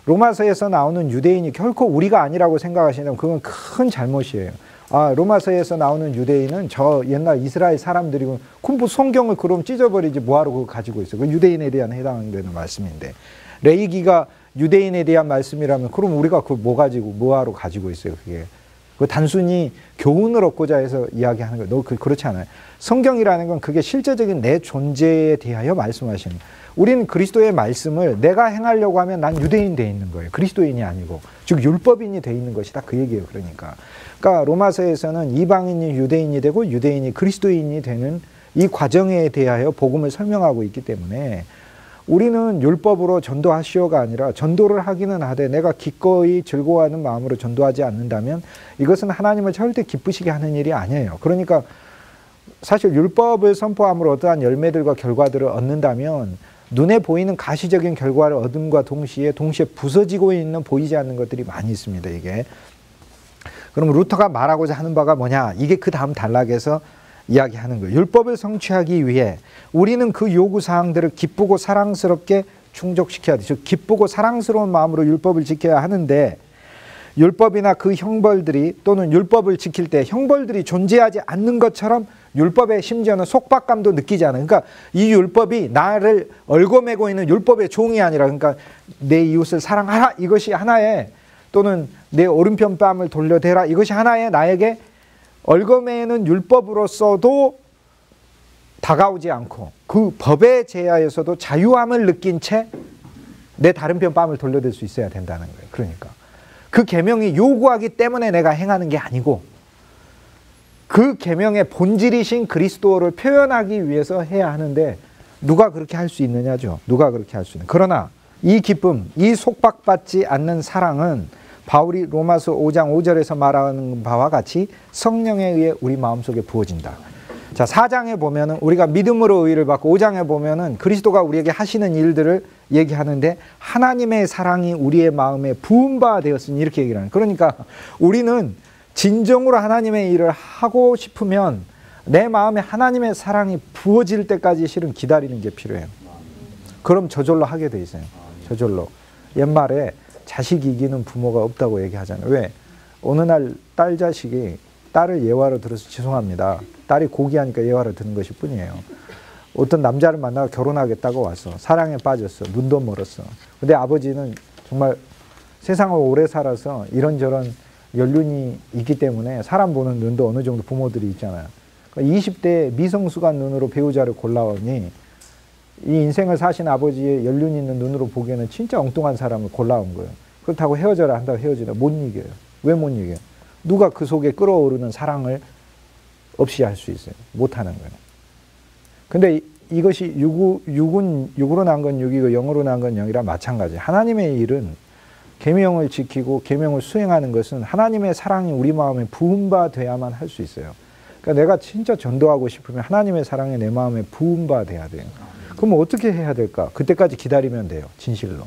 로마서에서 나오는 유대인이 결코 우리가 아니라고 생각하시면 그건 큰 잘못이에요. 아, 로마서에서 나오는 유대인은 저 옛날 이스라엘 사람들이고, 그럼 성경을 그럼 찢어버리지 뭐하러 그거 가지고 있어. 그 유대인에 대한 해당되는 말씀인데, 레위기가 유대인에 대한 말씀이라면 그럼 우리가 그걸 뭐하러 가지고 있어요. 그게 그 단순히 교훈을 얻고자 해서 이야기하는 거예요. 그렇지 않아요. 성경이라는 건 그게 실제적인 내 존재에 대하여 말씀하시는 거예요. 우리는 그리스도의 말씀을 내가 행하려고 하면 난 유대인 돼 있는 거예요. 그리스도인이 아니고, 즉 율법인이 돼 있는 것이다, 그 얘기예요. 그러니까 로마서에서는 이방인이 유대인이 되고 유대인이 그리스도인이 되는 이 과정에 대하여 복음을 설명하고 있기 때문에, 우리는 율법으로 전도하시오가 아니라 전도를 하기는 하되 내가 기꺼이 즐거워하는 마음으로 전도하지 않는다면 이것은 하나님을 절대 기쁘시게 하는 일이 아니에요. 그러니까 사실 율법을 선포함으로 어떠한 열매들과 결과들을 얻는다면 눈에 보이는 가시적인 결과를 얻음과 동시에 부서지고 있는 보이지 않는 것들이 많이 있습니다. 이게. 그럼 루터가 말하고자 하는 바가 뭐냐? 이게 그 다음 단락에서 이야기하는 거예요. 율법을 성취하기 위해 우리는 그 요구사항들을 기쁘고 사랑스럽게 충족시켜야 돼. 즉 기쁘고 사랑스러운 마음으로 율법을 지켜야 하는데, 율법이나 그 형벌들이, 또는 율법을 지킬 때 형벌들이 존재하지 않는 것처럼 율법의 심지어는 속박감도 느끼지 않아요. 그러니까 이 율법이 나를 얽어매고 있는 율법의 종이 아니라, 그러니까 내 이웃을 사랑하라, 이것이 하나의, 또는 내 오른편 뺨을 돌려대라, 이것이 하나의 나에게 얽어매는 율법으로서도 다가오지 않고 그 법의 제하에서도 자유함을 느낀 채 내 다른 편 뺨을 돌려댈 수 있어야 된다는 거예요. 그러니까 그 계명이 요구하기 때문에 내가 행하는 게 아니고, 그 계명의 본질이신 그리스도를 표현하기 위해서 해야 하는데, 누가 그렇게 할 수 있느냐죠. 누가 그렇게 할 수 있는. 그러나 이 기쁨, 이 속박받지 않는 사랑은 바울이 로마서 5장 5절에서 말하는 바와 같이 성령에 의해 우리 마음속에 부어진다. 자, 4장에 보면은 우리가 믿음으로 의를 받고, 5장에 보면은 그리스도가 우리에게 하시는 일들을 얘기하는데, 하나님의 사랑이 우리의 마음에 부은 바 되었으니, 이렇게 얘기를 하는. 그러니까 우리는 진정으로 하나님의 일을 하고 싶으면 내 마음에 하나님의 사랑이 부어질 때까지 실은 기다리는 게 필요해요. 그럼 저절로 하게 돼 있어요. 저절로. 옛말에 자식 이기는 부모가 없다고 얘기하잖아요. 왜? 어느 날 딸 자식이 딸을 예화로 들어서, 죄송합니다, 딸이 고귀하니까 예화로 듣는 것일 뿐이에요. 어떤 남자를 만나서 결혼하겠다고 왔어. 사랑에 빠졌어. 눈도 멀었어. 근데 아버지는 정말 세상을 오래 살아서 이런저런 연륜이 있기 때문에 사람 보는 눈도 어느 정도 부모들이 있잖아요. 그러니까 20대 미성숙한 눈으로 배우자를 골라오니, 이 인생을 사신 아버지의 연륜 있는 눈으로 보기에는 진짜 엉뚱한 사람을 골라온 거예요. 그렇다고 헤어져라 한다고 헤어지다 못 이겨요. 왜 못 이겨요? 누가 그 속에 끓어오르는 사랑을 없이 할 수 있어요? 못 하는 거예요. 근데 이것이 육으로 난 건 육이고 영으로 난 건 영이라 마찬가지예요. 하나님의 일은, 계명을 지키고 계명을 수행하는 것은 하나님의 사랑이 우리 마음에 부은 바 돼야만 할 수 있어요. 그러니까 내가 진짜 전도하고 싶으면 하나님의 사랑이 내 마음에 부은 바 돼야 돼요. 그럼 어떻게 해야 될까? 그때까지 기다리면 돼요. 진실로.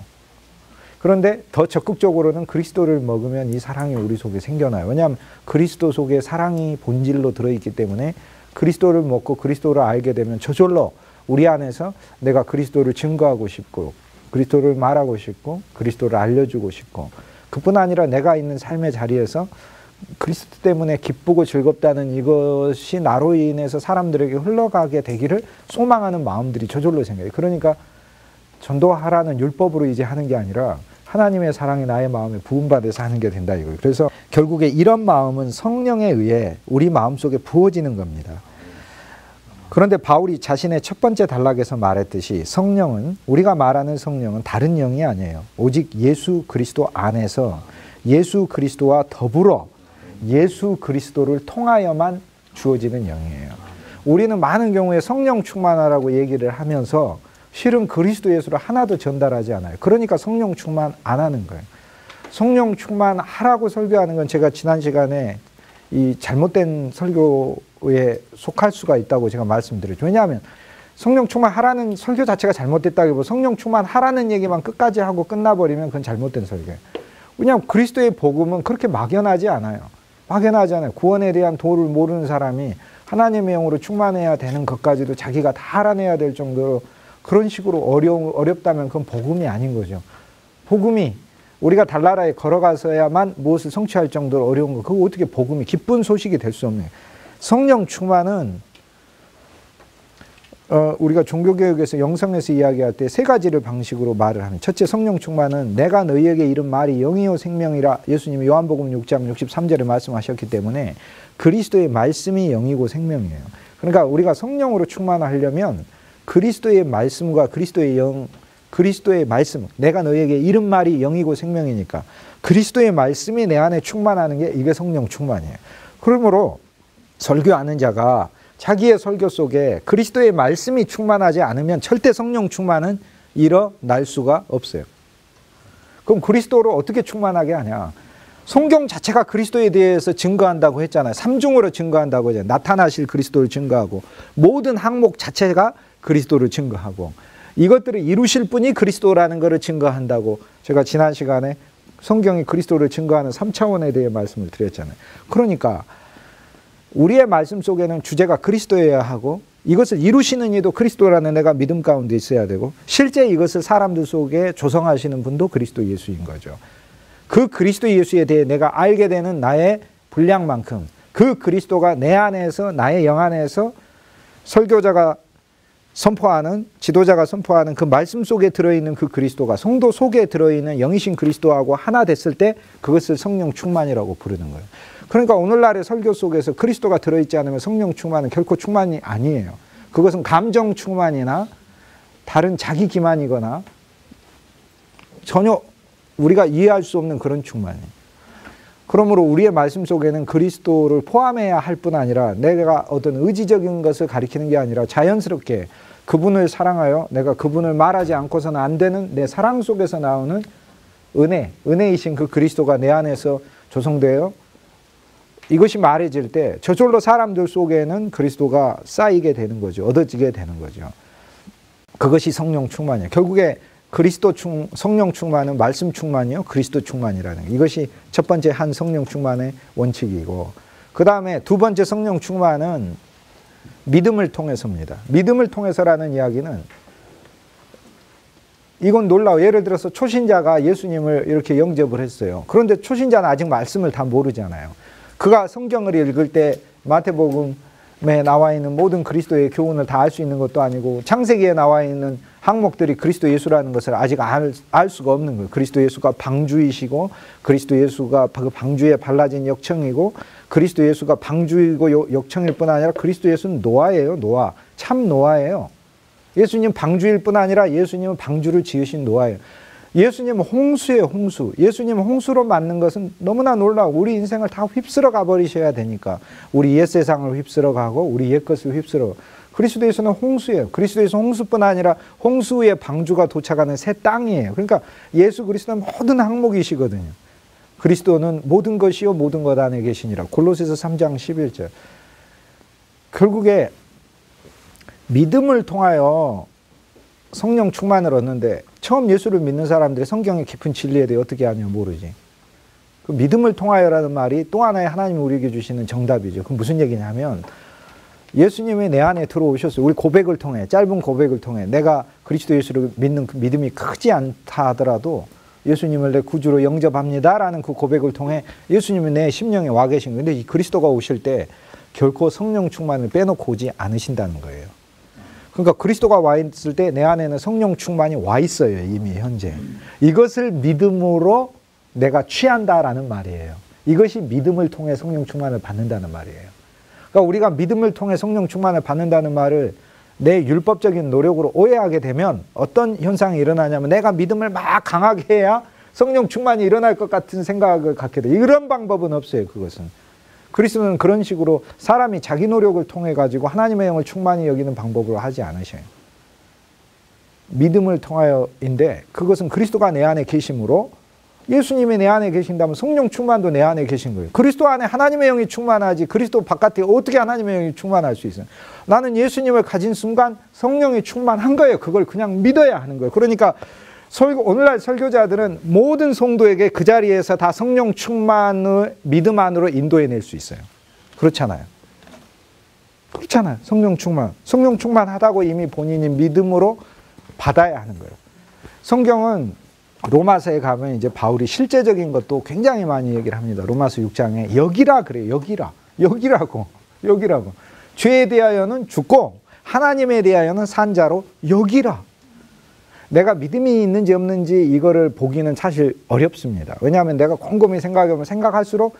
그런데 더 적극적으로는 그리스도를 먹으면 이 사랑이 우리 속에 생겨나요. 왜냐하면 그리스도 속에 사랑이 본질로 들어있기 때문에, 그리스도를 먹고 그리스도를 알게 되면 저절로 우리 안에서 내가 그리스도를 증거하고 싶고, 그리스도를 말하고 싶고, 그리스도를 알려주고 싶고, 그뿐 아니라 내가 있는 삶의 자리에서 그리스도 때문에 기쁘고 즐겁다는 이것이 나로 인해서 사람들에게 흘러가게 되기를 소망하는 마음들이 저절로 생겨요. 그러니까 전도하라는 율법으로 이제 하는 게 아니라 하나님의 사랑이 나의 마음에 부은 바 돼서 하는 게 된다 이거예요. 그래서 결국에 이런 마음은 성령에 의해 우리 마음속에 부어지는 겁니다. 그런데 바울이 자신의 첫 번째 단락에서 말했듯이, 성령은, 우리가 말하는 성령은 다른 영이 아니에요. 오직 예수 그리스도 안에서 예수 그리스도와 더불어 예수 그리스도를 통하여만 주어지는 영이에요. 우리는 많은 경우에 성령 충만하라고 얘기를 하면서 실은 그리스도 예수를 하나도 전달하지 않아요. 그러니까 성령 충만 안 하는 거예요. 성령 충만하라고 설교하는 건 제가 지난 시간에 이 잘못된 설교에 속할 수가 있다고 제가 말씀드렸죠. 왜냐하면 성령 충만하라는 설교 자체가 잘못됐다기보다 성령 충만하라는 얘기만 끝까지 하고 끝나버리면 그건 잘못된 설교예요. 왜냐하면 그리스도의 복음은 그렇게 막연하지 않아요. 막연하지 않아요. 구원에 대한 도를 모르는 사람이 하나님의 영으로 충만해야 되는 것까지도 자기가 다 알아내야 될 정도로 그런 식으로 어렵다면 그건 복음이 아닌 거죠. 복음이 우리가 달나라에 걸어가서야만 무엇을 성취할 정도로 어려운 거, 그거 어떻게 복음이 기쁜 소식이 될 수 없네요. 성령 충만은 우리가 종교개혁에서 영성에서 이야기할 때 세 가지를 방식으로 말을 하는. 첫째, 성령 충만은 내가 너희에게 이른 말이 영이요 생명이라 예수님이 요한복음 6장 63절에 말씀하셨기 때문에 그리스도의 말씀이 영이고 생명이에요. 그러니까 우리가 성령으로 충만하려면 그리스도의 말씀과 그리스도의 영, 그리스도의 말씀, 내가 너희에게 이른 말이 영이고 생명이니까 그리스도의 말씀이 내 안에 충만하는 게 이게 성령 충만이에요. 그러므로 설교하는 자가 자기의 설교 속에 그리스도의 말씀이 충만하지 않으면 절대 성령 충만은 일어날 수가 없어요. 그럼 그리스도로 어떻게 충만하게 하냐? 성경 자체가 그리스도에 대해서 증거한다고 했잖아요. 삼중으로 증거한다고 했잖아요. 나타나실 그리스도를 증거하고 모든 항목 자체가 그리스도를 증거하고 이것들을 이루실 분이 그리스도라는 것을 증거한다고 제가 지난 시간에 성경이 그리스도를 증거하는 3차원에 대해 말씀을 드렸잖아요. 그러니까 우리의 말씀 속에는 주제가 그리스도여야 하고 이것을 이루시는 이도 그리스도라는 내가 믿음 가운데 있어야 되고 실제 이것을 사람들 속에 조성하시는 분도 그리스도 예수인 거죠. 그 그리스도 예수에 대해 내가 알게 되는 나의 분량만큼 그 그리스도가 내 안에서 나의 영 안에서 설교자가 선포하는 지도자가 선포하는 그 말씀 속에 들어있는 그 그리스도가 성도 속에 들어있는 영이신 그리스도하고 하나 됐을 때 그것을 성령 충만이라고 부르는 거예요. 그러니까 오늘날의 설교 속에서 그리스도가 들어있지 않으면 성령 충만은 결코 충만이 아니에요. 그것은 감정 충만이나 다른 자기 기만이거나 전혀 우리가 이해할 수 없는 그런 충만이에요. 그러므로 우리의 말씀 속에는 그리스도를 포함해야 할 뿐 아니라 내가 어떤 의지적인 것을 가리키는 게 아니라 자연스럽게 그분을 사랑하여 내가 그분을 말하지 않고서는 안 되는 내 사랑 속에서 나오는 은혜이신 그 그리스도가 내 안에서 조성되어 이것이 말해질 때 저절로 사람들 속에는 그리스도가 쌓이게 되는 거죠. 얻어지게 되는 거죠. 그것이 성령 충만이에요. 결국에 성령 충만은 말씀 충만이요, 그리스도 충만이라는 거. 이것이 첫 번째 한 성령 충만의 원칙이고, 그 다음에 두 번째 성령 충만은 믿음을 통해서입니다. 믿음을 통해서라는 이야기는 이건 놀라워. 예를 들어서 초신자가 예수님을 이렇게 영접을 했어요. 그런데 초신자는 아직 말씀을 다 모르잖아요. 그가 성경을 읽을 때 마태복음에 나와 있는 모든 그리스도의 교훈을 다 알 수 있는 것도 아니고 창세기에 나와 있는 항목들이 그리스도 예수라는 것을 아직 알 수가 없는 거예요. 그리스도 예수가 방주이시고 그리스도 예수가 그 방주에 발라진 역청이고 그리스도 예수가 방주이고 역청일 뿐 아니라 그리스도 예수는 노아예요. 노아. 참 노아예요. 예수님 방주일 뿐 아니라 예수님은 방주를 지으신 노아예요. 예수님은 홍수예요. 홍수. 예수님은 홍수로 맞는 것은 너무나 놀라워. 우리 인생을 다 휩쓸어 가버리셔야 되니까. 우리 옛 세상을 휩쓸어 가고 우리 옛 것을 휩쓸어. 그리스도 예수는 홍수예요. 그리스도 예수 홍수뿐 아니라 홍수의 방주가 도착하는 새 땅이에요. 그러니까 예수 그리스도는 모든 항목이시거든요. 그리스도는 모든 것이요 모든 것 안에 계시니라. 골로새서 3장 11절. 결국에 믿음을 통하여 성령 충만을 얻는데 처음 예수를 믿는 사람들이 성경의 깊은 진리에 대해 어떻게 아냐 모르지. 그 믿음을 통하여라는 말이 또 하나의 하나님이 우리에게 주시는 정답이죠. 그럼 무슨 얘기냐면 예수님이 내 안에 들어오셨어요. 우리 고백을 통해, 짧은 고백을 통해 내가 그리스도 예수를 믿는 그 믿음이 크지 않다 하더라도 예수님을 내 구주로 영접합니다라는 그 고백을 통해 예수님이 내 심령에 와 계신 거예요. 근데 이 그리스도가 오실 때 결코 성령 충만을 빼놓고 오지 않으신다는 거예요. 그러니까 그리스도가 와 있을 때 내 안에는 성령 충만이 와 있어요. 이미 현재. 이것을 믿음으로 내가 취한다라는 말이에요. 이것이 믿음을 통해 성령 충만을 받는다는 말이에요. 그러니까 우리가 믿음을 통해 성령 충만을 받는다는 말을 내 율법적인 노력으로 오해하게 되면 어떤 현상이 일어나냐면 내가 믿음을 막 강하게 해야 성령 충만이 일어날 것 같은 생각을 갖게 돼요. 이런 방법은 없어요. 그것은. 그리스도는 그런 식으로 사람이 자기 노력을 통해 가지고 하나님의 영을 충만히 여기는 방법으로 하지 않으셔요. 믿음을 통하여인데 그것은 그리스도가 내 안에 계심으로 예수님이 내 안에 계신다면 성령 충만도 내 안에 계신 거예요. 그리스도 안에 하나님의 영이 충만하지 그리스도 바깥에 어떻게 하나님의 영이 충만할 수 있어요? 나는 예수님을 가진 순간 성령이 충만한 거예요. 그걸 그냥 믿어야 하는 거예요. 그러니까 오늘날 설교자들은 모든 성도에게 그 자리에서 다 성령 충만을 믿음 안으로 인도해낼 수 있어요. 그렇잖아요. 그렇잖아요. 성령 충만하다고 이미 본인이 믿음으로 받아야 하는 거예요. 성경은 로마서에 가면 이제 바울이 실제적인 것도 굉장히 많이 얘기를 합니다. 로마서 6장에 여기라 그래요. 여기라고. 죄에 대하여는 죽고 하나님에 대하여는 산 자로 여기라. 내가 믿음이 있는지 없는지 이거를 보기는 사실 어렵습니다. 왜냐하면 내가 곰곰이 생각하면 생각할수록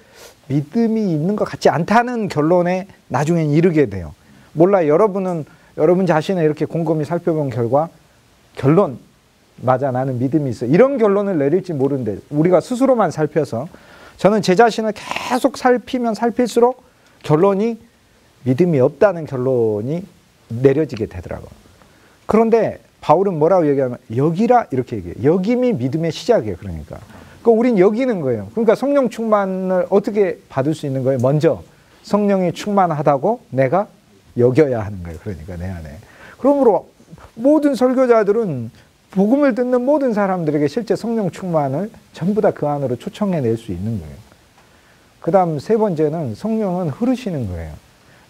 믿음이 있는 것 같지 않다는 결론에 나중엔 이르게 돼요. 몰라 여러분 자신을 이렇게 곰곰이 살펴본 결론 맞아 나는 믿음이 있어 이런 결론을 내릴지 모르는데 우리가 스스로만 살펴서 저는 제 자신을 계속 살피면 살필수록 결론이 믿음이 없다는 결론이 내려지게 되더라고요. 그런데 바울은 뭐라고 얘기하면 여기라 이렇게 얘기해요. 여김이 믿음의 시작이에요. 그러니까 우린 여기는 거예요. 그러니까 성령 충만을 어떻게 받을 수 있는 거예요? 먼저 성령이 충만하다고 내가 여겨야 하는 거예요. 그러니까 내 안에. 그러므로 모든 설교자들은 복음을 듣는 모든 사람들에게 실제 성령 충만을 전부 다 그 안으로 초청해낼 수 있는 거예요. 그 다음 세 번째는 성령은 흐르시는 거예요.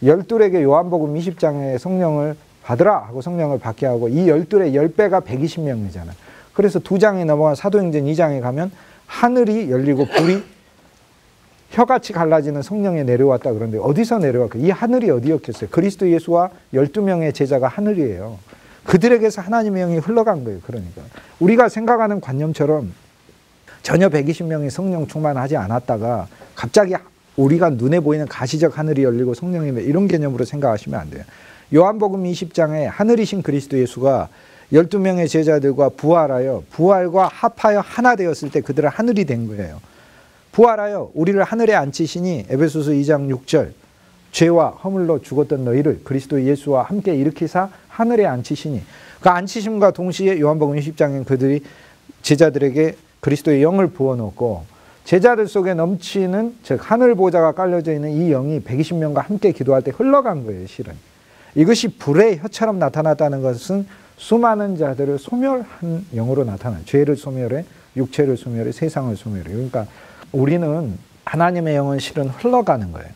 12에게 요한복음 20장에 성령을 받으라 하고 성령을 받게 하고 이 12의 10배가 120명이잖아요. 그래서 2장에 넘어간 사도행전 2장에 가면 하늘이 열리고 불이 혀같이 갈라지는 성령이 내려왔다 그러는데 어디서 내려왔을까요? 이 하늘이 어디였겠어요? 그리스도 예수와 12명의 제자가 하늘이에요. 그들에게서 하나님의 영이 흘러간 거예요. 그러니까 우리가 생각하는 관념처럼 전혀 120명이 성령 충만하지 않았다가 갑자기 우리가 눈에 보이는 가시적 하늘이 열리고 성령이 이런 개념으로 생각하시면 안 돼요. 요한복음 20장에 하늘이신 그리스도 예수가 12명의 제자들과 부활과 합하여 하나 되었을 때 그들은 하늘이 된 거예요. 부활하여 우리를 하늘에 앉히시니 에베소서 2장 6절 죄와 허물로 죽었던 너희를 그리스도 예수와 함께 일으키사 하늘에 앉히시니 그 앉히심과 동시에 요한복음 20장엔 그들이 제자들에게 그리스도의 영을 부어놓고 제자들 속에 넘치는 즉 하늘 보좌가 깔려져 있는 이 영이 120명과 함께 기도할 때 흘러간 거예요. 실은 이것이 불의 혀처럼 나타났다는 것은 수많은 자들을 소멸한 영으로 나타난 죄를 소멸해 육체를 소멸해 세상을 소멸해. 그러니까 우리는 하나님의 영은 실은 흘러가는 거예요.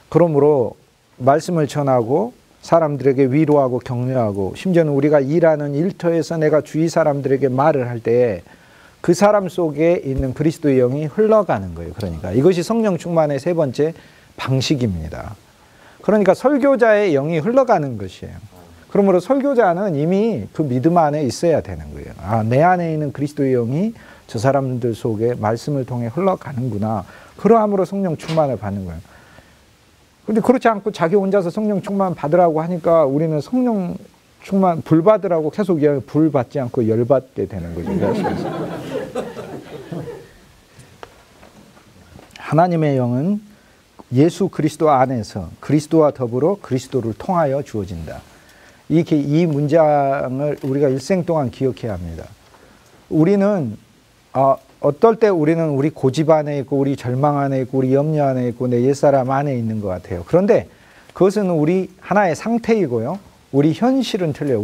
그러므로 말씀을 전하고 사람들에게 위로하고 격려하고 심지어는 우리가 일하는 일터에서 내가 주위 사람들에게 말을 할 때 그 사람 속에 있는 그리스도의 영이 흘러가는 거예요. 그러니까 이것이 성령 충만의 세 번째 방식입니다. 그러니까 설교자의 영이 흘러가는 것이에요. 그러므로 설교자는 이미 그 믿음 안에 있어야 되는 거예요. 아, 내 안에 있는 그리스도의 영이 저 사람들 속에 말씀을 통해 흘러가는구나. 그러함으로 성령 충만을 받는 거예요. 근데 그렇지 않고 자기 혼자서 성령 충만 받으라고 하니까 우리는 성령 충만 불 받으라고 계속 불 받지 않고 열 받게 되는 거죠. 하나님의 영은 예수 그리스도 안에서 그리스도와 더불어 그리스도를 통하여 주어진다. 이 문장을 우리가 일생 동안 기억해야 합니다. 우리는 어떨 때 우리는 우리 고집 안에 있고 우리 절망 안에 있고 우리 염려 안에 있고 내 옛사람 안에 있는 것 같아요. 그런데 그것은 우리 하나의 상태이고요. 우리 현실은 틀려요.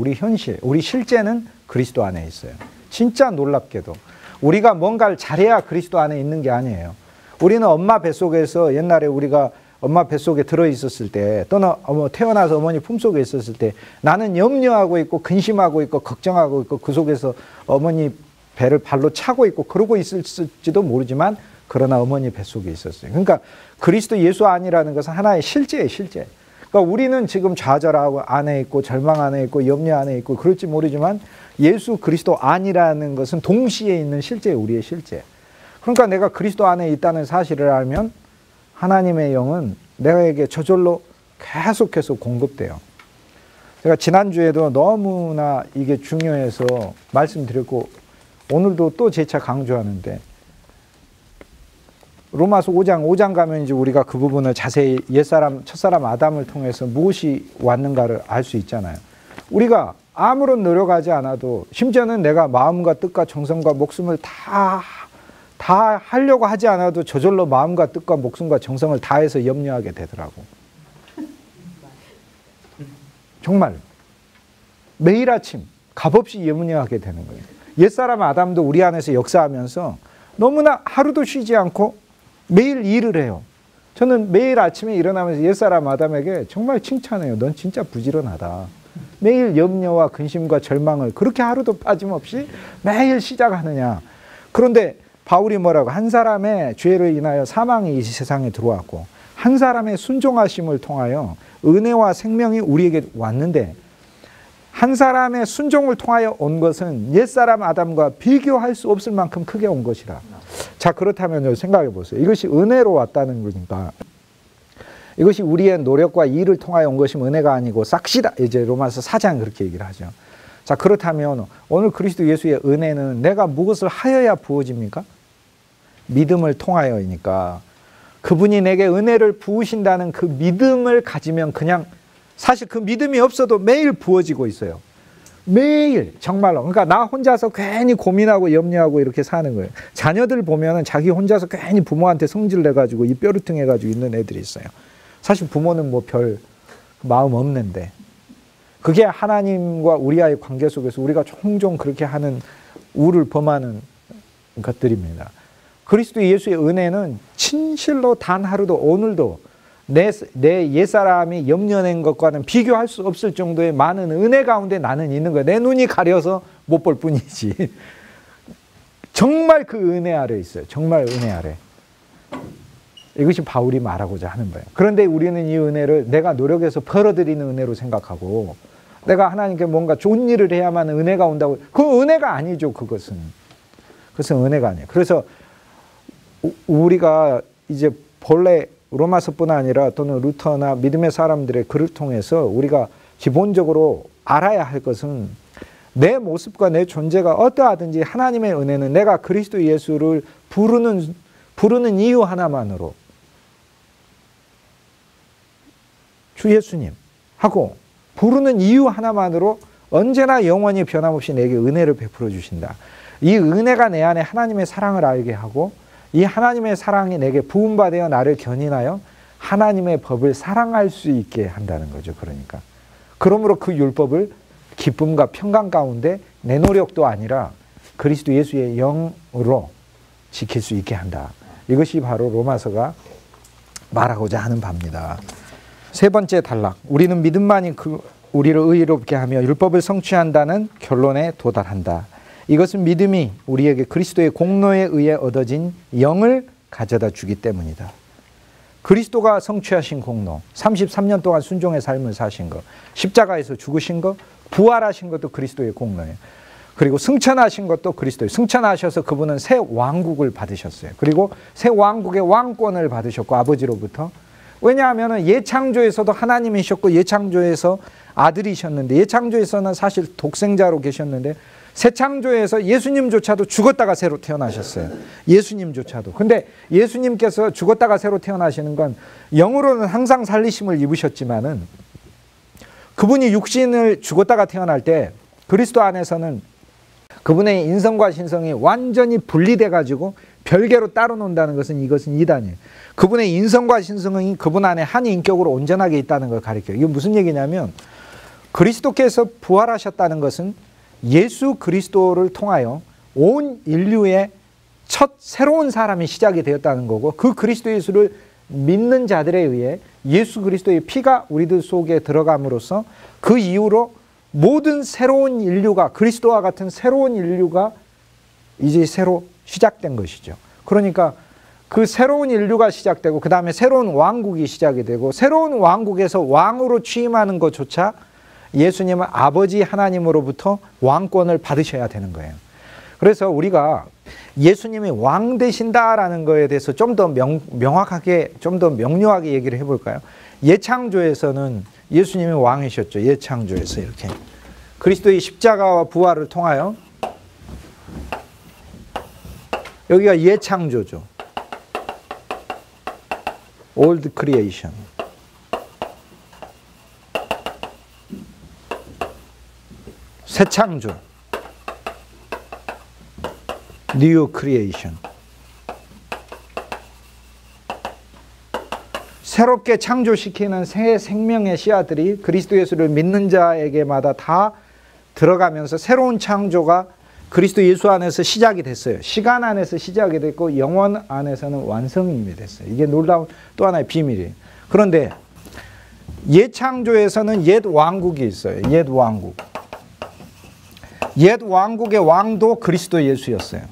우리 실제는 그리스도 안에 있어요. 진짜 놀랍게도 우리가 뭔가를 잘해야 그리스도 안에 있는 게 아니에요. 우리는 엄마 뱃속에서 옛날에 우리가 엄마 뱃속에 들어있었을 때 또는 태어나서 어머니 품속에 있었을 때 나는 염려하고 있고 근심하고 있고 걱정하고 있고 그 속에서 어머니 배를 발로 차고 있고 그러고 있을지도 모르지만 그러나 어머니 뱃속에 있었어요. 그러니까 그리스도 예수 안이라는 것은 하나의 실제예요. 실제. 그러니까 우리는 지금 좌절하고 안에 있고 절망 안에 있고 염려 안에 있고 그럴지 모르지만 예수 그리스도 안이라는 것은 동시에 있는 실제예요. 우리의 실제. 그러니까 내가 그리스도 안에 있다는 사실을 알면 하나님의 영은 내가에게 저절로 계속해서 공급돼요. 제가 지난주에도 너무나 이게 중요해서 말씀드렸고 오늘도 또 재차 강조하는데 로마서 5장 가면 이제 우리가 그 부분을 자세히 첫사람 아담을 통해서 무엇이 왔는가를 알 수 있잖아요. 우리가 아무런 노력하지 않아도 심지어는 내가 마음과 뜻과 정성과 목숨을 다 하려고 하지 않아도 저절로 마음과 뜻과 목숨과 정성을 다해서 염려하게 되더라고. 정말 매일 아침 값없이 염려하게 되는 거예요. 옛사람 아담도 우리 안에서 역사하면서 너무나 하루도 쉬지 않고 매일 일을 해요. 저는 매일 아침에 일어나면서 옛사람 아담에게 정말 칭찬해요. 넌 진짜 부지런하다. 매일 염려와 근심과 절망을 그렇게 하루도 빠짐없이 매일 시작하느냐. 그런데 바울이 뭐라고, 한 사람의 죄를 인하여 사망이 이 세상에 들어왔고 한 사람의 순종하심을 통하여 은혜와 생명이 우리에게 왔는데, 한 사람의 순종을 통하여 온 것은 옛사람 아담과 비교할 수 없을 만큼 크게 온 것이라. 자, 그렇다면 생각해 보세요. 이것이 은혜로 왔다는 거니까, 이것이 우리의 노력과 일을 통하여 온 것이 은혜가 아니고 싹시다, 이제 로마서 4장 그렇게 얘기를 하죠. 자, 그렇다면 오늘 그리스도 예수의 은혜는 내가 무엇을 하여야 부어집니까? 믿음을 통하여이니까, 그분이 내게 은혜를 부으신다는 그 믿음을 가지면 그냥, 사실 그 믿음이 없어도 매일 부어지고 있어요. 매일 정말로. 그러니까 나 혼자서 괜히 고민하고 염려하고 이렇게 사는 거예요. 자녀들 보면은 자기 혼자서 괜히 부모한테 성질 내가지고 이 뼈르퉁해가지고 있는 애들이 있어요. 사실 부모는 뭐 별 마음 없는데, 그게 하나님과 우리와의 관계 속에서 우리가 종종 그렇게 하는 우를 범하는 것들입니다. 그리스도 예수의 은혜는 진실로 단 하루도, 오늘도 내 옛사람이 염려낸 것과는 비교할 수 없을 정도의 많은 은혜 가운데 나는 있는 거야. 내 눈이 가려서 못 볼 뿐이지. 정말 그 은혜 아래 있어요. 정말 은혜 아래. 이것이 바울이 말하고자 하는 거예요. 그런데 우리는 이 은혜를 내가 노력해서 벌어들이는 은혜로 생각하고, 내가 하나님께 뭔가 좋은 일을 해야만 은혜가 온다고. 그 은혜가 아니죠. 그것은 은혜가 아니에요. 그래서 우리가 이제 본래 로마서뿐 아니라 또는 루터나 믿음의 사람들의 글을 통해서 우리가 기본적으로 알아야 할 것은, 내 모습과 내 존재가 어떠하든지 하나님의 은혜는 내가 그리스도 예수를 부르는 이유 하나만으로, 주 예수님 하고 부르는 이유 하나만으로 언제나 영원히 변함없이 내게 은혜를 베풀어 주신다. 이 은혜가 내 안에 하나님의 사랑을 알게 하고, 이 하나님의 사랑이 내게 부음받아 나를 견인하여 하나님의 법을 사랑할 수 있게 한다는 거죠. 그러니까 그러므로 그 율법을 기쁨과 평강 가운데 내 노력도 아니라 그리스도 예수의 영으로 지킬 수 있게 한다. 이것이 바로 로마서가 말하고자 하는 바입니다. 세 번째 단락, 우리는 믿음만이 우리를 의롭게 하며 율법을 성취한다는 결론에 도달한다. 이것은 믿음이 우리에게 그리스도의 공로에 의해 얻어진 영을 가져다 주기 때문이다. 그리스도가 성취하신 공로, 33년 동안 순종의 삶을 사신 것, 십자가에서 죽으신 것, 부활하신 것도 그리스도의 공로예요. 그리고 승천하신 것도 그리스도예요. 승천하셔서 그분은 새 왕국을 받으셨어요. 그리고 새 왕국의 왕권을 받으셨고, 아버지로부터. 왜냐하면 예창조에서도 하나님이셨고 예창조에서 아들이셨는데, 예창조에서는 사실 독생자로 계셨는데, 새 창조에서 예수님조차도 죽었다가 새로 태어나셨어요. 예수님조차도. 근데 예수님께서 죽었다가 새로 태어나시는 건 영으로는 항상 살리심을 입으셨지만은, 그분이 육신을 죽었다가 태어날 때 그리스도 안에서는 그분의 인성과 신성이 완전히 분리돼 가지고 별개로 따로 논다는 것은, 이것은 이단이에요. 그분의 인성과 신성이 그분 안에 한 인격으로 온전하게 있다는 걸 가리켜요. 이게 무슨 얘기냐면, 그리스도께서 부활하셨다는 것은 예수 그리스도를 통하여 온 인류의 첫 새로운 사람이 시작이 되었다는 거고, 그 그리스도 예수를 믿는 자들에 의해 예수 그리스도의 피가 우리들 속에 들어감으로써 그 이후로 모든 새로운 인류가, 그리스도와 같은 새로운 인류가 이제 새로 시작된 것이죠. 그러니까 그 새로운 인류가 시작되고, 그 다음에 새로운 왕국이 시작이 되고, 새로운 왕국에서 왕으로 취임하는 것조차 예수님은 아버지 하나님으로부터 왕권을 받으셔야 되는 거예요. 그래서 우리가 예수님이 왕 되신다라는 거에 대해서 좀 더 명확하게, 좀 더 명료하게 얘기를 해볼까요? 예창조에서는 예수님이 왕이셨죠. 예창조에서 이렇게. 그리스도의 십자가와 부활을 통하여, 여기가 예창조죠. Old creation. 새 창조. New creation. 새롭게 창조시키는 새 생명의 씨앗들이 그리스도 예수를 믿는 자에게마다 다 들어가면서 새로운 창조가 그리스도 예수 안에서 시작이 됐어요. 시간 안에서 시작이 됐고 영원 안에서는 완성이 됐어요. 이게 놀라운 또 하나의 비밀이에요. 그런데 옛 창조에서는 옛 왕국이 있어요. 옛 왕국. 옛 왕국의 왕도 그리스도 예수였어요.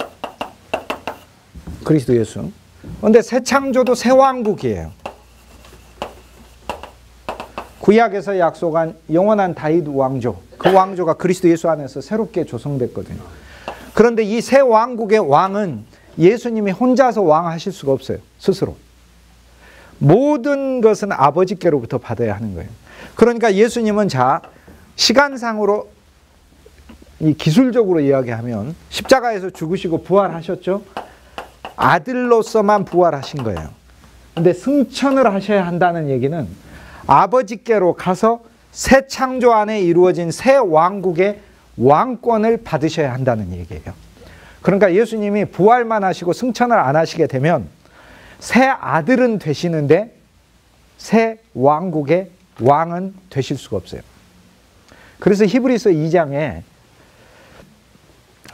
그리스도 예수. 그런데 새 창조도 새 왕국이에요. 구약에서 약속한 영원한 다윗 왕조, 그 왕조가 그리스도 예수 안에서 새롭게 조성됐거든요. 그런데 이 새 왕국의 왕은 예수님이 혼자서 왕하실 수가 없어요. 스스로. 모든 것은 아버지께로부터 받아야 하는 거예요. 그러니까 예수님은 시간상으로 이 기술적으로 이야기하면 십자가에서 죽으시고 부활하셨죠. 아들로서만 부활하신 거예요. 근데 승천을 하셔야 한다는 얘기는 아버지께로 가서 새 창조 안에 이루어진 새 왕국의 왕권을 받으셔야 한다는 얘기예요. 그러니까 예수님이 부활만 하시고 승천을 안 하시게 되면 새 아들은 되시는데 새 왕국의 왕은 되실 수가 없어요. 그래서 히브리서 2장에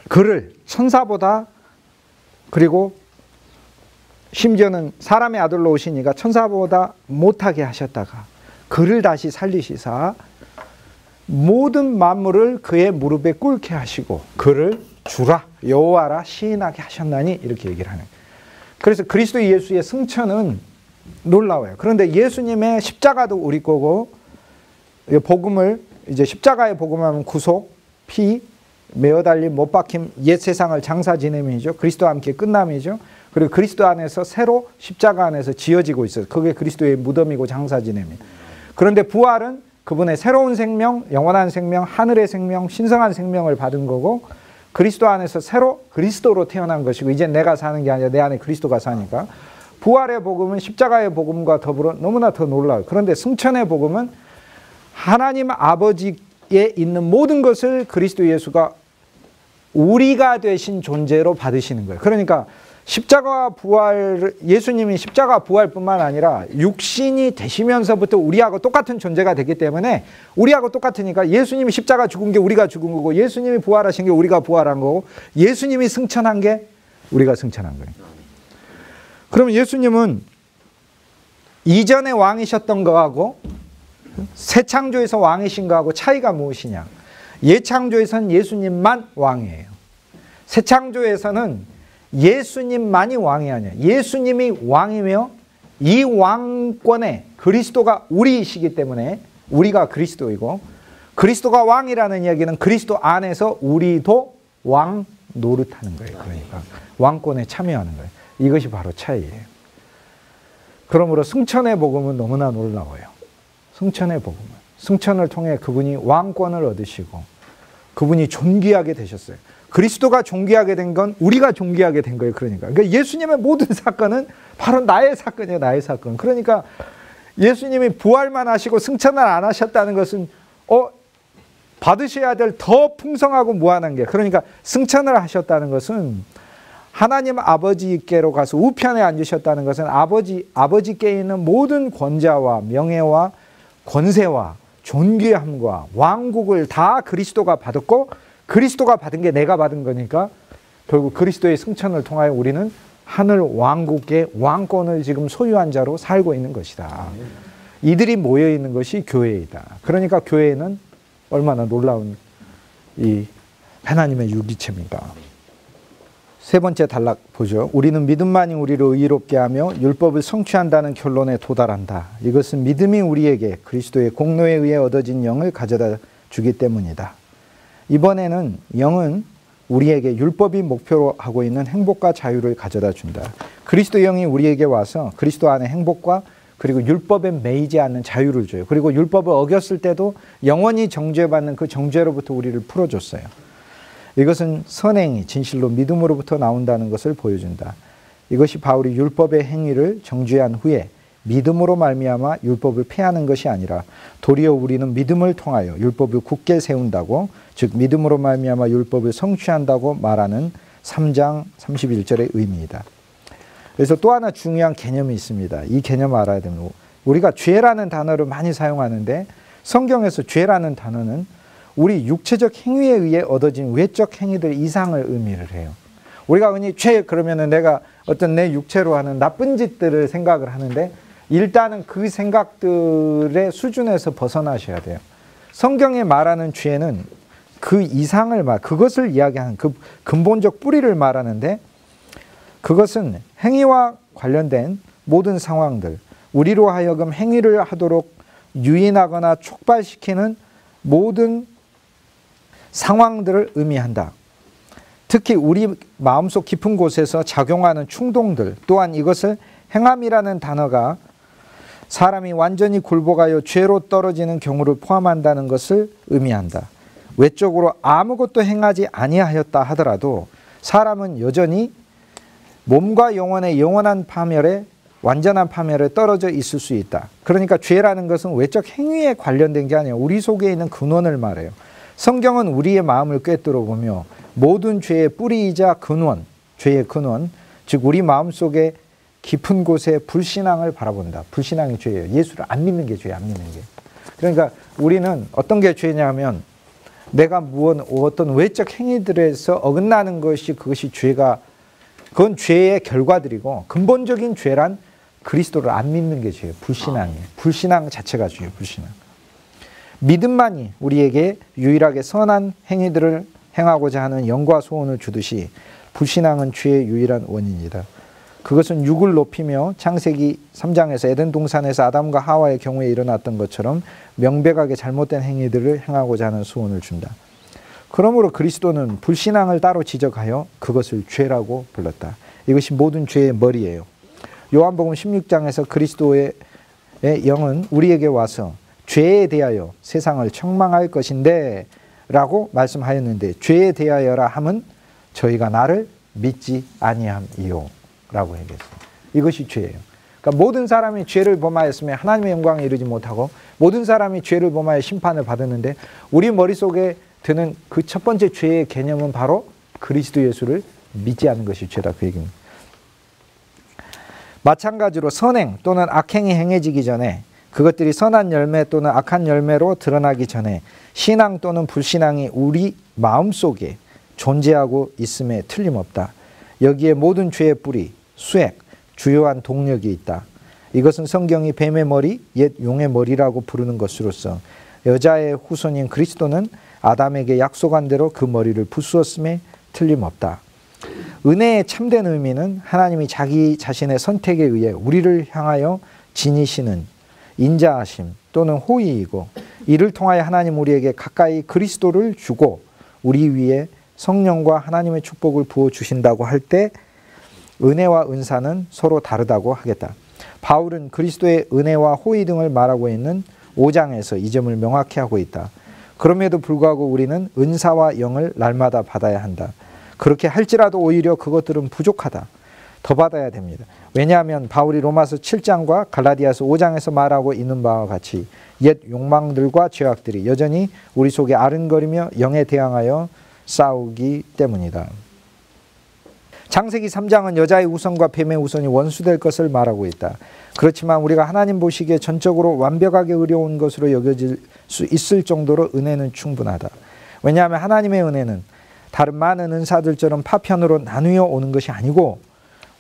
그를 천사보다, 그리고 심지어는 사람의 아들로 오시니까 천사보다 못하게 하셨다가 그를 다시 살리시사 모든 만물을 그의 무릎에 꿇게 하시고 그를 주라 여호와라 시인하게 하셨나니, 이렇게 얘기를 하는 거예요. 그래서 그리스도 예수의 승천은 놀라워요. 그런데 예수님의 십자가도 우리 거고, 복음을 이제 십자가의 복음하면 구속, 피, 매어 달린 못 박힘, 옛 세상을 장사 지냄이죠. 그리스도와 함께 끝남이죠. 그리고 그리스도 안에서 새로 십자가 안에서 지어지고 있어요. 그게 그리스도의 무덤이고 장사 지냄이에요. 그런데 부활은 그분의 새로운 생명, 영원한 생명, 하늘의 생명, 신성한 생명을 받은 거고, 그리스도 안에서 새로 그리스도로 태어난 것이고, 이제 내가 사는 게 아니라 내 안에 그리스도가 사니까 부활의 복음은 십자가의 복음과 더불어 너무나 더 놀라워요. 그런데 승천의 복음은 하나님 아버지에 있는 모든 것을 그리스도 예수가 우리가 되신 존재로 받으시는 거예요. 그러니까 십자가 부활, 예수님이 십자가 부활뿐만 아니라 육신이 되시면서부터 우리하고 똑같은 존재가 되기 때문에, 우리하고 똑같으니까 예수님이 십자가 죽은 게 우리가 죽은 거고, 예수님이 부활하신 게 우리가 부활한 거고, 예수님이 승천한 게 우리가 승천한 거예요. 그러면 예수님은 이전에 왕이셨던 거하고 새 창조에서 왕이신 거하고 차이가 무엇이냐? 옛 창조에서는 예수님만 왕이에요. 새 창조에서는 예수님만이 왕이 아니에요. 예수님이 왕이며 이 왕권에 그리스도가 우리이시기 때문에 우리가 그리스도이고, 그리스도가 왕이라는 이야기는 그리스도 안에서 우리도 왕 노릇하는 거예요. 그러니까 왕권에 참여하는 거예요. 이것이 바로 차이예요. 그러므로 승천의 복음은 너무나 놀라워요. 승천의 복음은, 승천을 통해 그분이 왕권을 얻으시고 그분이 존귀하게 되셨어요. 그리스도가 존귀하게 된 건 우리가 존귀하게 된 거예요. 그러니까 예수님의 모든 사건은 바로 나의 사건이에요. 나의 사건. 그러니까 예수님이 부활만 하시고 승천을 안 하셨다는 것은 받으셔야 될 더 풍성하고 무한한 게, 그러니까 승천을 하셨다는 것은 하나님 아버지께로 가서 우편에 앉으셨다는 것은 아버지께 있는 모든 권자와 명예와 권세와 존귀함과 왕국을 다 그리스도가 받았고, 그리스도가 받은 게 내가 받은 거니까 결국 그리스도의 승천을 통하여 우리는 하늘 왕국의 왕권을 지금 소유한 자로 살고 있는 것이다. 이들이 모여 있는 것이 교회이다. 그러니까 교회는 얼마나 놀라운 이 하나님의 유기체입니까? 세 번째 단락 보죠. 우리는 믿음만이 우리를 의롭게 하며 율법을 성취한다는 결론에 도달한다. 이것은 믿음이 우리에게 그리스도의 공로에 의해 얻어진 영을 가져다 주기 때문이다. 이번에는 영은 우리에게 율법이 목표로 하고 있는 행복과 자유를 가져다 준다. 그리스도 영이 우리에게 와서 그리스도 안에 행복과 그리고 율법에 매이지 않는 자유를 줘요. 그리고 율법을 어겼을 때도 영원히 정죄받는 그 정죄로부터 우리를 풀어줬어요. 이것은 선행이 진실로 믿음으로부터 나온다는 것을 보여준다. 이것이 바울이 율법의 행위를 정죄한 후에 믿음으로 말미암아 율법을 폐하는 것이 아니라 도리어 우리는 믿음을 통하여 율법을 굳게 세운다고, 즉 믿음으로 말미암아 율법을 성취한다고 말하는 3장 31절의 의미이다. 그래서 또 하나 중요한 개념이 있습니다. 이 개념을 알아야 됩니다. 우리가 죄라는 단어를 많이 사용하는데 성경에서 죄라는 단어는 우리 육체적 행위에 의해 얻어진 외적 행위들 이상을 의미를 해요. 우리가 흔히 죄 그러면은 내가 어떤 내 육체로 하는 나쁜 짓들을 생각을 하는데, 일단은 그 생각들의 수준에서 벗어나셔야 돼요. 성경에 말하는 죄는 그 이상을 그것을 이야기하는 그 근본적 뿌리를 말하는데, 그것은 행위와 관련된 모든 상황들, 우리로 하여금 행위를 하도록 유인하거나 촉발시키는 모든 상황들을 의미한다. 특히 우리 마음속 깊은 곳에서 작용하는 충동들, 또한 이것을 행함이라는 단어가 사람이 완전히 굴복하여 죄로 떨어지는 경우를 포함한다는 것을 의미한다. 외적으로 아무것도 행하지 아니하였다 하더라도 사람은 여전히 몸과 영혼의 영원한 파멸에, 완전한 파멸에 떨어져 있을 수 있다. 그러니까 죄라는 것은 외적 행위에 관련된 게 아니에요. 우리 속에 있는 근원을 말해요. 성경은 우리의 마음을 꿰뚫어 보며 모든 죄의 뿌리이자 근원, 죄의 근원, 즉 우리 마음속에 깊은 곳에 불신앙을 바라본다. 불신앙이 죄예요. 예수를 안 믿는 게 죄예요. 안 믿는 게. 그러니까 우리는 어떤 게 죄냐면, 내가 어떤 외적 행위들에서 어긋나는 것이, 그것이 죄가, 그건 죄의 결과들이고, 근본적인 죄란 그리스도를 안 믿는 게 죄예요. 불신앙이에요. 불신앙 자체가 죄예요. 불신앙. 믿음만이 우리에게 유일하게 선한 행위들을 행하고자 하는 영과 소원을 주듯이 불신앙은 죄의 유일한 원인이다. 그것은 육을 높이며 창세기 3장에서 에덴 동산에서 아담과 하와의 경우에 일어났던 것처럼 명백하게 잘못된 행위들을 행하고자 하는 소원을 준다. 그러므로 그리스도는 불신앙을 따로 지적하여 그것을 죄라고 불렀다. 이것이 모든 죄의 머리예요. 요한복음 16장에서 그리스도의 영은 우리에게 와서 죄에 대하여 세상을 책망할 것인데 라고 말씀하였는데, 죄에 대하여라 함은 저희가 나를 믿지 아니함이요 라고 얘기했어요. 이것이 죄예요. 그러니까 모든 사람이 죄를 범하였으면 하나님의 영광에 이르지 못하고, 모든 사람이 죄를 범하여 심판을 받았는데, 우리 머릿속에 드는 그 첫 번째 죄의 개념은 바로 그리스도 예수를 믿지 않는 것이 죄다, 그 얘기입니다. 마찬가지로 선행 또는 악행이 행해지기 전에, 그것들이 선한 열매 또는 악한 열매로 드러나기 전에 신앙 또는 불신앙이 우리 마음속에 존재하고 있음에 틀림없다. 여기에 모든 죄의 뿌리, 수액, 주요한 동력이 있다. 이것은 성경이 뱀의 머리, 옛 용의 머리라고 부르는 것으로서 여자의 후손인 그리스도는 아담에게 약속한 대로 그 머리를 부수었음에 틀림없다. 은혜의 참된 의미는 하나님이 자기 자신의 선택에 의해 우리를 향하여 지니시는 인자하심 또는 호의이고, 이를 통하여 하나님 우리에게 가까이 그리스도를 주고 우리 위에 성령과 하나님의 축복을 부어주신다고 할 때 은혜와 은사는 서로 다르다고 하겠다. 바울은 그리스도의 은혜와 호의 등을 말하고 있는 5장에서 이 점을 명확히 하고 있다. 그럼에도 불구하고 우리는 은사와 영을 날마다 받아야 한다. 그렇게 할지라도 오히려 그것들은 부족하다. 더 받아야 됩니다. 왜냐하면 바울이 로마서 7장과 갈라디아서 5장에서 말하고 있는 바와 같이 옛 욕망들과 죄악들이 여전히 우리 속에 아른거리며 영에 대항하여 싸우기 때문이다. 창세기 3장은 여자의 후손과 뱀의 후손이 원수될 것을 말하고 있다. 그렇지만 우리가 하나님 보시기에 전적으로 완벽하게 의로운 것으로 여겨질 수 있을 정도로 은혜는 충분하다. 왜냐하면 하나님의 은혜는 다른 많은 은사들처럼 파편으로 나누어 오는 것이 아니고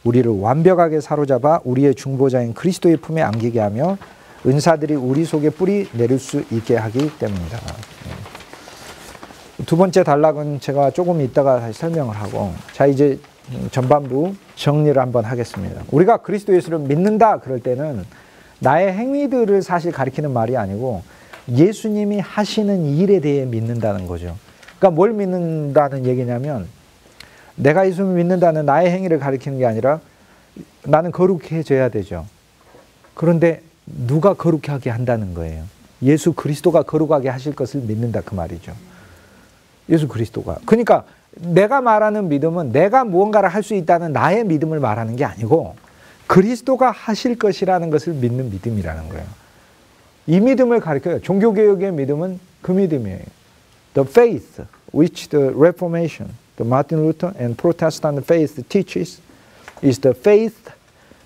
우리를 완벽하게 사로잡아 우리의 중보자인 그리스도의 품에 안기게 하며 은사들이 우리 속에 뿌리 내릴 수 있게 하기 때문이다. 두 번째 단락은 제가 조금 이따가 다시 설명을 하고, 자 이제 전반부 정리를 한번 하겠습니다. 우리가 그리스도 예수를 믿는다 그럴 때는 나의 행위들을 사실 가리키는 말이 아니고 예수님이 하시는 일에 대해 믿는다는 거죠. 그러니까 뭘 믿는다는 얘기냐면, 내가 예수님을 믿는다는 나의 행위를 가리키는 게 아니라 나는 거룩해져야 되죠. 그런데 누가 거룩하게 한다는 거예요? 예수 그리스도가 거룩하게 하실 것을 믿는다 그 말이죠. 예수 그리스도가. 그러니까 내가 말하는 믿음은 내가 무언가를 할 수 있다는 나의 믿음을 말하는 게 아니고 그리스도가 하실 것이라는 것을 믿는 믿음이라는 거예요. 이 믿음을 가리켜요. 종교개혁의 믿음은 그 믿음이에요. The faith which the Reformation, the Martin Luther and Protestant faith teaches is the faith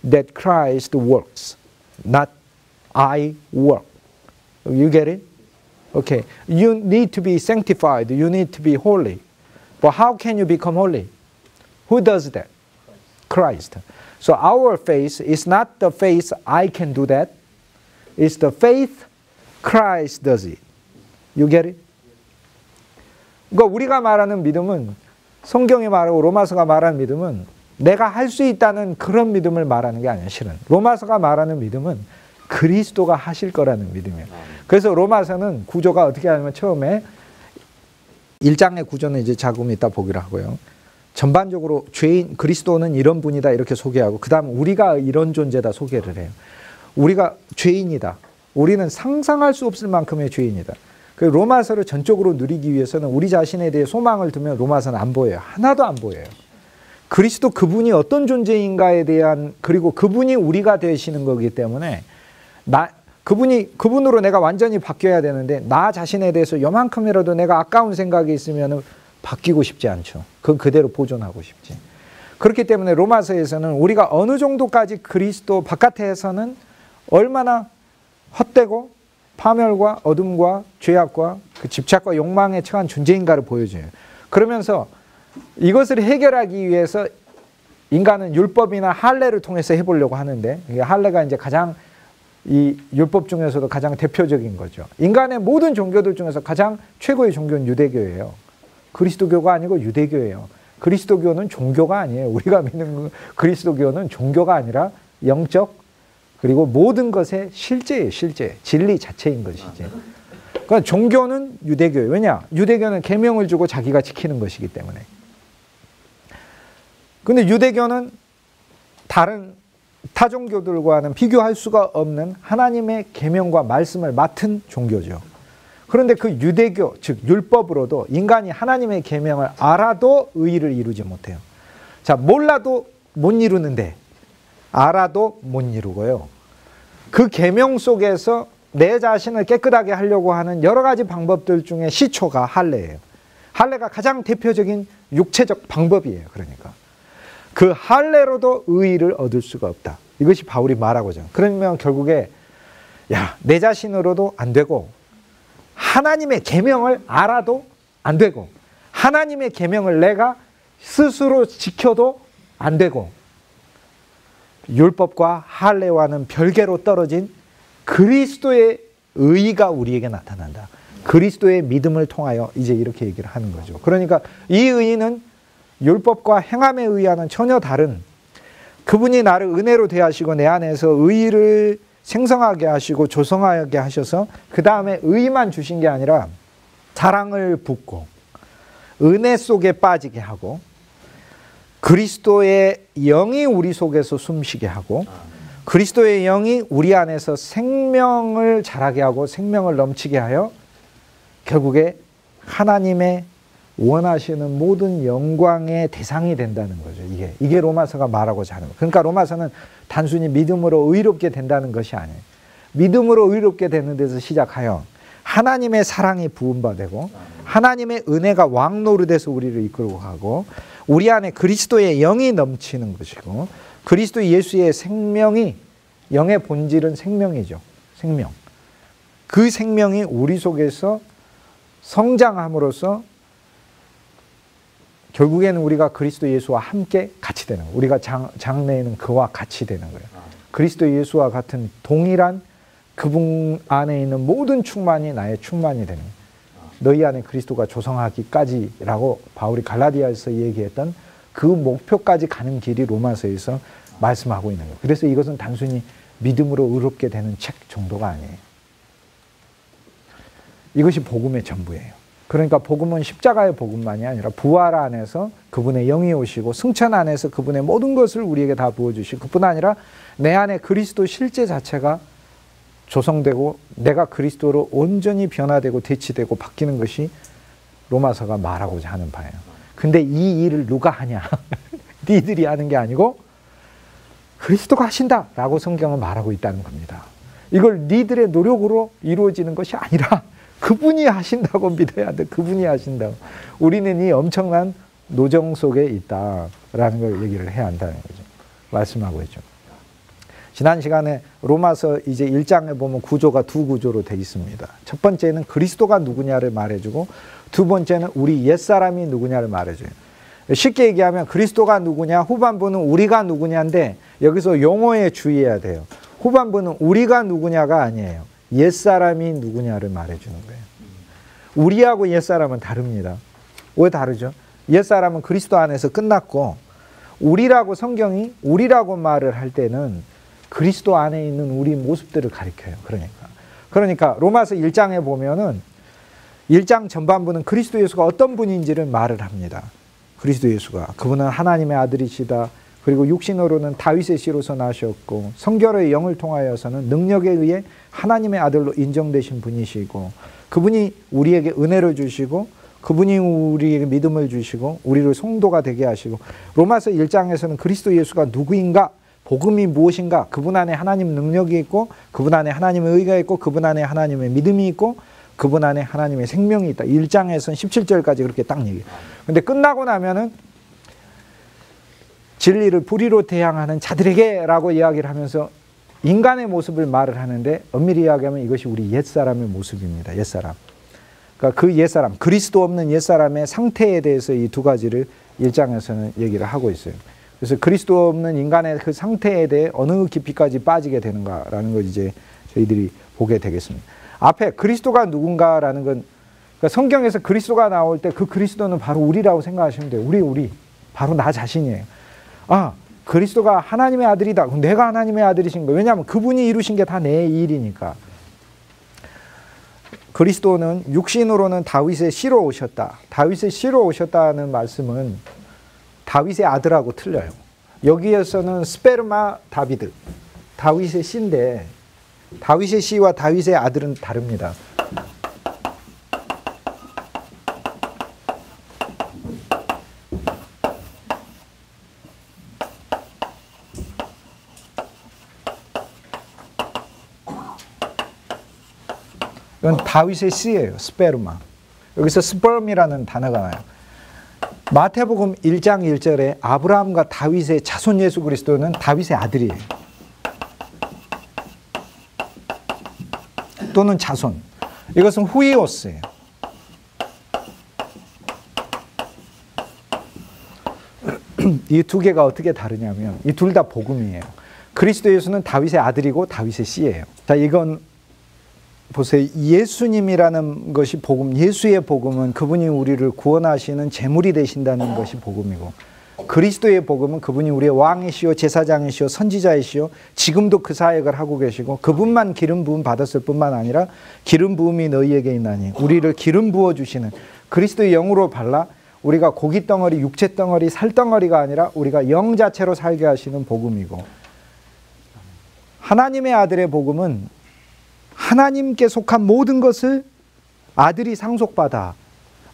that Christ works, not I work. You get it? Okay. You need to be sanctified. You need to be holy. But how can you become holy? Who does that? Christ. So our faith is not the faith I can do that. It's the faith Christ does it. You get it? 그러니까 우리가 말하는 믿음은 성경이 말하고 로마서가 말하는 믿음은 내가 할 수 있다는 그런 믿음을 말하는 게 아니야, 실은. 로마서가 말하는 믿음은 그리스도가 하실 거라는 믿음이에요. 그래서 로마서는 구조가 어떻게 하냐면 처음에 1장의 구조는 이제 조금 이따 보기로 하고요. 전반적으로 죄인, 그리스도는 이런 분이다 이렇게 소개하고 그 다음 우리가 이런 존재다 소개를 해요. 우리가 죄인이다. 우리는 상상할 수 없을 만큼의 죄인이다. 그 로마서를 전적으로 누리기 위해서는 우리 자신에 대해 소망을 두면 로마서는 안 보여요. 하나도 안 보여요. 그리스도 그분이 어떤 존재인가에 대한 그리고 그분이 우리가 되시는 거기 때문에 그분으로 내가 완전히 바뀌어야 되는데 나 자신에 대해서 요만큼이라도 내가 아까운 생각이 있으면 바뀌고 싶지 않죠. 그건 그대로 보존하고 싶지. 그렇기 때문에 로마서에서는 우리가 어느 정도까지 그리스도 바깥에서는 얼마나 헛되고 파멸과 어둠과 죄악과 그 집착과 욕망에 처한 존재인가를 보여줘요. 그러면서 이것을 해결하기 위해서 인간은 율법이나 할례를 통해서 해보려고 하는데 할례가 이제 가장 이 율법 중에서도 가장 대표적인 거죠. 인간의 모든 종교들 중에서 가장 최고의 종교는 유대교예요. 그리스도교가 아니고 유대교예요. 그리스도교는 종교가 아니에요. 우리가 믿는 그리스도교는 종교가 아니라 영적 그리고 모든 것의 실제예요. 실제. 진리 자체인 것이지. 그러니까 종교는 유대교예요. 왜냐? 유대교는 계명을 주고 자기가 지키는 것이기 때문에. 근데 유대교는 다른 타 종교들과는 비교할 수가 없는 하나님의 계명과 말씀을 맡은 종교죠. 그런데 그 유대교, 즉 율법으로도 인간이 하나님의 계명을 알아도 의의를 이루지 못해요. 자, 몰라도 못 이루는데 알아도 못 이루고요. 그 계명 속에서 내 자신을 깨끗하게 하려고 하는 여러 가지 방법들 중에 시초가 할례예요. 할례가 가장 대표적인 육체적 방법이에요. 그러니까 그 할례로도 의의를 얻을 수가 없다. 이것이 바울이 말하고자. 그러면 결국에 내 자신으로도 안 되고 하나님의 계명을 알아도 안 되고 하나님의 계명을 내가 스스로 지켜도 안 되고 율법과 할례와는 별개로 떨어진 그리스도의 의의가 우리에게 나타난다. 그리스도의 믿음을 통하여 이제 이렇게 얘기를 하는 거죠. 그러니까 이 의의는 율법과 행함에 의하는 전혀 다른 그분이 나를 은혜로 대하시고 내 안에서 의의를 생성하게 하시고 조성하게 하셔서 그 다음에 의의만 주신 게 아니라 사랑을 붓고 은혜 속에 빠지게 하고 그리스도의 영이 우리 속에서 숨쉬게 하고 그리스도의 영이 우리 안에서 생명을 자라게 하고 생명을 넘치게 하여 결국에 하나님의 원하시는 모든 영광의 대상이 된다는 거죠. 이게 로마서가 말하고자 하는 거예요. 그러니까 로마서는 단순히 믿음으로 의롭게 된다는 것이 아니에요. 믿음으로 의롭게 되는 데서 시작하여 하나님의 사랑이 부음받고 하나님의 은혜가 왕노릇해서 우리를 이끌고 가고 우리 안에 그리스도의 영이 넘치는 것이고 그리스도 예수의 생명이 영의 본질은 생명이죠. 생명. 그 생명이 우리 속에서 성장함으로써 결국에는 우리가 그리스도 예수와 함께 같이 되는 거예요. 우리가 장래에는 그와 같이 되는 거예요. 그리스도 예수와 같은 동일한 그분 안에 있는 모든 충만이 나의 충만이 되는 거예요. 너희 안에 그리스도가 조성하기까지라고 바울이 갈라디아에서 얘기했던 그 목표까지 가는 길이 로마서에서 말씀하고 있는 거예요. 그래서 이것은 단순히 믿음으로 의롭게 되는 책 정도가 아니에요. 이것이 복음의 전부예요. 그러니까 복음은 십자가의 복음만이 아니라 부활 안에서 그분의 영이 오시고 승천 안에서 그분의 모든 것을 우리에게 다 부어주시고 그뿐 아니라 내 안에 그리스도 실제 자체가 조성되고 내가 그리스도로 온전히 변화되고 대치되고 바뀌는 것이 로마서가 말하고자 하는 바예요. 근데 이 일을 누가 하냐? 니들이 하는 게 아니고 그리스도가 하신다라고 성경은 말하고 있다는 겁니다. 이걸 니들의 노력으로 이루어지는 것이 아니라 그분이 하신다고 믿어야 돼. 그분이 하신다고. 우리는 이 엄청난 노정 속에 있다라는 걸 얘기를 해야 한다는 거죠. 말씀하고 있죠. 지난 시간에 로마서 이제 1장에 보면 구조가 두 구조로 되어 있습니다. 첫 번째는 그리스도가 누구냐를 말해주고 두 번째는 우리 옛사람이 누구냐를 말해줘요. 쉽게 얘기하면 그리스도가 누구냐, 후반부는 우리가 누구냐인데 여기서 용어에 주의해야 돼요. 후반부는 우리가 누구냐가 아니에요. 옛사람이 누구냐를 말해주는 거예요. 우리하고 옛사람은 다릅니다. 왜 다르죠? 옛사람은 그리스도 안에서 끝났고, 우리라고 성경이 우리라고 말을 할 때는 그리스도 안에 있는 우리 모습들을 가리켜요. 그러니까 로마서 1장에 보면은 1장 전반부는 그리스도 예수가 어떤 분인지를 말을 합니다. 그리스도 예수가 그분은 하나님의 아들이시다. 그리고 육신으로는 다윗의 씨로서 나셨고 성결의 영을 통하여서는 능력에 의해 하나님의 아들로 인정되신 분이시고, 그분이 우리에게 은혜를 주시고 그분이 우리에게 믿음을 주시고 우리를 성도가 되게 하시고, 로마서 1장에서는 그리스도 예수가 누구인가, 복음이 무엇인가, 그분 안에 하나님 능력이 있고 그분 안에 하나님의 의가 있고 그분 안에 하나님의 믿음이 있고 그분 안에 하나님의 생명이 있다. 1장에서는 17절까지 그렇게 딱 얘기해요. 근데 끝나고 나면은 진리를 불의로 대항하는 자들에게 라고 이야기를 하면서 인간의 모습을 말을 하는데, 엄밀히 이야기하면 이것이 우리 옛사람의 모습입니다. 옛사람. 그러니까 그 옛사람, 그리스도 없는 옛사람의 상태에 대해서 이 두 가지를 1장에서는 얘기를 하고 있어요. 그래서 그리스도 없는 인간의 그 상태에 대해 어느 깊이까지 빠지게 되는가라는 걸 이제 저희들이 보게 되겠습니다. 앞에 그리스도가 누군가라는 건, 그러니까 성경에서 그리스도가 나올 때 그 그리스도는 바로 우리라고 생각하시면 돼요. 우리. 바로 나 자신이에요. 아, 그리스도가 하나님의 아들이다. 그럼 내가 하나님의 아들이신 거예요. 왜냐하면 그분이 이루신 게 다 내 일이니까. 그리스도는 육신으로는 다윗의 씨로 오셨다. 다윗의 씨로 오셨다는 말씀은 다윗의 아들하고 틀려요. 여기에서는 스페르마 다비드, 다윗의 씨인데 다윗의 씨와 다윗의 아들은 다릅니다. 이건 다윗의 씨예요. 스페르마. 여기서 스perm이라는 단어가 나요. 마태복음 1장 1절에 아브라함과 다윗의 자손 예수 그리스도는 다윗의 아들이에요. 또는 자손. 이것은 후이오스예요. 이 두 개가 어떻게 다르냐면 이 둘 다 복음이에요. 그리스도 예수는 다윗의 아들이고 다윗의 씨예요. 자, 이건 보세요. 예수님이라는 것이 복음, 예수의 복음은 그분이 우리를 구원하시는 제물이 되신다는 것이 복음이고, 그리스도의 복음은 그분이 우리의 왕이시오, 제사장이시오, 선지자이시오, 지금도 그 사역을 하고 계시고 그분만 기름 부음 받았을 뿐만 아니라 기름 부음이 너희에게 있나니, 우리를 기름 부어주시는 그리스도의 영으로 발라 우리가 고기 덩어리, 육체 덩어리, 살 덩어리가 아니라 우리가 영 자체로 살게 하시는 복음이고, 하나님의 아들의 복음은 하나님께 속한 모든 것을 아들이 상속받아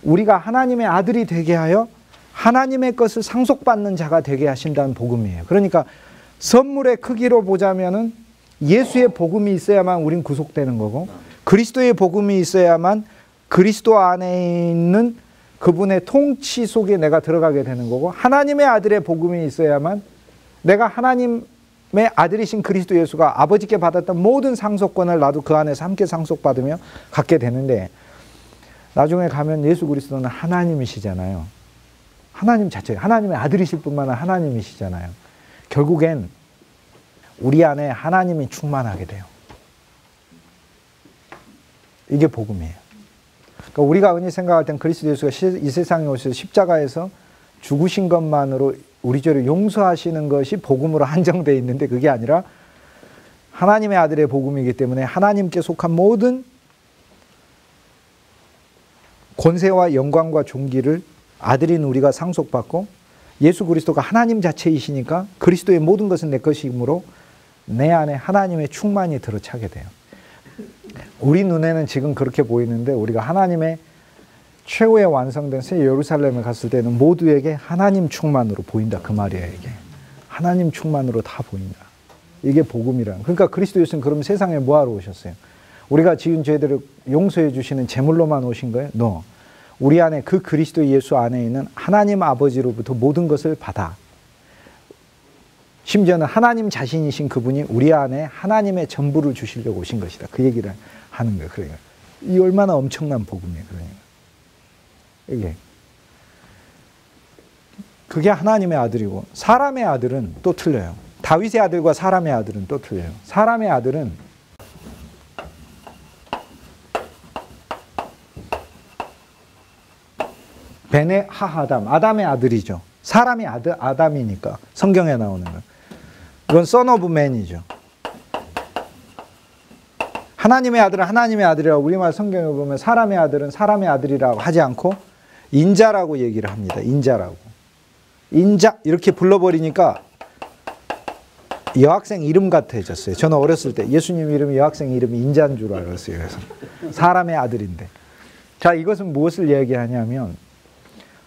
우리가 하나님의 아들이 되게 하여 하나님의 것을 상속받는 자가 되게 하신다는 복음이에요. 그러니까 선물의 크기로 보자면은 예수의 복음이 있어야만 우린 구속되는 거고, 그리스도의 복음이 있어야만 그리스도 안에 있는 그분의 통치 속에 내가 들어가게 되는 거고, 하나님의 아들의 복음이 있어야만 내가 하나님의 아들이신 그리스도 예수가 아버지께 받았던 모든 상속권을 나도 그 안에서 함께 상속받으며 갖게 되는데, 나중에 가면 예수 그리스도는 하나님이시잖아요. 하나님 자체, 하나님의 아들이실 뿐만 아니라 하나님이시잖아요. 결국엔 우리 안에 하나님이 충만하게 돼요. 이게 복음이에요. 그러니까 우리가 흔히 생각할 땐 그리스도 예수가 이 세상에 오셔서 십자가에서 죽으신 것만으로 우리 죄를 용서하시는 것이 복음으로 한정되어 있는데, 그게 아니라 하나님의 아들의 복음이기 때문에 하나님께 속한 모든 권세와 영광과 존귀를 아들인 우리가 상속받고, 예수 그리스도가 하나님 자체이시니까 그리스도의 모든 것은 내 것이므로 내 안에 하나님의 충만이 들어차게 돼요. 우리 눈에는 지금 그렇게 보이는데, 우리가 하나님의 최후의 완성된 새 예루살렘에 갔을 때는 모두에게 하나님 충만으로 보인다, 그 말이에요. 이게 하나님 충만으로 다 보인다. 이게 복음이라는. 그러니까 그리스도 예수는 그럼 세상에 뭐하러 오셨어요? 우리가 지은 죄들을 용서해 주시는 제물로만 오신 거예요? No. 우리 안에 그 그리스도 예수 안에 있는 하나님 아버지로부터 모든 것을 받아, 심지어는 하나님 자신이신 그분이 우리 안에 하나님의 전부를 주시려고 오신 것이다, 그 얘기를 하는 거예요. 그러니까 이 얼마나 엄청난 복음이에요. 그러니까 이게 그게 하나님의 아들이고 사람의 아들은 또 틀려요. 다윗의 아들과 사람의 아들은 또 틀려요. 사람의 아들은 베네 하하담, 아담의 아들이죠. 사람이 아담이니까 성경에 나오는 거. 이건 son of man이죠. 하나님의 아들은 하나님의 아들이라고 우리말 성경에 보면 사람의 아들은 사람의 아들이라고 하지 않고 인자라고 얘기를 합니다. 인자라고. 인자 이렇게 불러버리니까 여학생 이름 같아졌어요. 저는 어렸을 때 예수님 이름이 여학생 이름이 인자인 줄 알았어요. 그래서 사람의 아들인데. 자, 이것은 무엇을 얘기하냐면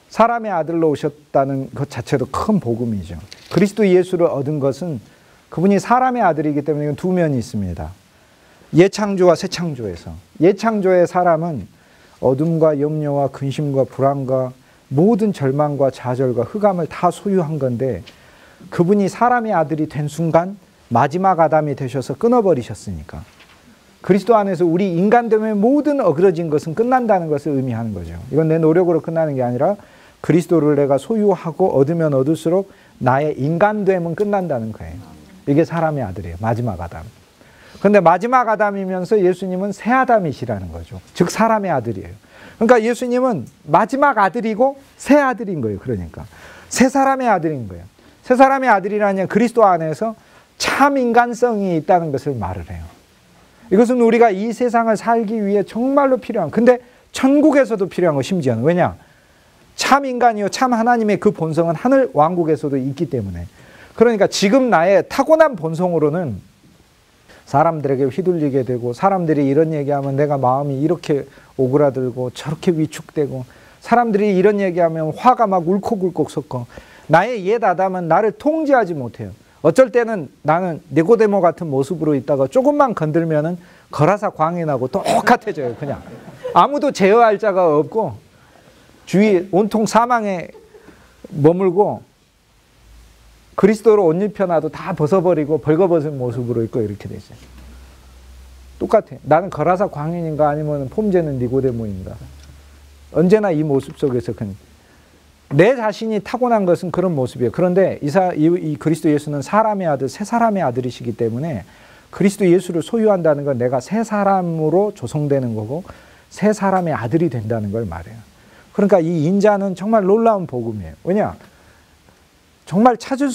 사람의 아들로 오셨다는 것 자체도 큰 복음이죠. 그리스도 예수를 얻은 것은 그분이 사람의 아들이기 때문에 두 면이 있습니다. 예창조와 새창조에서. 예창조의 사람은 어둠과 염려와 근심과 불안과 모든 절망과 좌절과 흑암을 다 소유한 건데 그분이 사람의 아들이 된 순간 마지막 아담이 되셔서 끊어버리셨으니까 그리스도 안에서 우리 인간 때문에 모든 어그러진 것은 끝난다는 것을 의미하는 거죠. 이건 내 노력으로 끝나는 게 아니라 그리스도를 내가 소유하고 얻으면 얻을수록 나의 인간됨은 끝난다는 거예요. 이게 사람의 아들이에요. 마지막 아담. 그런데 마지막 아담이면서 예수님은 새 아담이시라는 거죠. 즉 사람의 아들이에요. 그러니까 예수님은 마지막 아들이고 새 아들인 거예요. 그러니까 새 사람의 아들인 거예요. 새 사람의 아들이라는 그리스도 안에서 참 인간성이 있다는 것을 말을 해요. 이것은 우리가 이 세상을 살기 위해 정말로 필요한, 근데 천국에서도 필요한 거 심지어는. 왜냐? 참 인간이요 참 하나님의 그 본성은 하늘 왕국에서도 있기 때문에. 그러니까 지금 나의 타고난 본성으로는 사람들에게 휘둘리게 되고 사람들이 이런 얘기하면 내가 마음이 이렇게 오그라들고 저렇게 위축되고 사람들이 이런 얘기하면 화가 막 울컥울컥 섞어. 나의 옛 아담은 나를 통제하지 못해요. 어쩔 때는 나는 니고데모 같은 모습으로 있다가 조금만 건들면은 거라사 광이 나고 똑같아져요. 그냥 아무도 제어할 자가 없고 주위 온통 사망에 머물고 그리스도로 옷 입혀놔도 다 벗어버리고 벌거벗은 모습으로 있고 이렇게 되죠. 똑같아. 나는 거라사 광인인가 아니면 폼제는 니고데모인가. 언제나 이 모습 속에서 내 자신이 타고난 것은 그런 모습이에요. 그런데 이 그리스도 예수는 사람의 아들, 새 사람의 아들이시기 때문에 그리스도 예수를 소유한다는 건 내가 새 사람으로 조성되는 거고 새 사람의 아들이 된다는 걸 말해요. 그러니까 이 인자는 정말 놀라운 복음이에요. 왜냐? 정말 찾을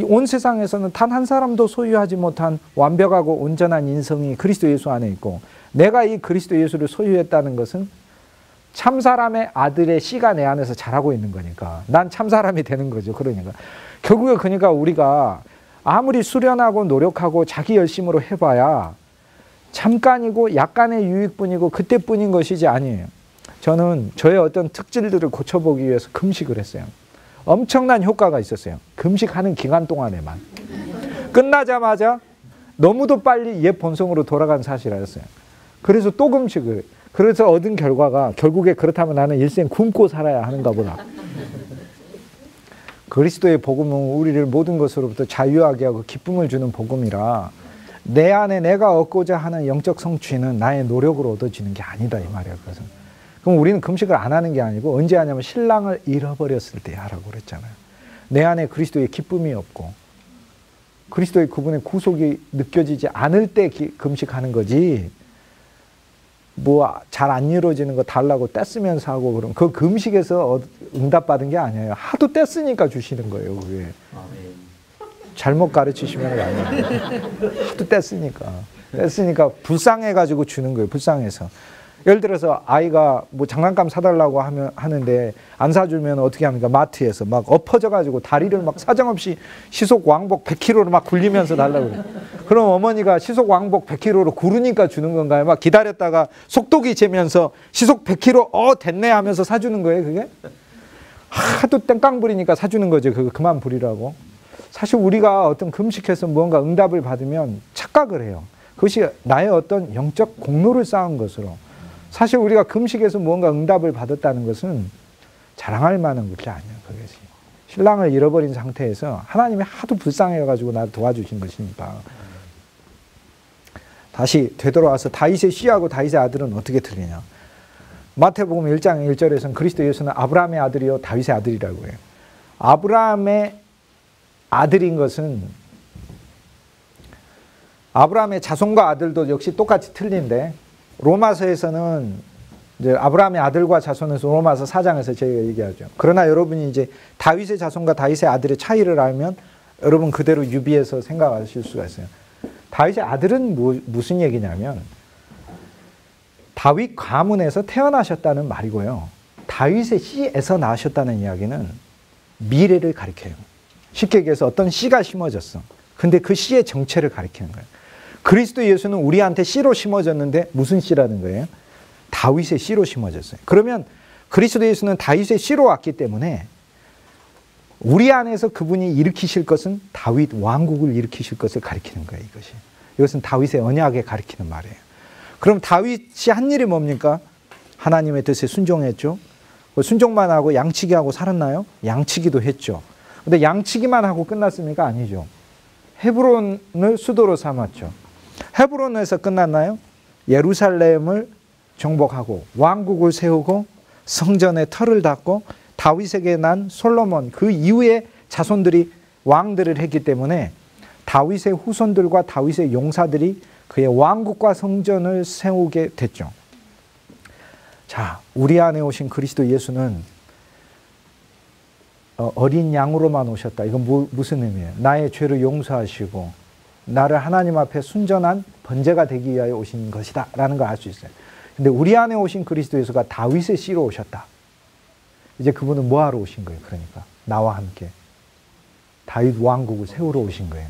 온 세상에서는 단 한 사람도 소유하지 못한 완벽하고 온전한 인성이 그리스도 예수 안에 있고 내가 이 그리스도 예수를 소유했다는 것은 참사람의 아들의 씨가 내 안에서 자라고 있는 거니까 난 참사람이 되는 거죠. 그러니까 결국에 그러니까 우리가 아무리 수련하고 노력하고 자기 열심으로 해봐야 잠깐이고 약간의 유익뿐이고 그때뿐인 것이지 아니에요. 저는 저의 어떤 특질들을 고쳐보기 위해서 금식을 했어요. 엄청난 효과가 있었어요. 금식하는 기간 동안에만. 끝나자마자 너무도 빨리 옛 본성으로 돌아간 사실을 알았어요. 그래서 또 금식을. 그래서 얻은 결과가 결국에 그렇다면 나는 일생 굶고 살아야 하는가 보다. 그리스도의 복음은 우리를 모든 것으로부터 자유하게 하고 기쁨을 주는 복음이라 내 안에 내가 얻고자 하는 영적 성취는 나의 노력으로 얻어지는 게 아니다 이 말이야. 그래서 그럼 우리는 금식을 안 하는 게 아니고 언제 하냐면 신랑을 잃어버렸을 때 하라고 그랬잖아요. 내 안에 그리스도의 기쁨이 없고 그리스도의 그분의 구속이 느껴지지 않을 때 금식하는 거지 뭐 잘 안 이루어지는 거 달라고 떼쓰면서 하고 그러면 그 금식에서 응답받은 게 아니에요. 하도 떼쓰니까 주시는 거예요. 그게. 잘못 가르치시면 아니에요. 하도 떼쓰니까 불쌍해가지고 주는 거예요. 불쌍해서. 예를 들어서 아이가 뭐 장난감 사달라고 하는데 안 사주면 어떻게 합니까? 마트에서 막 엎어져가지고 다리를 막 사정없이 시속 왕복 100km로 막 굴리면서 달라고 그래요. 그럼 어머니가 시속 왕복 100km로 구르니까 주는 건가요? 막 기다렸다가 속도기 재면서 시속 100km 됐네 하면서 사주는 거예요 그게? 하도 땡깡 부리니까 사주는 거죠. 그거 그만 부리라고. 사실 우리가 어떤 금식해서 무언가 응답을 받으면 착각을 해요. 그것이 나의 어떤 영적 공로를 쌓은 것으로. 사실 우리가 금식에서 무언가 응답을 받았다는 것은 자랑할 만한 것이 아니에요. 그것이. 신랑을 잃어버린 상태에서 하나님이 하도 불쌍해가지고 나를 도와주신 것이니까. 다시 되돌아와서 다윗의 씨하고 다윗의 아들은 어떻게 틀리냐. 마태복음 1장 1절에서는 그리스도 예수는 아브라함의 아들이요 다윗의 아들이라고 해요. 아브라함의 아들인 것은 아브라함의 자손과 아들도 역시 똑같이 틀린데 로마서에서는 이제 아브라함의 아들과 자손에서 로마서 4장에서 저희가 얘기하죠. 그러나 여러분이 이제 다윗의 자손과 다윗의 아들의 차이를 알면 여러분 그대로 유비해서 생각하실 수가 있어요. 다윗의 아들은 무슨 얘기냐면 다윗 가문에서 태어나셨다는 말이고요. 다윗의 씨에서 나셨다는 이야기는 미래를 가리켜요. 쉽게 얘기해서 어떤 씨가 심어졌어. 근데 그 씨의 정체를 가리키는 거예요. 그리스도 예수는 우리한테 씨로 심어졌는데 무슨 씨라는 거예요? 다윗의 씨로 심어졌어요. 그러면 그리스도 예수는 다윗의 씨로 왔기 때문에 우리 안에서 그분이 일으키실 것은 다윗 왕국을 일으키실 것을 가리키는 거예요. 이것은 다윗의 언약에 가리키는 말이에요. 그럼 다윗이 한 일이 뭡니까? 하나님의 뜻에 순종했죠. 순종만 하고 양치기 하고 살았나요? 양치기도 했죠. 근데 양치기만 하고 끝났습니까? 아니죠. 헤브론을 수도로 삼았죠. 헤브론에서 끝났나요? 예루살렘을 정복하고 왕국을 세우고 성전에 터를 닫고 다윗에게 난 솔로몬 그 이후에 자손들이 왕들을 했기 때문에 다윗의 후손들과 다윗의 용사들이 그의 왕국과 성전을 세우게 됐죠. 자, 우리 안에 오신 그리스도 예수는 어린 양으로만 오셨다. 이건 무슨 의미예요? 나의 죄를 용서하시고 나를 하나님 앞에 순전한 번제가 되기 위하여 오신 것이다 라는 걸 알 수 있어요. 근데 우리 안에 오신 그리스도 예수가 다윗의 씨로 오셨다. 이제 그분은 뭐하러 오신 거예요? 그러니까 나와 함께 다윗 왕국을 세우러 오신 거예요.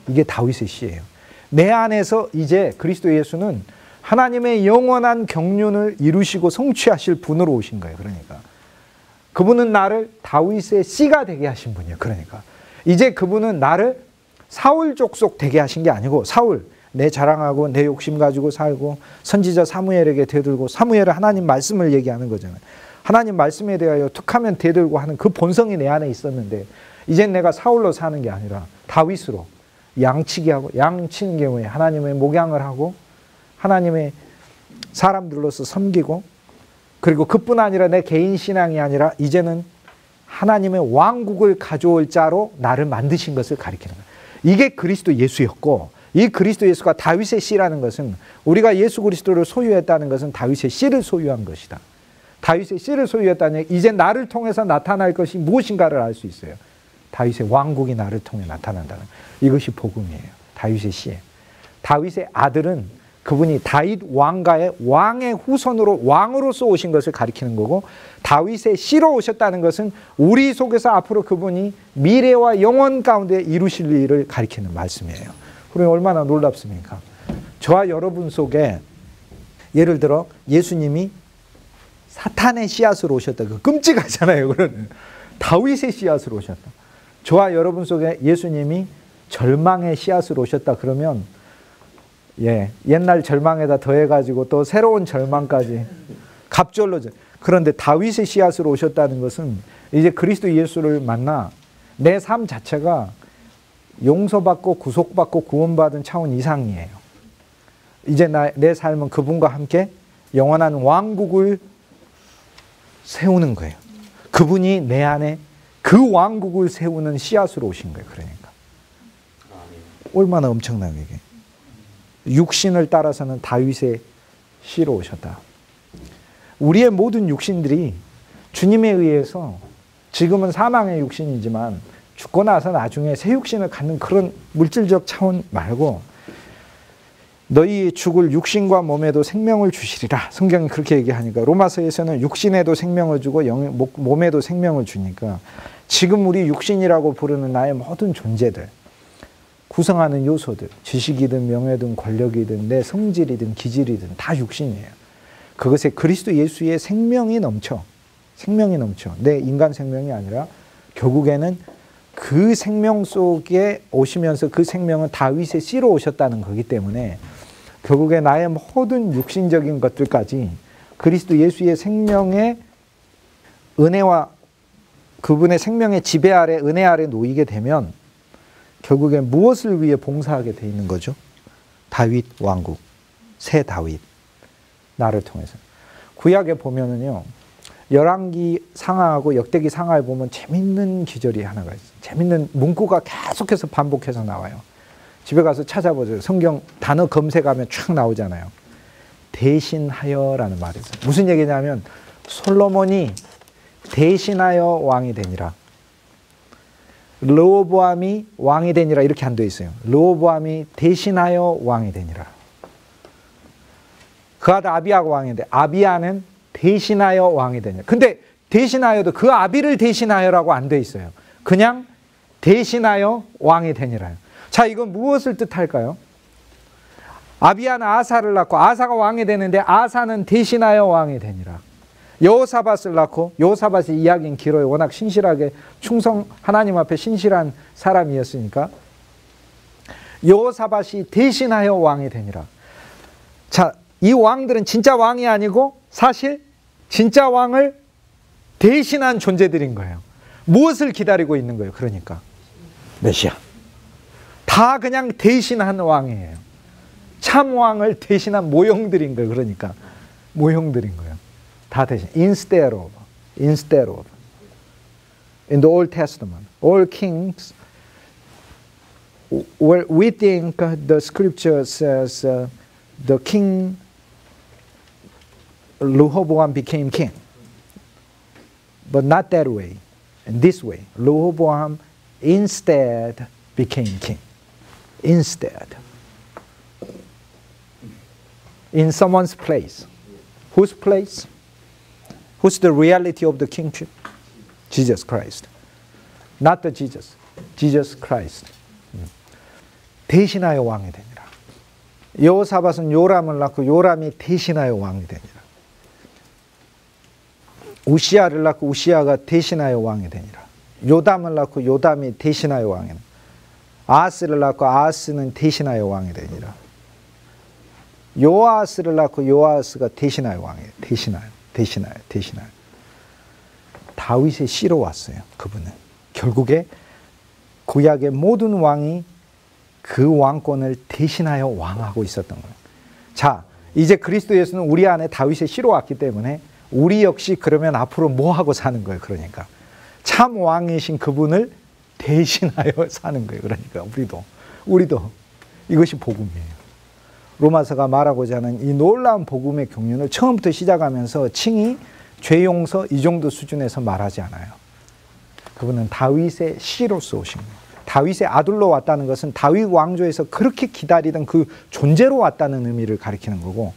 이게 다윗의 씨예요. 내 안에서 이제 그리스도 예수는 하나님의 영원한 경륜을 이루시고 성취하실 분으로 오신 거예요. 그러니까 그분은 나를 다윗의 씨가 되게 하신 분이에요. 그러니까 이제 그분은 나를 사울 족속 되게 하신 게 아니고 사울 내 자랑하고 내 욕심 가지고 살고 선지자 사무엘에게 대들고 사무엘은 하나님 말씀을 얘기하는 거잖아요. 하나님 말씀에 대하여 툭하면 대들고 하는 그 본성이 내 안에 있었는데 이젠 내가 사울로 사는 게 아니라 다윗으로 양치기 하고 양치는 경우에 하나님의 목양을 하고 하나님의 사람들로서 섬기고 그리고 그뿐 아니라 내 개인 신앙이 아니라 이제는 하나님의 왕국을 가져올 자로 나를 만드신 것을 가리키는 거예요. 이게 그리스도 예수였고 이 그리스도 예수가 다윗의 씨라는 것은 우리가 예수 그리스도를 소유했다는 것은 다윗의 씨를 소유한 것이다. 다윗의 씨를 소유했다니 이제 나를 통해서 나타날 것이 무엇인가를 알 수 있어요. 다윗의 왕국이 나를 통해 나타난다는 이것이 복음이에요. 다윗의 씨예요. 다윗의 아들은 그분이 다윗 왕가의 왕의 후손으로 왕으로서 오신 것을 가리키는 거고 다윗의 씨로 오셨다는 것은 우리 속에서 앞으로 그분이 미래와 영원 가운데 이루실 일을 가리키는 말씀이에요. 그럼 얼마나 놀랍습니까? 저와 여러분 속에 예를 들어 예수님이 사탄의 씨앗으로 오셨다. 그 끔찍하잖아요. 그러는 다윗의 씨앗으로 오셨다. 저와 여러분 속에 예수님이 절망의 씨앗으로 오셨다. 그러면 옛날 절망에다 더해가지고 또 새로운 절망까지 갑절로. 그런데 다윗의 씨앗으로 오셨다는 것은 이제 그리스도 예수를 만나 내 삶 자체가 용서받고 구속받고 구원받은 차원 이상이에요. 이제 내 삶은 그분과 함께 영원한 왕국을 세우는 거예요. 그분이 내 안에 그 왕국을 세우는 씨앗으로 오신 거예요. 그러니까 얼마나 엄청나요 이게. 육신을 따라서는 다윗의 씨로 오셨다. 우리의 모든 육신들이 주님에 의해서 지금은 사망의 육신이지만 죽고 나서 나중에 새 육신을 갖는 그런 물질적 차원 말고 너희 죽을 육신과 몸에도 생명을 주시리라. 성경이 그렇게 얘기하니까 로마서에서는 육신에도 생명을 주고 몸에도 생명을 주니까 지금 우리 육신이라고 부르는 나의 모든 존재들 구성하는 요소들 지식이든 명예든 권력이든 내 성질이든 기질이든 다 육신이에요. 그것에 그리스도 예수의 생명이 넘쳐. 내 인간 생명이 아니라 결국에는 그 생명 속에 오시면서 그 생명은 다윗의 씨로 오셨다는 거기 때문에 결국에 나의 모든 육신적인 것들까지 그리스도 예수의 생명의 은혜와 그분의 생명의 지배 아래 은혜 아래 놓이게 되면 결국에 무엇을 위해 봉사하게 돼 있는 거죠? 다윗 왕국, 새 다윗, 나를 통해서. 구약에 보면은요, 열왕기 상하하고 역대기 상하에 보면 재밌는 기절이 하나가 있어요. 재밌는 문구가 계속해서 반복해서 나와요. 집에 가서 찾아보세요. 성경 단어 검색하면 쫙 나오잖아요. 대신하여라는 말이 있어요. 무슨 얘기냐면 솔로몬이 대신하여 왕이 되니라. 르호보암이 왕이 되니라 이렇게 안 되어 있어요. 르호보암이 대신하여 왕이 되니라. 그 아들 아비야가 왕이 되는데 아비야는 대신하여 왕이 되니라. 근데 대신하여도 그 아비를 대신하여라고 안 되어 있어요. 그냥 대신하여 왕이 되니라요. 자, 이건 무엇을 뜻할까요? 아비야는 아사를 낳고 아사가 왕이 되는데 아사는 대신하여 왕이 되니라. 여호사밧을 낳고 여호사밧의 이야기는 길어요. 워낙 신실하게 충성 하나님 앞에 신실한 사람이었으니까 여호사밧이 대신하여 왕이 되니라. 자, 이 왕들은 진짜 왕이 아니고 사실 진짜 왕을 대신한 존재들인 거예요. 무엇을 기다리고 있는 거예요? 그러니까 메시아. 다 그냥 대신한 왕이에요. 참 왕을 대신한 모형들인 거예요. 그러니까 모형들인 거예요. 다 대신. Instead of. In the Old Testament, all kings, well, we think the scripture says the king Rehoboam became king. But not that way. In this way. Rehoboam instead became king. Instead. In someone's place. Whose place? Who's the reality of the kingship? Jesus Christ. Not the Jesus. Jesus Christ. 대신하여 왕이 되니라. 여호사밧은 요람을 낳고 요람이 대신하여 왕이 되니라. 우시야를 낳고 우시야가 대신하여 왕이 되니라. 요담을 낳고 요담이 대신하여 왕이 되니라. 아하스를 낳고 아하스는 대신하여 왕이 되니라. 요아스를 낳고 요아스가 대신하여 왕이 되니라. 대신하여. 다윗의 씨로 왔어요. 그분은. 결국에 구약의 모든 왕이 그 왕권을 대신하여 왕하고 있었던 거예요. 자, 이제 그리스도 예수는 우리 안에 다윗의 씨로 왔기 때문에 우리 역시 그러면 앞으로 뭐 하고 사는 거예요? 그러니까 참 왕이신 그분을 대신하여 사는 거예요. 그러니까 우리도 이것이 복음이에요. 로마서가 말하고자 하는 이 놀라운 복음의 경륜을 처음부터 시작하면서 칭의, 죄용서 이 정도 수준에서 말하지 않아요. 그분은 다윗의 씨로서 오신 거예요. 다윗의 아들로 왔다는 것은 다윗 왕조에서 그렇게 기다리던 그 존재로 왔다는 의미를 가리키는 거고,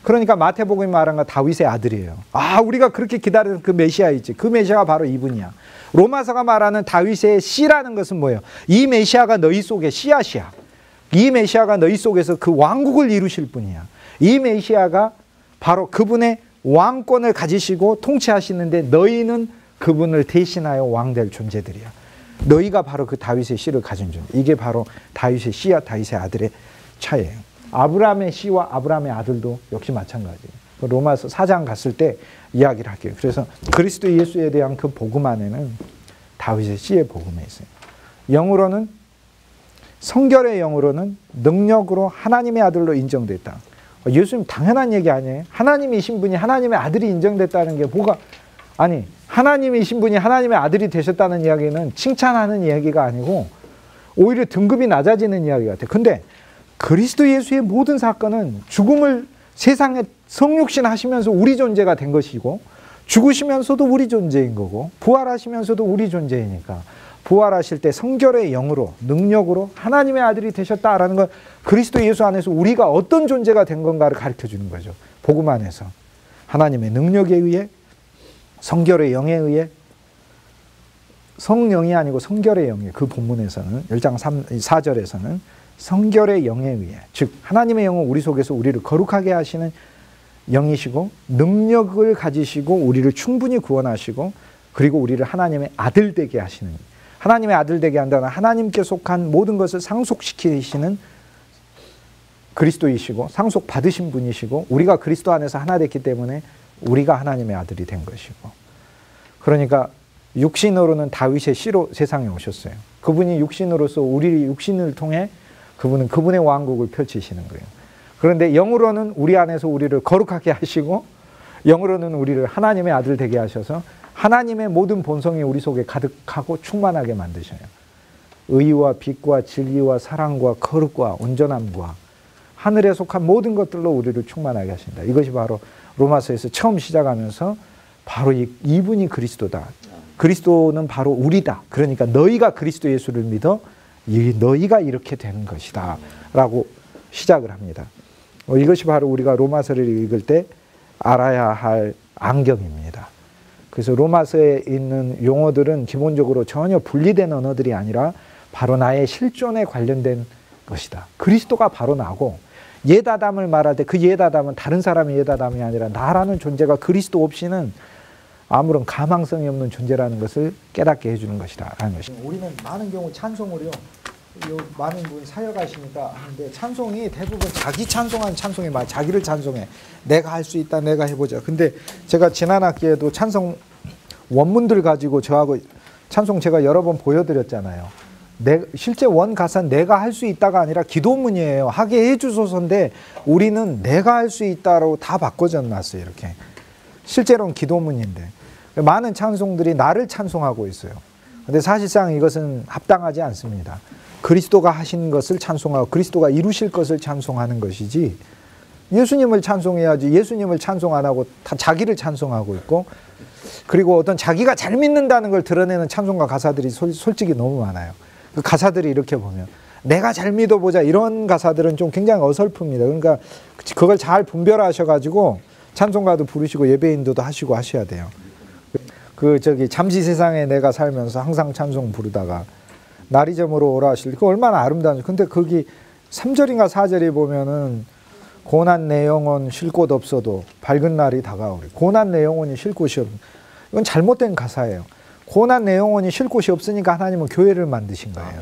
그러니까 마태복음이 말한 건 다윗의 아들이에요. 아, 우리가 그렇게 기다리던 그 메시아 있지. 그 메시아가 바로 이분이야. 로마서가 말하는 다윗의 씨라는 것은 뭐예요? 이 메시아가 너희 속에 씨앗이야. 이 메시아가 너희 속에서 그 왕국을 이루실 분이야. 이 메시아가 바로 그분의 왕권을 가지시고 통치하시는데 너희는 그분을 대신하여 왕될 존재들이야. 너희가 바로 그 다윗의 씨를 가진 존재. 이게 바로 다윗의 씨와 다윗의 아들의 차이예요. 아브라함의 씨와 아브라함의 아들도 역시 마찬가지예요. 로마서 4장 갔을 때 이야기를 할게요. 그래서 그리스도 예수에 대한 그 복음 안에는 다윗의 씨의 복음이 있어요. 영으로는, 성결의 영으로는 능력으로 하나님의 아들로 인정됐다. 예수님 당연한 얘기 아니에요? 하나님이신 분이 하나님의 아들이 인정됐다는 게 뭐가, 아니 하나님이신 분이 하나님의 아들이 되셨다는 이야기는 칭찬하는 이야기가 아니고 오히려 등급이 낮아지는 이야기 같아요. 근데 그리스도 예수의 모든 사건은 죽음을 세상에 성육신 하시면서 우리 존재가 된 것이고, 죽으시면서도 우리 존재인 거고, 부활하시면서도 우리 존재이니까 부활하실 때 성결의 영으로, 능력으로 하나님의 아들이 되셨다라는 건 그리스도 예수 안에서 우리가 어떤 존재가 된 건가를 가르쳐 주는 거죠. 복음 안에서 하나님의 능력에 의해, 성결의 영에 의해, 성령이 아니고 성결의 영에, 그 본문에서는 1장 4절에서는 성결의 영에 의해, 즉 하나님의 영은 우리 속에서 우리를 거룩하게 하시는 영이시고 능력을 가지시고 우리를 충분히 구원하시고 그리고 우리를 하나님의 아들 되게 하시는, 하나님의 아들 되게 한다는 하나님께 속한 모든 것을 상속시키시는 그리스도이시고 상속 받으신 분이시고, 우리가 그리스도 안에서 하나 됐기 때문에 우리가 하나님의 아들이 된 것이고, 그러니까 육신으로는 다윗의 씨로 세상에 오셨어요. 그분이 육신으로서 우리 육신을 통해 그분은 그분의 왕국을 펼치시는 거예요. 그런데 영으로는 우리 안에서 우리를 거룩하게 하시고 영으로는 우리를 하나님의 아들 되게 하셔서 하나님의 모든 본성이 우리 속에 가득하고 충만하게 만드셔요. 의와 빛과 진리와 사랑과 거룩과 온전함과 하늘에 속한 모든 것들로 우리를 충만하게 하신다. 이것이 바로 로마서에서 처음 시작하면서 바로 이분이 그리스도다. 그리스도는 바로 우리다. 그러니까 너희가 그리스도 예수를 믿어 너희가 이렇게 되는 것이다 라고 시작을 합니다. 이것이 바로 우리가 로마서를 읽을 때 알아야 할 안경입니다. 그래서 로마서에 있는 용어들은 기본적으로 전혀 분리된 언어들이 아니라 바로 나의 실존에 관련된 것이다. 그리스도가 바로 나고 예다담을 말할 때 그 예다담은 다른 사람의 예다담이 아니라 나라는 존재가 그리스도 없이는 아무런 가망성이 없는 존재라는 것을 깨닫게 해주는 것이다 라는 것입니다. 우리는 많은 경우 찬송을요, 많은 분이 사역하시니까 하는데 찬송이 대부분 자기 찬송하는 찬송이 많아요. 자기를 찬송해. 내가 할 수 있다. 내가 해보자. 근데 제가 지난 학기에도 찬송 원문들 가지고 저하고 찬송 제가 여러 번 보여드렸잖아요. 실제 원 가사는 내가 할 수 있다가 아니라 기도문이에요. 하게 해주소서인데 우리는 내가 할 수 있다로 다 바꿔져 놨어요. 이렇게. 실제로는 기도문인데 많은 찬송들이 나를 찬송하고 있어요. 근데 사실상 이것은 합당하지 않습니다. 그리스도가 하신 것을 찬송하고 그리스도가 이루실 것을 찬송하는 것이지 예수님을 찬송해야지 예수님을 찬송 안 하고 다 자기를 찬송하고 있고 그리고 어떤 자기가 잘 믿는다는 걸 드러내는 찬송가 가사들이 솔직히 너무 많아요. 그 가사들이 이렇게 보면 내가 잘 믿어보자 이런 가사들은 좀 굉장히 어설픕니다. 그러니까 그걸 잘 분별하셔가지고 찬송가도 부르시고 예배인도도 하시고 하셔야 돼요. 잠시 세상에 내가 살면서 항상 찬송 부르다가 날이 저물어 오라 하실 때 얼마나 아름다운지. 근데 거기 3절인가 4절에 보면은 고난 내 영혼 쉴 곳 없어도 밝은 날이 다가오리. 고난 내 영혼이 쉴 곳이 없. 이건 잘못된 가사예요. 고난 내 영혼이 쉴 곳이 없으니까 하나님은 교회를 만드신 거예요.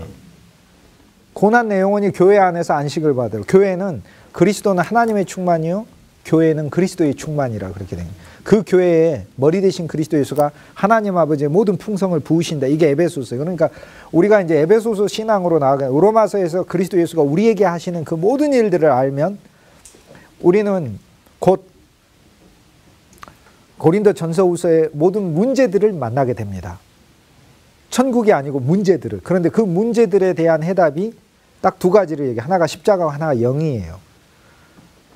고난 내 영혼이 교회 안에서 안식을 받아요. 교회는 그리스도는 하나님의 충만이요 교회는 그리스도의 충만이라 그렇게 됩니다. 그 교회에 머리 대신 그리스도 예수가 하나님 아버지의 모든 풍성을 부으신다. 이게 에베소서예요. 그러니까 우리가 이제 에베소서 신앙으로 나아가 로마서에서 그리스도 예수가 우리에게 하시는 그 모든 일들을 알면 우리는 곧 고린도 전서후서의 모든 문제들을 만나게 됩니다. 천국이 아니고 문제들을. 그런데 그 문제들에 대한 해답이 딱 두 가지를 얘기해요. 하나가 십자가와 하나가 영이에요.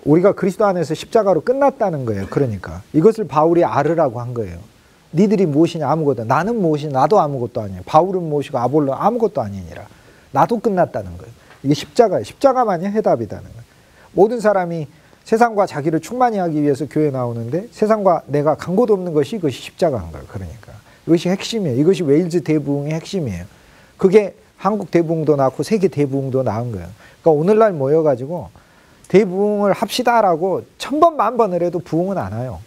우리가 그리스도 안에서 십자가로 끝났다는 거예요. 그러니까 이것을 바울이 알으라고 한 거예요. 니들이 무엇이냐 아무것도. 나는 무엇이냐 나도 아무것도 아니에요. 바울은 무엇이고 아볼로 아무것도 아니니라. 나도 끝났다는 거예요. 이게 십자가예요. 십자가만이 해답이다는 거예요. 모든 사람이 세상과 자기를 충만히 하기 위해서 교회에 나오는데 세상과 내가 간 곳 없는 것이 이것이 십자가인 거예요. 그러니까 이것이 핵심이에요. 이것이 웨일즈 대부흥의 핵심이에요. 그게 한국 대부흥도 낳고 세계 대부흥도 낳은 거예요. 그러니까 오늘날 모여가지고 대부흥을 합시다라고 1000번 만번을 해도 부흥은 안 와요.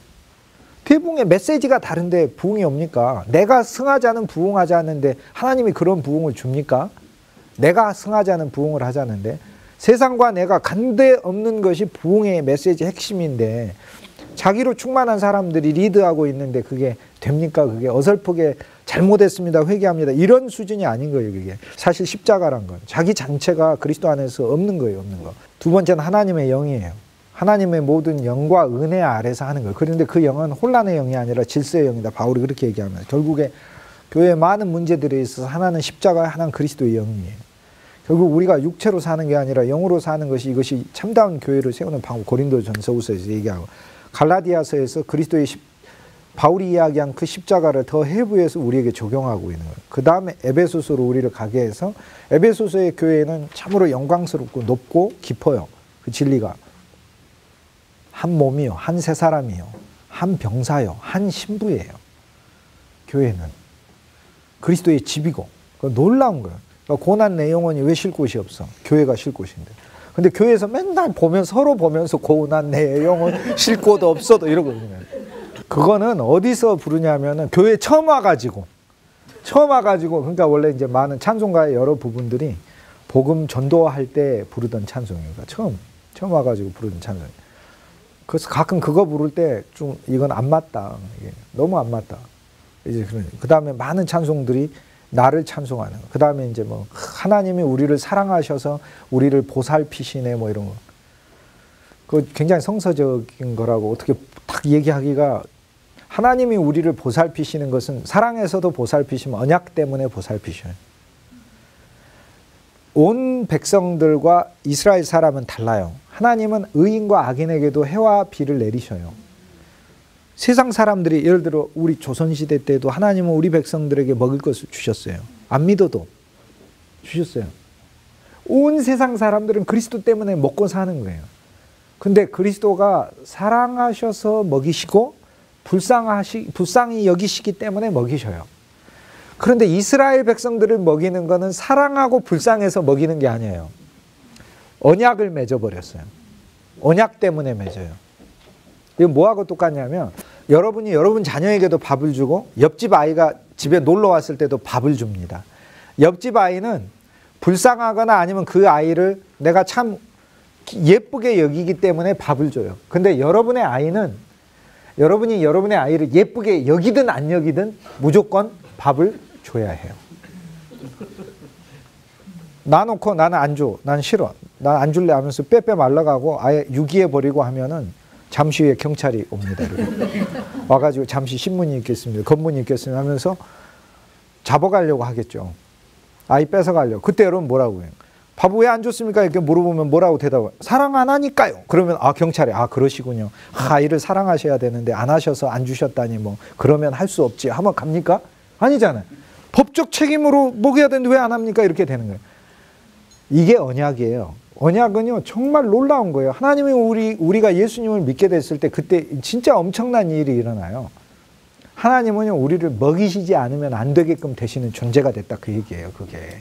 대부흥의 메시지가 다른데 부흥이 옵니까? 내가 승하자는 부흥하지 않는데 하나님이 그런 부흥을 줍니까? 내가 승하자는 부흥을 하자는데 세상과 내가 간대 없는 것이 부흥의 메시지 핵심인데 자기로 충만한 사람들이 리드하고 있는데 그게 됩니까? 그게 어설프게 잘못했습니다. 회개합니다. 이런 수준이 아닌 거예요. 그게 사실 십자가란 건 자기 자체가 그리스도 안에서 없는 거예요. 없는 거. 두 번째는 하나님의 영이에요. 하나님의 모든 영과 은혜 아래서 하는 거예요. 그런데 그 영은 혼란의 영이 아니라 질서의 영이다. 바울이 그렇게 얘기하면서 결국에 교회의 많은 문제들에 있어서 하나는 십자가, 하나는 그리스도의 영이에요. 결국 우리가 육체로 사는 게 아니라 영으로 사는 것이 이것이 참다운 교회를 세우는 방법. 고린도전서후서에서 얘기하고 갈라디아서에서 그리스도의 바울이 이야기한 그 십자가를 더 해부해서 우리에게 적용하고 있는 거예요. 그 다음에 에베소서로 우리를 가게 해서 에베소서의 교회는 참으로 영광스럽고 높고 깊어요. 그 진리가. 한 몸이요. 한 세 사람이요. 한 병사요. 한 신부예요. 교회는. 그리스도의 집이고. 놀라운 거예요. 그러니까 고난 내 영혼이 왜 쉴 곳이 없어? 교회가 쉴 곳인데. 근데 교회에서 맨날 서로 보면서 고난 내 영혼 쉴 곳 없어도 이러거든요. 그거는 어디서 부르냐면은 교회 처음 와가지고 그러니까 원래 이제 많은 찬송가의 여러 부분들이 복음 전도할 때 부르던 찬송이니까 처음 와가지고 부르던 찬송. 그래서 가끔 그거 부를 때 좀 이건 안 맞다. 이게 너무 안 맞다. 이제 그 다음에 많은 찬송들이 나를 찬송하는 거. 그 다음에 이제 뭐 하나님이 우리를 사랑하셔서 우리를 보살피시네 뭐 이런 거. 그 굉장히 성서적인 거라고 어떻게 딱 얘기하기가, 하나님이 우리를 보살피시는 것은 사랑에서도 보살피시면 언약 때문에 보살피셔요. 온 백성들과 이스라엘 사람은 달라요. 하나님은 의인과 악인에게도 해와 비를 내리셔요. 세상 사람들이 예를 들어 우리 조선시대 때도 하나님은 우리 백성들에게 먹을 것을 주셨어요. 안 믿어도 주셨어요. 온 세상 사람들은 그리스도 때문에 먹고 사는 거예요. 근데 그리스도가 사랑하셔서 먹이시고 불쌍히 여기시기 때문에 먹이셔요. 그런데 이스라엘 백성들을 먹이는 것은 사랑하고 불쌍해서 먹이는 게 아니에요. 언약을 맺어버렸어요. 언약 때문에 맺어요. 이건 뭐하고 똑같냐면, 여러분이 여러분 자녀에게도 밥을 주고 옆집 아이가 집에 놀러 왔을 때도 밥을 줍니다. 옆집 아이는 불쌍하거나 아니면 그 아이를 내가 참 예쁘게 여기기 때문에 밥을 줘요. 근데 여러분의 아이는 여러분이 여러분의 아이를 예쁘게 여기든 안 여기든 무조건 밥을 줘야 해요. 놔놓고 나는 안 줘, 난 싫어, 난 안 줄래 하면서 빼빼 말라가고 아예 유기해 버리고 하면은 잠시 후에 경찰이 옵니다. 와가지고 잠시 신문이 있겠습니다, 검문이 있겠습니다 하면서 잡아가려고 하겠죠. 아이 뺏어가려고. 그때 여러분 뭐라고 해요? 밥 왜 안 줬습니까? 이렇게 물어보면 뭐라고 대답해요? 사랑 안 하니까요. 그러면 경찰이 그러시군요. 아이를 사랑하셔야 되는데 안 하셔서 안 주셨다니 뭐 그러면 할 수 없지 하면 갑니까? 아니잖아요. 법적 책임으로 먹여야 되는데 왜 안 합니까? 이렇게 되는 거예요. 이게 언약이에요. 언약은요 정말 놀라운 거예요. 하나님이 우리가 예수님을 믿게 됐을 때 그때 진짜 엄청난 일이 일어나요. 하나님은요 우리를 먹이시지 않으면 안 되게끔 되시는 존재가 됐다, 그 얘기예요. 그게.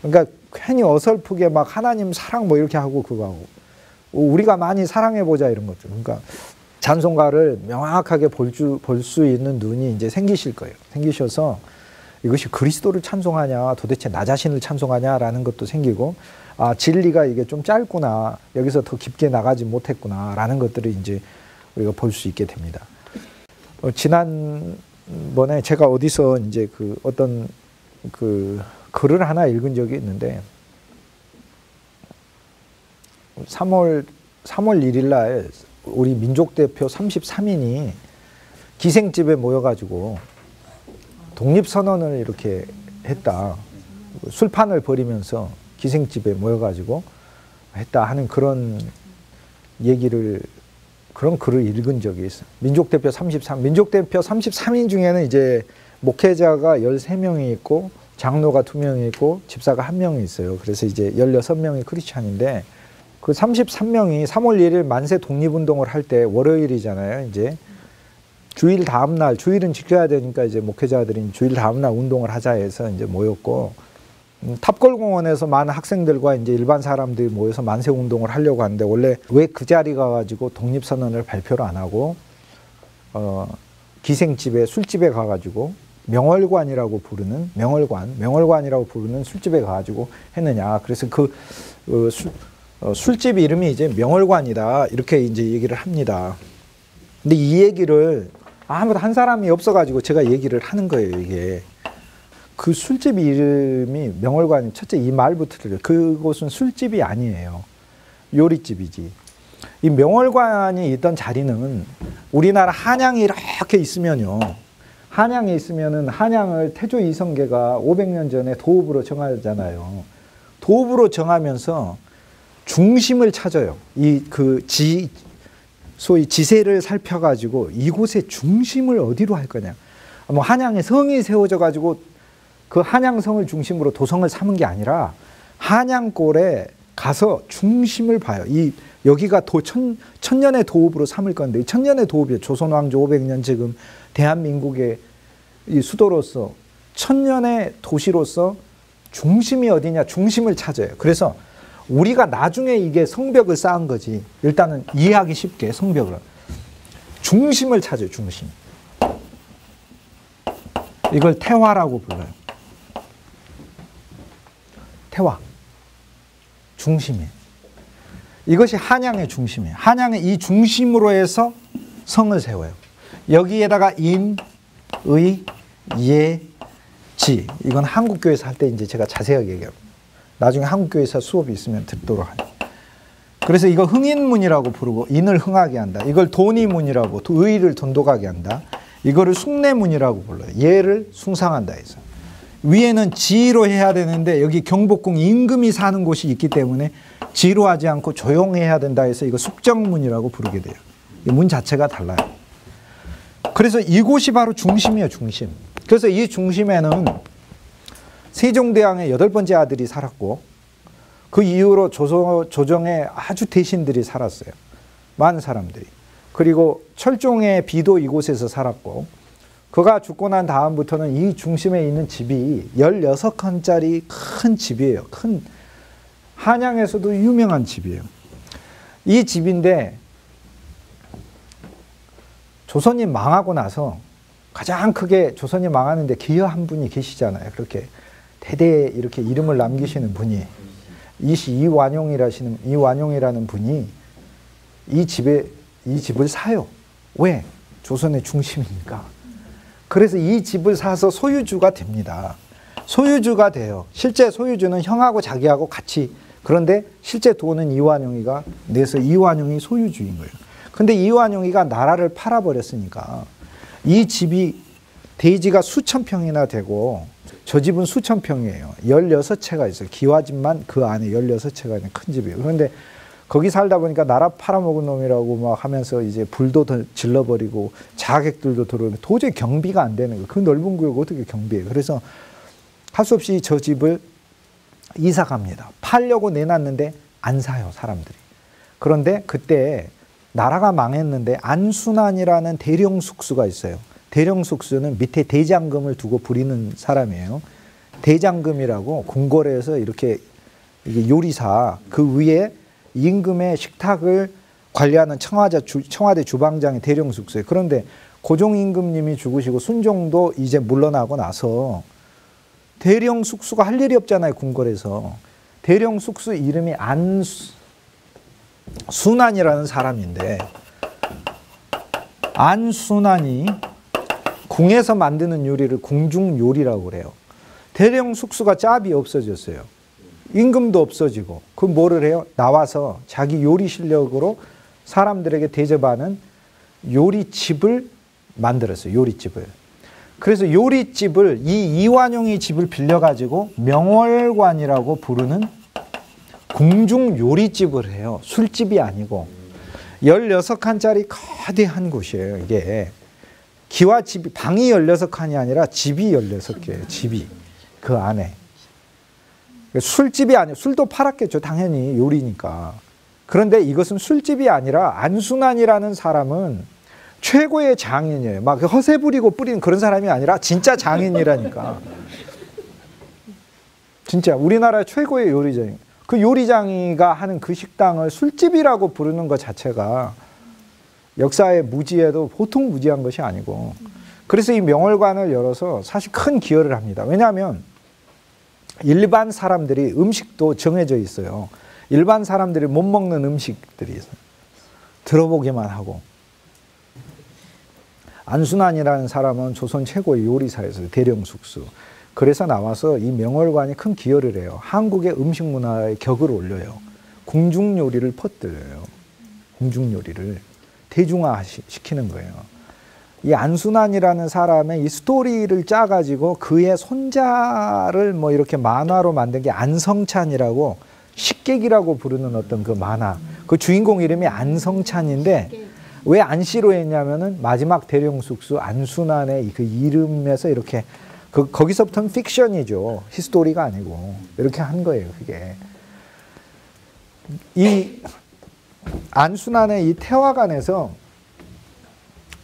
그러니까 괜히 어설프게 막 하나님 사랑 뭐 이렇게 하고 그거 하고, 우리가 많이 사랑해보자 이런 것들. 그러니까 찬송가를 명확하게 볼 수 있는 눈이 이제 생기실 거예요. 생기셔서 이것이 그리스도를 찬송하냐, 도대체 나 자신을 찬송하냐라는 것도 생기고, 진리가 이게 좀 짧구나, 여기서 더 깊게 나가지 못했구나라는 것들을 이제 우리가 볼 수 있게 됩니다. 지난번에 제가 어디서 이제 어떤 글을 하나 읽은 적이 있는데, 3월 1일 날 우리 민족대표 33인이 기생집에 모여가지고 독립선언을 이렇게 했다. 술판을 벌이면서 기생집에 모여가지고 했다 하는 그런 글을 읽은 적이 있어요. 민족대표 33인 중에는 이제 목회자가 13명이 있고 장로가 2명이 있고 집사가 1명이 있어요. 그래서 이제 16명이 크리스찬인데, 그 33명이 3월 1일 만세 독립운동을 할 때 월요일이잖아요. 이제 주일 다음 날, 주일은 지켜야 되니까 이제 목회자들이 주일 다음 날 운동을 하자 해서 이제 모였고, 탑골공원에서 많은 학생들과 이제 일반 사람들이 모여서 만세 운동을 하려고 하는데, 원래 왜 그 자리 가가지고 독립선언을 발표를 안 하고 기생집에 술집에 가가지고 명월관이라고 부르는 술집에 가가지고 했느냐. 그래서 술집 이름이 이제 명월관이다, 이렇게 이제 얘기를 합니다. 근데 이 얘기를 아무도 한 사람이 없어가지고 제가 얘기를 하는 거예요. 이게 그 술집 이름이 명월관, 첫째 이 말부터 들려요. 그곳은 술집이 아니에요. 요리집이지. 이 명월관이 있던 자리는 우리나라 한양이 이렇게 있으면요, 한양에 있으면은 한양을 태조 이성계가 500년 전에 도읍으로 정하잖아요. 도읍으로 정하면서 중심을 찾아요. 소위 지세를 살펴가지고 이곳의 중심을 어디로 할 거냐. 뭐 한양에 성이 세워져 가지고 그 한양성을 중심으로 도성을 삼은 게 아니라 한양골에 가서 중심을 봐요. 여기가 천년의 도읍으로 삼을 건데, 이 천년의 도읍이 조선왕조 500년 지금 대한민국의 이 수도로서 천년의 도시로서 중심이 어디냐, 중심을 찾아요. 그래서 우리가 나중에 이게 성벽을 쌓은 거지, 일단은 이해하기 쉽게 성벽을 중심을 찾아요. 중심. 이걸 태화라고 불러요. 태화. 중심이에요. 이것이 한양의 중심이에요. 한양의 이 중심으로 해서 성을 세워요. 여기에다가 임, 의, 예, 지. 이건 한국교회에서 할 때 이제 제가 자세하게 얘기해요. 나중에 한국교회에서 수업이 있으면 듣도록 하죠. 그래서 이거 흥인문이라고 부르고 인을 흥하게 한다. 이걸 돈이문이라고 의의를 돈독하게 한다. 이거를 숭례문이라고 불러요. 예를 숭상한다 해서. 위에는 지로 해야 되는데 여기 경복궁 임금이 사는 곳이 있기 때문에 지로 하지 않고 조용해야 된다 해서 이거 숙정문이라고 부르게 돼요. 이 문 자체가 달라요. 그래서 이곳이 바로 중심이에요, 중심. 그래서 이 중심에는 세종대왕의 8번째 아들이 살았고 그 이후로 조정의 아주 대신들이 살았어요. 많은 사람들이. 그리고 철종의 비도 이곳에서 살았고 그가 죽고 난 다음부터는 이 중심에 있는 집이 16칸짜리 큰 집이에요. 큰 한양에서도 유명한 집이에요. 이 집인데 조선이 망하고 나서 가장 크게 조선이 망하는데 기여한 분이 계시잖아요. 그렇게 대대 이렇게 이름을 남기시는 분이 이완용이라는 분이 이 집을 사요. 왜? 조선의 중심이니까. 그래서 이 집을 사서 소유주가 됩니다. 소유주가 돼요. 실제 소유주는 형하고 자기하고 같이. 그런데 실제 돈은 이완용이가 내서 이완용이 소유주인 거예요. 근데 이완용이가 나라를 팔아버렸으니까 이 집이 대지가 수천 평이나 되고 저 집은 수천 평이에요. 16채가 있어요. 기와집만 그 안에 16채가 있는 큰 집이에요. 그런데 거기 살다 보니까 나라 팔아먹은 놈이라고 막 하면서 이제 불도 질러버리고 자객들도 들어오면 도저히 경비가 안 되는 거예요. 그 넓은 구역을 어떻게 경비해요. 그래서 할 수 없이 저 집을 이사 갑니다. 팔려고 내놨는데 안 사요, 사람들이. 그런데 그때 나라가 망했는데 안순환이라는 대령숙수가 있어요. 대령숙수는 밑에 대장금을 두고 부리는 사람이에요. 대장금이라고 궁궐에서 이렇게 요리사 그 위에 임금의 식탁을 관리하는 청와대 주방장의 대령숙수예요. 그런데 고종임금님이 죽으시고 순종도 이제 물러나고 나서 대령숙수가 할 일이 없잖아요, 궁궐에서. 대령숙수 이름이 안순환이라는 사람인데 안순환이 궁에서 만드는 요리를 궁중요리라고 그래요. 대령숙수가 짭이 없어졌어요. 임금도 없어지고 그럼 뭐를 해요? 나와서 자기 요리 실력으로 사람들에게 대접하는 요리집을 만들었어요. 요리집을. 그래서 요리집을 이 이완용이 집을 빌려가지고 명월관이라고 부르는 궁중요리집을 해요. 술집이 아니고 16칸짜리 거대한 곳이에요. 이게 기와집이 방이 16칸이 아니라 집이 16개예요. 집이 그 안에. 술집이 아니에요. 술도 팔았겠죠. 당연히 요리니까. 그런데 이것은 술집이 아니라 안순환이라는 사람은 최고의 장인이에요. 막 허세 부리고 뿌리는 그런 사람이 아니라 진짜 장인이라니까. 진짜 우리나라 최고의 요리장이. 그 요리장이가 하는 그 식당을 술집이라고 부르는 것 자체가 역사의 무지에도 보통 무지한 것이 아니고. 그래서 이 명월관을 열어서 사실 큰 기여를 합니다. 왜냐하면 일반 사람들이 음식도 정해져 있어요. 일반 사람들이 못 먹는 음식들이 있어요. 들어보기만 하고. 안순환이라는 사람은 조선 최고의 요리사였어요. 대령숙수. 그래서 나와서 이 명월관이 큰 기여를 해요. 한국의 음식 문화의 격을 올려요. 궁중요리를 퍼뜨려요. 궁중요리를 대중화시키는 거예요. 이 안순환이라는 사람의 이 스토리를 짜가지고 그의 손자를 뭐 이렇게 만화로 만든 게 안성찬이라고 식객이라고 부르는 어떤 그 만화. 그 주인공 이름이 안성찬인데 왜 안씨로 했냐면은 마지막 대령숙수 안순환의 그 이름에서 이렇게 거기서부터는 픽션이죠. 히스토리가 아니고 이렇게 한 거예요. 그게 이 안순환의 이 태화관에서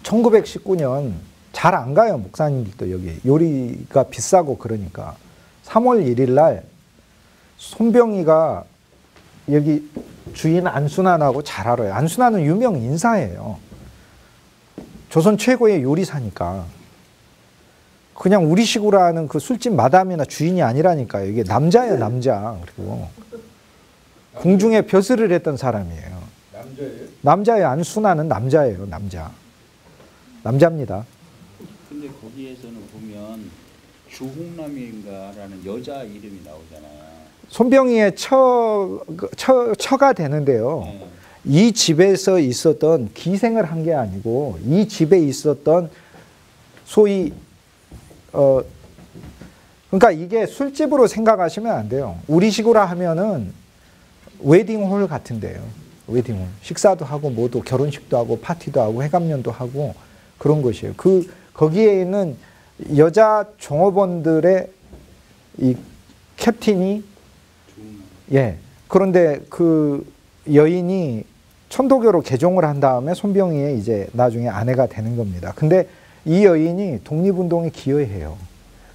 1919년 잘 안 가요. 목사님들도 여기 요리가 비싸고 그러니까 3월 1일 날 손병희가 여기 주인 안순환하고 잘 알아요. 안순환은 유명 인사예요. 조선 최고의 요리사니까. 그냥 우리식으로 하는 그 술집 마담이나 주인이 아니라니까요. 이게 남자예요, 남자. 그리고 궁중에 벼슬을 했던 사람이에요. 남자예요? 남자예요. 안순환은 남자예요, 남자. 남자입니다. 근데 거기에서는 보면 주홍남인가라는 여자 이름이 나오잖아요. 손병희의 처가 되는데요. 이 집에서 있었던 기생을 한 게 아니고 이 집에 있었던 소위 그러니까 이게 술집으로 생각하시면 안 돼요. 우리식으로 하면은 웨딩홀 같은데요. 웨딩홀. 식사도 하고 뭐도 결혼식도 하고 파티도 하고 회감연도 하고 그런 곳이에요. 거기에 있는 여자 종업원들의 이 캡틴이 예. 그런데 그 여인이 천도교로 개종을 한 다음에 손병희의 이제 나중에 아내가 되는 겁니다. 근데 이 여인이 독립운동에 기여해요.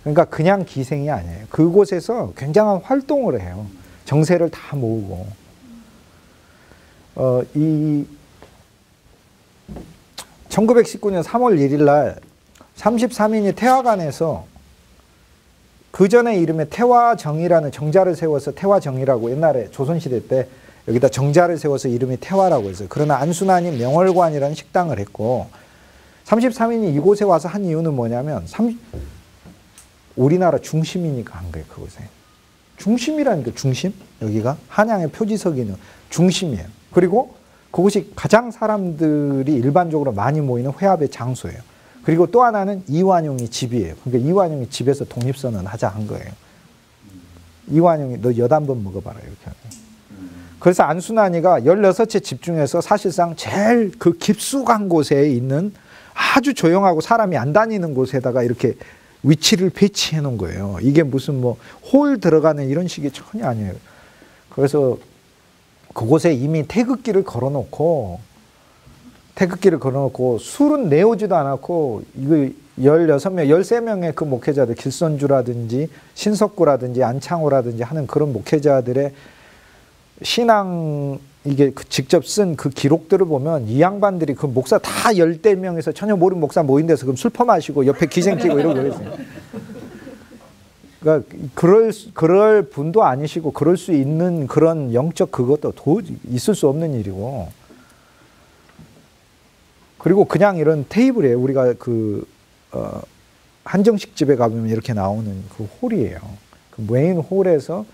그러니까 그냥 기생이 아니에요. 그곳에서 굉장한 활동을 해요. 정세를 다 모으고. 이 1919년 3월 1일 날 33인이 태화관에서 그 전에 이름에 태화정이라는 정자를 세워서 태화정이라고 옛날에 조선시대 때 여기다 정자를 세워서 이름이 태화라고 했어요. 그러나 안순환이 명월관이라는 식당을 했고 33인이 이곳에 와서 한 이유는 뭐냐면 우리나라 중심이니까 한 거예요. 그곳에. 중심이라는 게 중심? 여기가 한양의 표지석이는 중심이에요. 그리고 그곳이 가장 사람들이 일반적으로 많이 모이는 회합의 장소예요. 그리고 또 하나는 이완용이 집이에요. 그러니까 이완용이 집에서 독립선언 하자 한 거예요. 이완용이 너 엿 한 번 먹어봐라 이렇게 하는 거예요. 그래서 안순환이가 16채 집 중에서 사실상 제일 그 깊숙한 곳에 있는 아주 조용하고 사람이 안 다니는 곳에다가 이렇게 위치를 배치해 놓은 거예요. 이게 무슨 뭐 홀 들어가는 이런 식이 전혀 아니에요. 그래서 그곳에 이미 태극기를 걸어놓고 술은 내오지도 않았고 이거 16명, 13명의 그 목회자들 길선주라든지 신석구라든지 안창호라든지 하는 그런 목회자들의 신앙 이게 직접 쓴 그 기록들을 보면 이 양반들이 그 목사 다 10대명에서 전혀 모르는 목사 모인 데서 그럼 술 퍼마시고 옆에 기생 끼고 이러고 그랬어요. 그러니까 그럴 분도 아니시고 그럴 수 있는 그런 영적 그것도 도저히 있을 수 없는 일이고 그리고 그냥 이런 테이블에 우리가 한정식 집에 가보면 이렇게 나오는 그 홀이에요. 그 메인 홀에서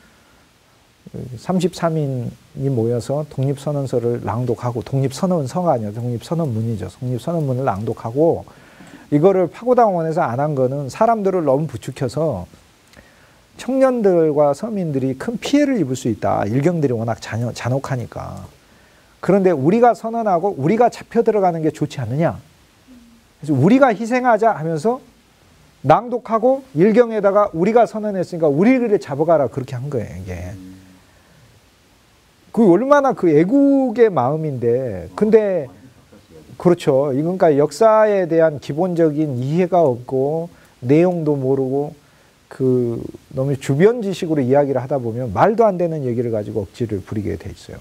33인이 모여서 독립선언서를 낭독하고 독립선언서가 아니라 독립선언문이죠. 독립선언문을 낭독하고 이거를 파고당원에서 안 한 거는 사람들을 너무 부추겨서 청년들과 서민들이 큰 피해를 입을 수 있다. 일경들이 워낙 잔혹하니까. 그런데 우리가 선언하고 우리가 잡혀 들어가는 게 좋지 않느냐. 그래서 우리가 희생하자 하면서 낭독하고 일경에다가 우리가 선언했으니까 우리를 잡아가라 그렇게 한 거예요. 이게. 그 얼마나 그 애국의 마음인데 근데 그렇죠. 그러니까 역사에 대한 기본적인 이해가 없고 내용도 모르고 그 너무 주변 지식으로 이야기를 하다 보면 말도 안 되는 얘기를 가지고 억지를 부리게 돼 있어요.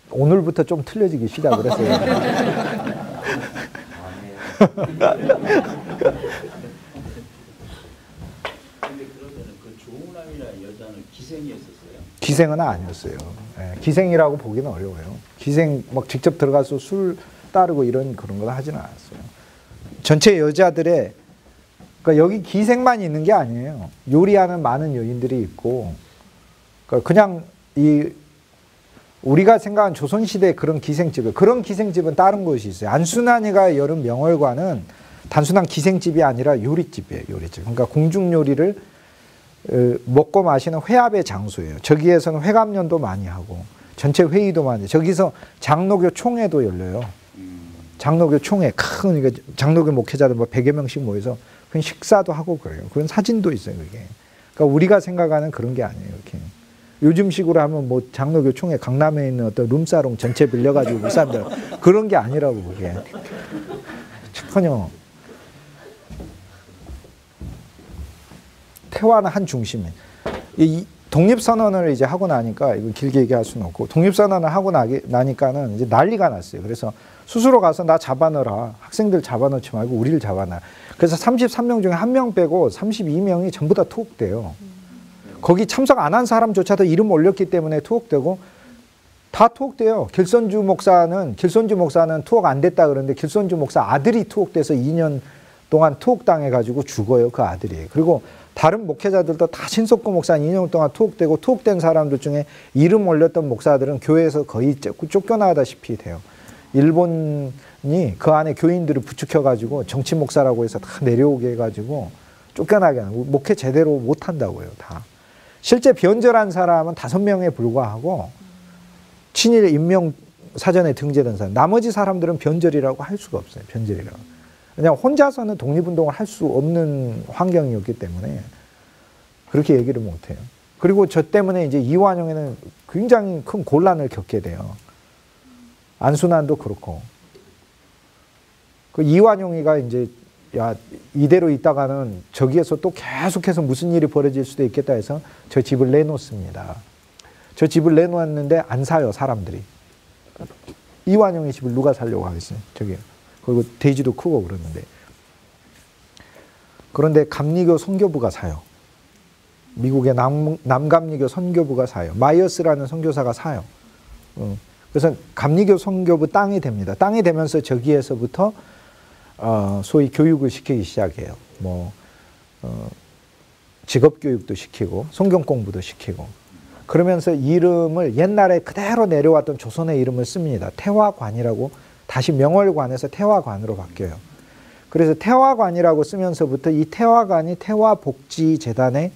오늘부터 좀 틀려지기 시작을 했어요. 기생은 아니었어요. 네, 기생이라고 보기는 어려워요. 기생 막 직접 들어가서 술 따르고 이런 그런 걸 하지는 않았어요. 전체 여자들의 그러니까 여기 기생만 있는 게 아니에요. 요리하는 많은 여인들이 있고 그러니까 그냥 이 우리가 생각한 조선시대 그런 기생집은 다른 곳이 있어요. 안순환이가 열은 명월관은 단순한 기생집이 아니라 요리집이에요. 요리집. 그러니까 궁중요리를 먹고 마시는 회합의 장소예요. 저기에서는 회감연도 많이 하고 전체 회의도 많이 저기서 장로교 총회도 열려요. 장로교 총회 큰 장로교 목회자들 뭐 100여 명씩 모여서 그냥 식사도 하고 그래요. 그런 사진도 있어요. 그게. 그러니까 우리가 생각하는 그런 게 아니에요. 이렇게. 요즘식으로 하면 뭐 장로교 총회 강남에 있는 어떤 룸사롱 전체 빌려가지고 그 사람들 그런 게 아니라고 그게. 전혀. 태화는 한 중심이. 이 독립선언을 이제 하고 나니까 이거 길게 얘기할 수는 없고 독립선언을 하고 나니까는 이제 난리가 났어요. 그래서 스스로 가서 나 잡아넣어라. 학생들 잡아넣지 말고 우리를 잡아놔. 그래서 33명 중에 1명 빼고 32명이 전부 다 투옥돼요. 거기 참석 안 한 사람조차도 이름 올렸기 때문에 투옥되고 다 투옥돼요. 길선주 목사는 투옥 안 됐다 그러는데 길선주 목사 아들이 투옥돼서 2년 동안 투옥당해가지고 죽어요. 그 아들이. 그리고 다른 목회자들도 다 신석구 목사 2년 동안 투옥되고 투옥된 사람들 중에 이름 올렸던 목사들은 교회에서 거의 쫓겨나다시피 돼요. 일본이 그 안에 교인들을 부추겨가지고 정치 목사라고 해서 다 내려오게 해가지고 쫓겨나게 하고 목회 제대로 못한다고요. 다. 실제 변절한 사람은 5명에 불과하고 친일 임명 사전에 등재된 사람. 나머지 사람들은 변절이라고 할 수가 없어요. 변절이라고. 그냥 혼자서는 독립운동을 할 수 없는 환경이었기 때문에 그렇게 얘기를 못해요. 그리고 저 때문에 이제 이완용에는 굉장히 큰 곤란을 겪게 돼요. 안순환도 그렇고. 그 이완용이가 이제 야, 이대로 있다가는 저기에서 또 계속해서 무슨 일이 벌어질 수도 있겠다 해서 저 집을 내놓습니다. 저 집을 내놓았는데 안 사요, 사람들이. 이완용의 집을 누가 살려고 하겠어요, 저기요. 그리고 대지도 크고 그러는데. 그런데 감리교 선교부가 사요. 미국의 남감리교 선교부가 사요. 마이어스라는 선교사가 사요. 그래서 감리교 선교부 땅이 됩니다. 땅이 되면서 저기에서부터 소위 교육을 시키기 시작해요. 직업교육도 시키고 성경 공부도 시키고 그러면서 이름을 옛날에 그대로 내려왔던 조선의 이름을 씁니다. 태화관이라고 다시 명월관에서 태화관으로 바뀌어요. 그래서 태화관이라고 쓰면서부터 이 태화관이 태화복지재단의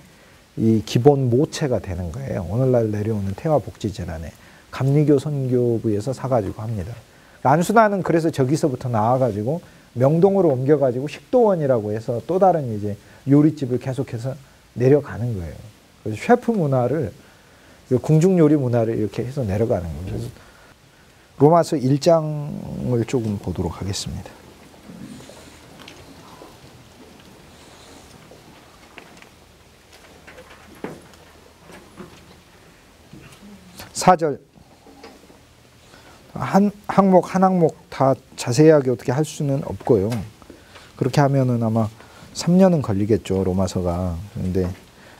이 기본 모체가 되는 거예요. 오늘날 내려오는 태화복지재단에 감리교 선교부에서 사가지고 합니다. 안순환은 그래서 저기서부터 나와가지고 명동으로 옮겨가지고 식도원이라고 해서 또 다른 이제 요리집을 계속해서 내려가는 거예요. 그래서 셰프 문화를 궁중 요리 문화를 이렇게 해서 내려가는 거예요. 그래서 로마서 1장을 조금 보도록 하겠습니다. (4절) 한 항목 한 항목 다 자세하게 어떻게 할 수는 없고요. 그렇게 하면은 아마 3년은 걸리겠죠, 로마서가. 그런데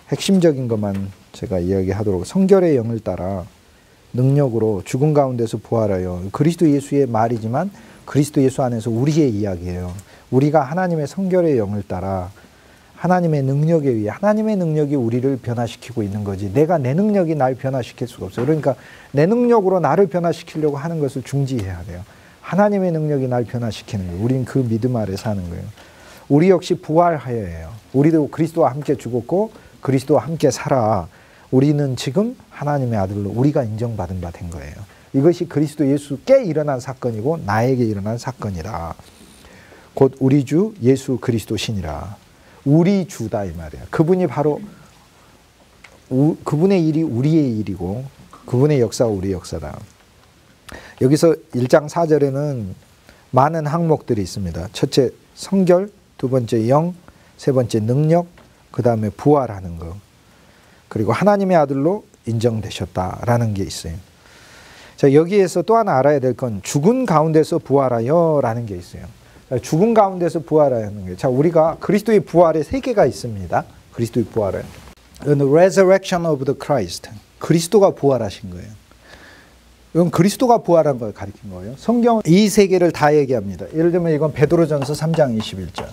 핵심적인 것만 제가 이야기하도록. 성결의 영을 따라 능력으로 죽은 가운데서 부활하여. 그리스도 예수의 말이지만 그리스도 예수 안에서 우리의 이야기예요. 우리가 하나님의 성결의 영을 따라 하나님의 능력에 의해, 하나님의 능력이 우리를 변화시키고 있는 거지 내가 내 능력이 날 변화시킬 수가 없어요. 그러니까 내 능력으로 나를 변화시키려고 하는 것을 중지해야 돼요. 하나님의 능력이 날 변화시키는 거예요. 우린 그 믿음 아래 사는 거예요. 우리 역시 부활하여예요. 우리도 그리스도와 함께 죽었고 그리스도와 함께 살아. 우리는 지금 하나님의 아들로 우리가 인정받은 바 된 거예요. 이것이 그리스도 예수께 일어난 사건이고 나에게 일어난 사건이라. 곧 우리 주 예수 그리스도 신이라. 우리 주다 이 말이야. 그분이 바로 그분의 일이 우리의 일이고 그분의 역사가 우리의 역사다. 여기서 1장 4절에는 많은 항목들이 있습니다. 첫째 성결, 두 번째 영, 세 번째 능력, 그 다음에 부활하는 것, 그리고 하나님의 아들로 인정되셨다라는 게 있어요. 자, 여기에서 또 하나 알아야 될 건 죽은 가운데서 부활하여 라는 게 있어요. 죽은 가운데서 부활하는 게. 자, 우리가 그리스도의 부활에 3개가 있습니다. 그리스도의 부활은 The resurrection of the Christ. 그리스도가 부활하신 거예요. 이건 그리스도가 부활한 걸 가리킨 거예요. 성경은 이 3개를 다 얘기합니다. 예를 들면 이건 베드로전서 3장 21절.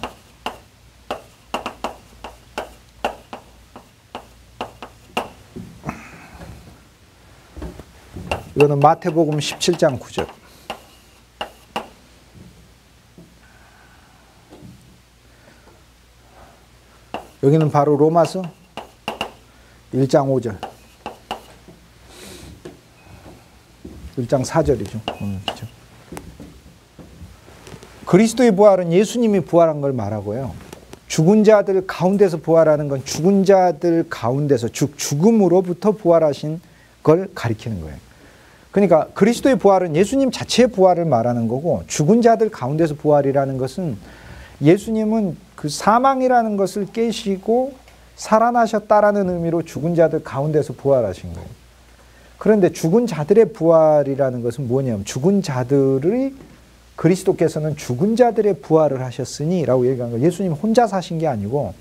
이거는 마태복음 17장 9절. 여기는 바로 로마서 1장 5절. 1장 4절이죠. 그렇죠. 그리스도의 부활은 예수님이 부활한 걸 말하고요. 죽은 자들 가운데서 부활하는 건 죽은 자들 가운데서 죽음으로부터 부활하신 걸 가리키는 거예요. 그러니까 그리스도의 부활은 예수님 자체의 부활을 말하는 거고 죽은 자들 가운데서 부활이라는 것은 예수님은 그 사망이라는 것을 깨시고 살아나셨다라는 의미로 죽은 자들 가운데서 부활하신 거예요. 그런데 죽은 자들의 부활이라는 것은 뭐냐면 죽은 자들이 그리스도께서는 죽은 자들의 부활을 하셨으니 라고 얘기한 거예요. 예수님 혼자 사신 게 아니고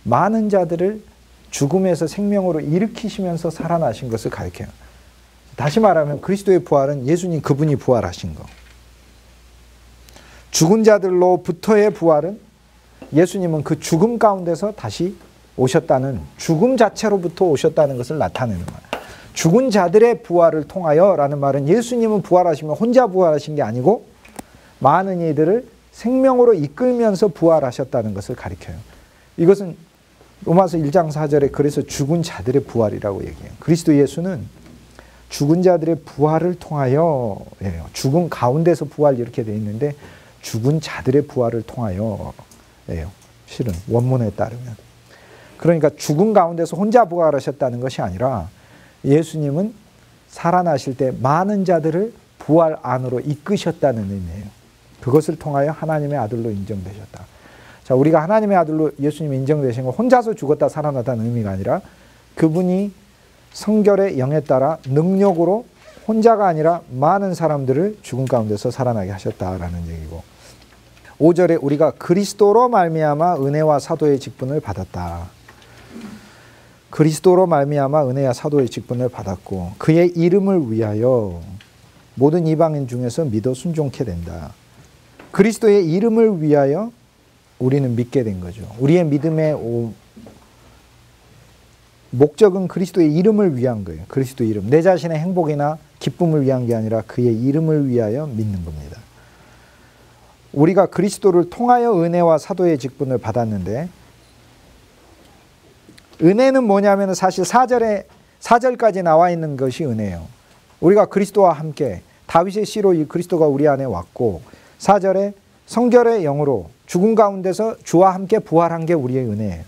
많은 자들을 죽음에서 생명으로 일으키시면서 살아나신 것을 가리켜요. 다시 말하면 그리스도의 부활은 예수님 그분이 부활하신 거. 죽은 자들로부터의 부활은 예수님은 그 죽음 가운데서 다시 오셨다는, 죽음 자체로부터 오셨다는 것을 나타내는 거예요. 죽은 자들의 부활을 통하여 라는 말은 예수님은 부활하시면 혼자 부활하신 게 아니고 많은 이들을 생명으로 이끌면서 부활하셨다는 것을 가리켜요. 이것은 로마서 1장 4절에 그래서 죽은 자들의 부활이라고 얘기해요. 그리스도 예수는 죽은 자들의 부활을 통하여, 죽은 가운데서 부활 이렇게 되어 있는데 죽은 자들의 부활을 통하여 예요. 실은 원문에 따르면. 그러니까 죽은 가운데서 혼자 부활하셨다는 것이 아니라 예수님은 살아나실 때 많은 자들을 부활 안으로 이끄셨다는 의미예요. 그것을 통하여 하나님의 아들로 인정되셨다. 자, 우리가 하나님의 아들로 예수님이 인정되신 건 혼자서 죽었다 살아났다는 의미가 아니라 그분이 성결의 영에 따라 능력으로 혼자가 아니라 많은 사람들을 죽음 가운데서 살아나게 하셨다라는 얘기고, 5절에 우리가 그리스도로 말미암아 은혜와 사도의 직분을 받았다. 그리스도로 말미암아 은혜와 사도의 직분을 받았고 그의 이름을 위하여 모든 이방인 중에서 믿어 순종케 된다. 그리스도의 이름을 위하여 우리는 믿게 된 거죠. 우리의 믿음의 목적은 그리스도의 이름을 위한 거예요. 그리스도의 이름. 내 자신의 행복이나 기쁨을 위한 게 아니라 그의 이름을 위하여 믿는 겁니다. 우리가 그리스도를 통하여 은혜와 사도의 직분을 받았는데, 은혜는 뭐냐면 사실 4절까지 나와 있는 것이 은혜예요. 우리가 그리스도와 함께 다윗의 씨로 이 그리스도가 우리 안에 왔고, 4절에 성결의 영으로 죽음 가운데서 주와 함께 부활한 게 우리의 은혜예요.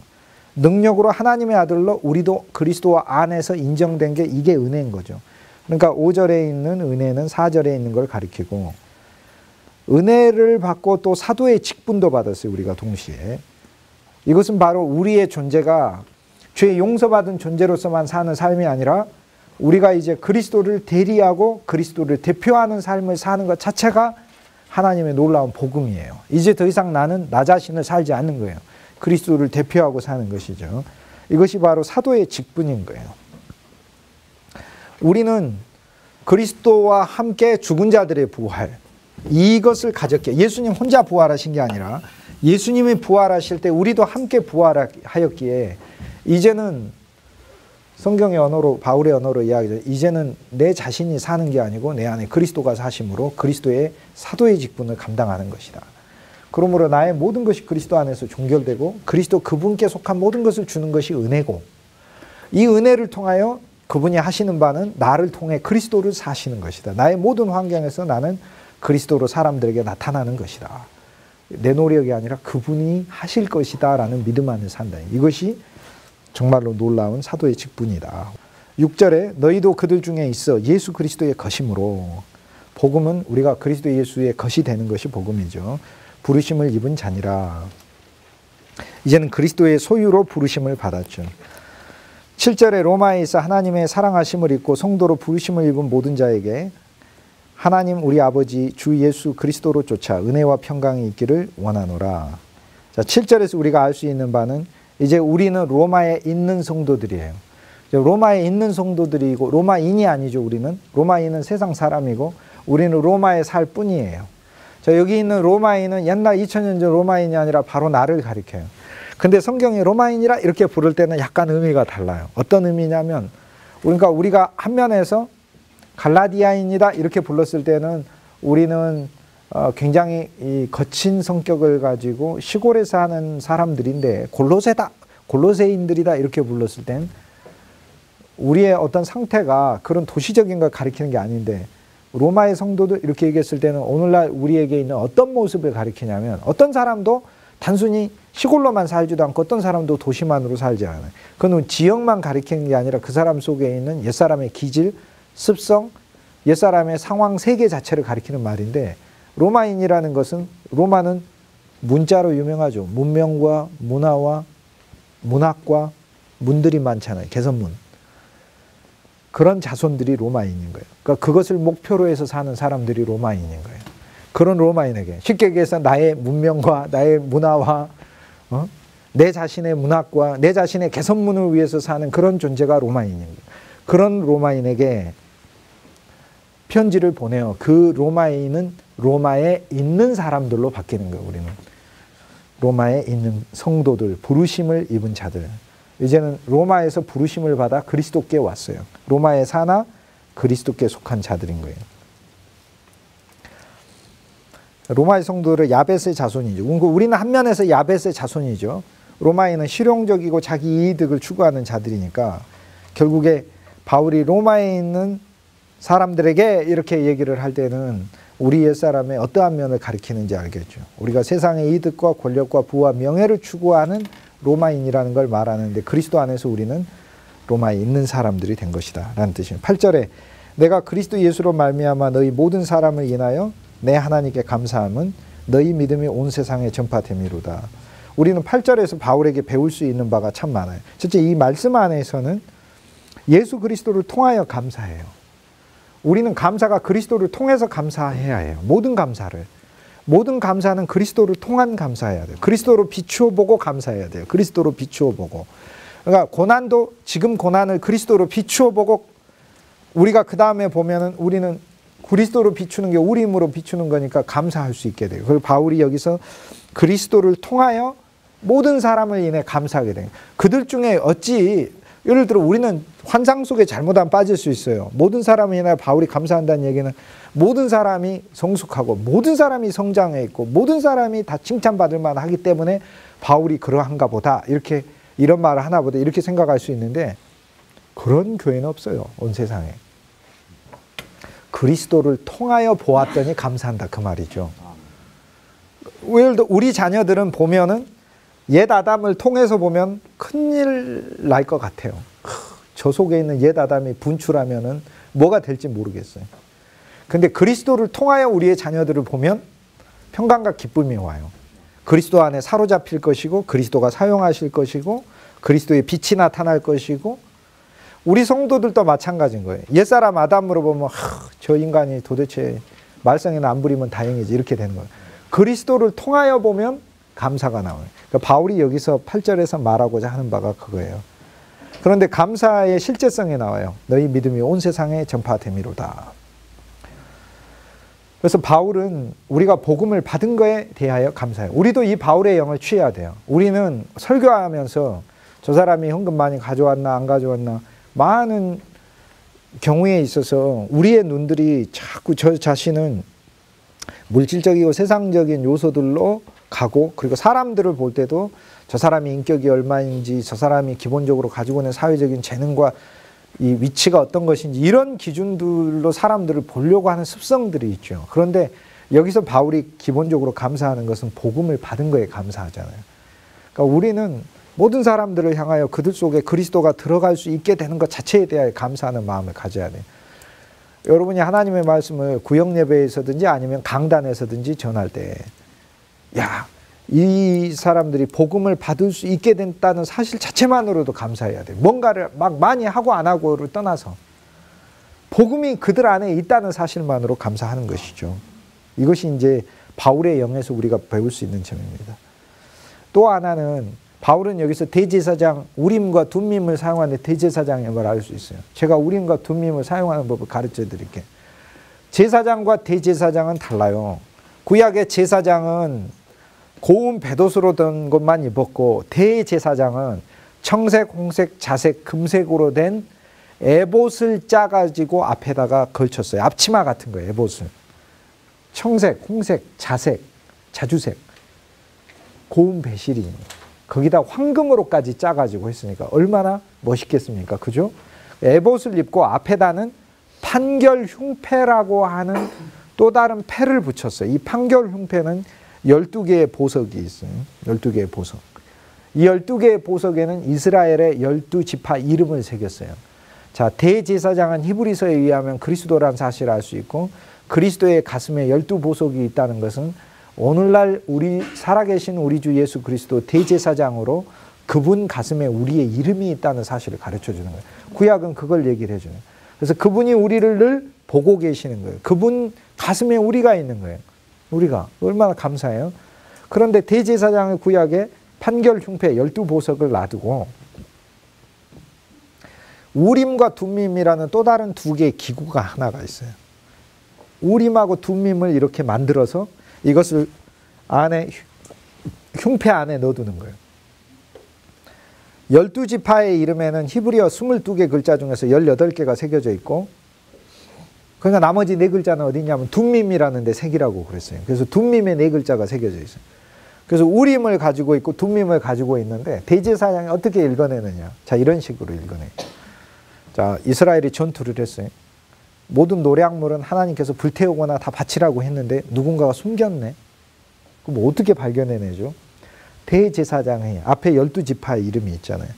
능력으로 하나님의 아들로 우리도 그리스도와 안에서 인정된 게 이게 은혜인 거죠. 그러니까 5절에 있는 은혜는 4절에 있는 걸 가리키고, 은혜를 받고 또 사도의 직분도 받았어요. 우리가 동시에. 이것은 바로 우리의 존재가 죄 용서받은 존재로서만 사는 삶이 아니라 우리가 이제 그리스도를 대리하고 그리스도를 대표하는 삶을 사는 것 자체가 하나님의 놀라운 복음이에요. 이제 더 이상 나는 나 자신을 살지 않는 거예요. 그리스도를 대표하고 사는 것이죠. 이것이 바로 사도의 직분인 거예요. 우리는 그리스도와 함께 죽은 자들의 부활, 이것을 가졌기에, 예수님 혼자 부활하신 게 아니라 예수님이 부활하실 때 우리도 함께 부활하였기에 이제는 성경의 언어로, 바울의 언어로 이야기해서 이제는 내 자신이 사는 게 아니고 내 안에 그리스도가 사심으로 그리스도의 사도의 직분을 감당하는 것이다. 그러므로 나의 모든 것이 그리스도 안에서 종결되고 그리스도 그분께 속한 모든 것을 주는 것이 은혜고, 이 은혜를 통하여 그분이 하시는 바는 나를 통해 그리스도를 사시는 것이다. 나의 모든 환경에서 나는 그리스도로 사람들에게 나타나는 것이다. 내 노력이 아니라 그분이 하실 것이다 라는 믿음 안에 산다. 이것이 정말로 놀라운 사도의 직분이다. 6절에 너희도 그들 중에 있어 예수 그리스도의 것이므로, 복음은 우리가 그리스도 예수의 것이 되는 것이 복음이죠. 부르심을 입은 자니라. 이제는 그리스도의 소유로 부르심을 받았죠. 7절에 로마에 있어 하나님의 사랑하심을 입고 성도로 부르심을 입은 모든 자에게 하나님 우리 아버지 주 예수 그리스도로 쫓아 은혜와 평강이 있기를 원하노라. 자, 7절에서 우리가 알 수 있는 바는 이제 우리는 로마에 있는 성도들이에요. 로마에 있는 성도들이고, 로마인이 아니죠. 우리는 로마인은 세상 사람이고 우리는 로마에 살 뿐이에요. 자, 여기 있는 로마인은 옛날 2000년 전 로마인이 아니라 바로 나를 가리켜요. 근데 성경이 로마인이라 이렇게 부를 때는 약간 의미가 달라요. 어떤 의미냐면, 그러니까 우리가 한 면에서 갈라디아인이다 이렇게 불렀을 때는 우리는 굉장히 이 거친 성격을 가지고 시골에 사는 사람들인데 골로새인들이다 이렇게 불렀을 땐 우리의 어떤 상태가 그런 도시적인 걸 가리키는 게 아닌데, 로마의 성도들 이렇게 얘기했을 때는 오늘날 우리에게 있는 어떤 모습을 가리키냐면, 어떤 사람도 단순히 시골로만 살지도 않고 어떤 사람도 도시만으로 살지 않아요. 그건 지역만 가리키는 게 아니라 그 사람 속에 있는 옛사람의 기질, 습성, 옛사람의 상황 세계 자체를 가리키는 말인데, 로마인이라는 것은, 로마는 문자로 유명하죠. 문명과 문화와 문학과 문들이 많잖아요. 개선문. 그런 자손들이 로마인인 거예요. 그러니까 그것을 목표로 해서 사는 사람들이 로마인인 거예요. 그런 로마인에게 쉽게 얘기해서 나의 문명과 나의 문화와 내 자신의 문학과 내 자신의 개선문을 위해서 사는 그런 존재가 로마인인 거예요. 그런 로마인에게 편지를 보내요. 그 로마인은 로마에 있는 사람들로 바뀌는 거예요. 우리는 로마에 있는 성도들, 부르심을 입은 자들. 이제는 로마에서 부르심을 받아 그리스도께 왔어요. 로마에 사나 그리스도께 속한 자들인 거예요. 로마의 성도들은 야벳의 자손이죠. 우리는 한 면에서 야벳의 자손이죠. 로마에는 실용적이고 자기 이득을 추구하는 자들이니까 결국에 바울이 로마에 있는 사람들에게 이렇게 얘기를 할 때는 우리 옛사람의 어떠한 면을 가리키는지 알겠죠. 우리가 세상의 이득과 권력과 부와 명예를 추구하는 로마인이라는 걸 말하는데 그리스도 안에서 우리는 로마에 있는 사람들이 된 것이다 라는 뜻입니다. 8절에 내가 그리스도 예수로 말미암아 너희 모든 사람을 인하여 내 하나님께 감사함은 너희 믿음이 온 세상에 전파됨이로다. 우리는 8절에서 바울에게 배울 수 있는 바가 참 많아요. 첫째, 이 말씀 안에서는 예수 그리스도를 통하여 감사해요. 우리는 감사가 그리스도를 통해서 감사해야 해요. 모든 감사를. 모든 감사는 그리스도를 통한 감사해야 돼요. 그리스도로 비추어 보고 감사해야 돼요. 그리스도로 비추어 보고. 그러니까 고난도 지금 고난을 그리스도로 비추어 보고 우리가 그 다음에 보면은 우리는 그리스도로 비추는 게 우리 힘으로 비추는 거니까 감사할 수 있게 돼요. 그리고 바울이 여기서 그리스도를 통하여 모든 사람을 인해 감사하게 돼요. 그들 중에 어찌 예를 들어 우리는 환상 속에 잘못하면 빠질 수 있어요. 모든 사람을 인해 바울이 감사한다는 얘기는 모든 사람이 성숙하고 모든 사람이 성장해 있고 모든 사람이 다 칭찬받을 만하기 때문에 바울이 그러한가 보다 이렇게 이런 말을 하나 보다 이렇게 생각할 수 있는데 그런 교회는 없어요. 온 세상에. 그리스도를 통하여 보았더니 감사한다 그 말이죠. 예를 들어 우리 자녀들은 보면은 옛 아담을 통해서 보면 큰일 날 것 같아요. 저 속에 있는 옛 아담이 분출하면은 뭐가 될지 모르겠어요. 근데 그리스도를 통하여 우리의 자녀들을 보면 평강과 기쁨이 와요. 그리스도 안에 사로잡힐 것이고 그리스도가 사용하실 것이고 그리스도의 빛이 나타날 것이고 우리 성도들도 마찬가지인 거예요. 옛사람 아담으로 보면 저 인간이 도대체 말썽이나 안 부리면 다행이지 이렇게 되는 거예요. 그리스도를 통하여 보면 감사가 나와요. 그러니까 바울이 여기서 8절에서 말하고자 하는 바가 그거예요. 그런데 감사의 실제성이 나와요. 너희 믿음이 온 세상에 전파됨이로다. 그래서 바울은 우리가 복음을 받은 거에 대하여 감사해요. 우리도 이 바울의 영을 취해야 돼요. 우리는 설교하면서 저 사람이 헌금 많이 가져왔나 안 가져왔나 많은 경우에 있어서 우리의 눈들이 자꾸 저 자신은 물질적이고 세상적인 요소들로 가고 그리고 사람들을 볼 때도 저 사람이 인격이 얼마인지 저 사람이 기본적으로 가지고 있는 사회적인 재능과 이 위치가 어떤 것인지 이런 기준들로 사람들을 보려고 하는 습성들이 있죠. 그런데 여기서 바울이 기본적으로 감사하는 것은 복음을 받은 거에 감사하잖아요. 그러니까 우리는 모든 사람들을 향하여 그들 속에 그리스도가 들어갈 수 있게 되는 것 자체에 대하여 감사하는 마음을 가져야 돼요. 여러분이 하나님의 말씀을 구역 예배에서든지 아니면 강단에서든지 전할 때 야, 이 사람들이 복음을 받을 수 있게 됐다는 사실 자체만으로도 감사해야 돼요. 뭔가를 막 많이 하고 안 하고를 떠나서 복음이 그들 안에 있다는 사실만으로 감사하는 것이죠. 이것이 이제 바울의 영에서 우리가 배울 수 있는 점입니다. 또 하나는 바울은 여기서 대제사장 우림과 둠밈을 사용하는데 대제사장의 걸 알 수 있어요. 제가 우림과 둠밈을 사용하는 법을 가르쳐 드릴게요. 제사장과 대제사장은 달라요. 구약의 제사장은 고운 베옷으로 된 것만 입었고 대제사장은 청색, 홍색, 자색, 금색으로 된 에봇을 짜가지고 앞에다가 걸쳤어요. 앞치마 같은 거예요. 에봇을. 청색, 홍색, 자색, 자주색, 고운 배실이 거기다 황금으로까지 짜가지고 했으니까 얼마나 멋있겠습니까? 그죠? 에봇을 입고 앞에다는 판결 흉패라고 하는 또 다른 패를 붙였어요. 이 판결 흉패는 12개의 보석이 있어요. 12개의 보석. 이 12개의 보석에는 이스라엘의 12지파 이름을 새겼어요. 자, 대제사장은 히브리서에 의하면 그리스도라는 사실을 알 수 있고 그리스도의 가슴에 12보석이 있다는 것은 오늘날 우리 살아계신 우리 주 예수 그리스도 대제사장으로 그분 가슴에 우리의 이름이 있다는 사실을 가르쳐주는 거예요. 구약은 그걸 얘기를 해주는 거예요. 그래서 그분이 우리를 늘 보고 계시는 거예요. 그분 가슴에 우리가 있는 거예요. 우리가 얼마나 감사해요. 그런데 대제사장의 구약에 판결 흉패 12보석을 놔두고 우림과 둠밈이라는 또 다른 두 개의 기구가 하나가 있어요. 우림하고 둠밈을 이렇게 만들어서 이것을 안에 흉패 안에 넣어두는 거예요. 12지파의 이름에는 히브리어 22개 글자 중에서 18개가 새겨져 있고, 그러니까 나머지 4글자는 어디 있냐면 둠밈이라는 데 새기라고 그랬어요. 그래서 둠밈에 4글자가 새겨져 있어요. 그래서 우림을 가지고 있고 둠밈을 가지고 있는데 대제사장이 어떻게 읽어내느냐. 자, 이런 식으로 읽어내요. 자, 이스라엘이 전투를 했어요. 모든 노략물은 하나님께서 불태우거나 다 바치라고 했는데 누군가가 숨겼네. 그럼 어떻게 발견해내죠? 대제사장이 앞에 12지파의 이름이 있잖아요.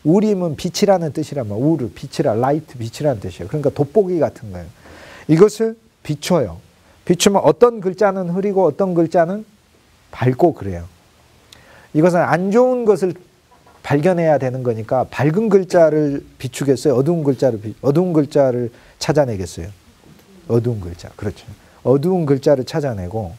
우림은 빛이라는 뜻이라면 우르, 빛이라, 라이트, 빛이라는 뜻이에요. 그러니까 돋보기 같은 거예요. 이것을 비춰요. 비추면 어떤 글자는 흐리고 어떤 글자는 밝고 그래요. 이것은 안 좋은 것을 발견해야 되는 거니까 밝은 글자를 비추겠어요? 어두운 글자를 찾아내겠어요? 어두운 글자. 그렇죠. 어두운 글자를 찾아내고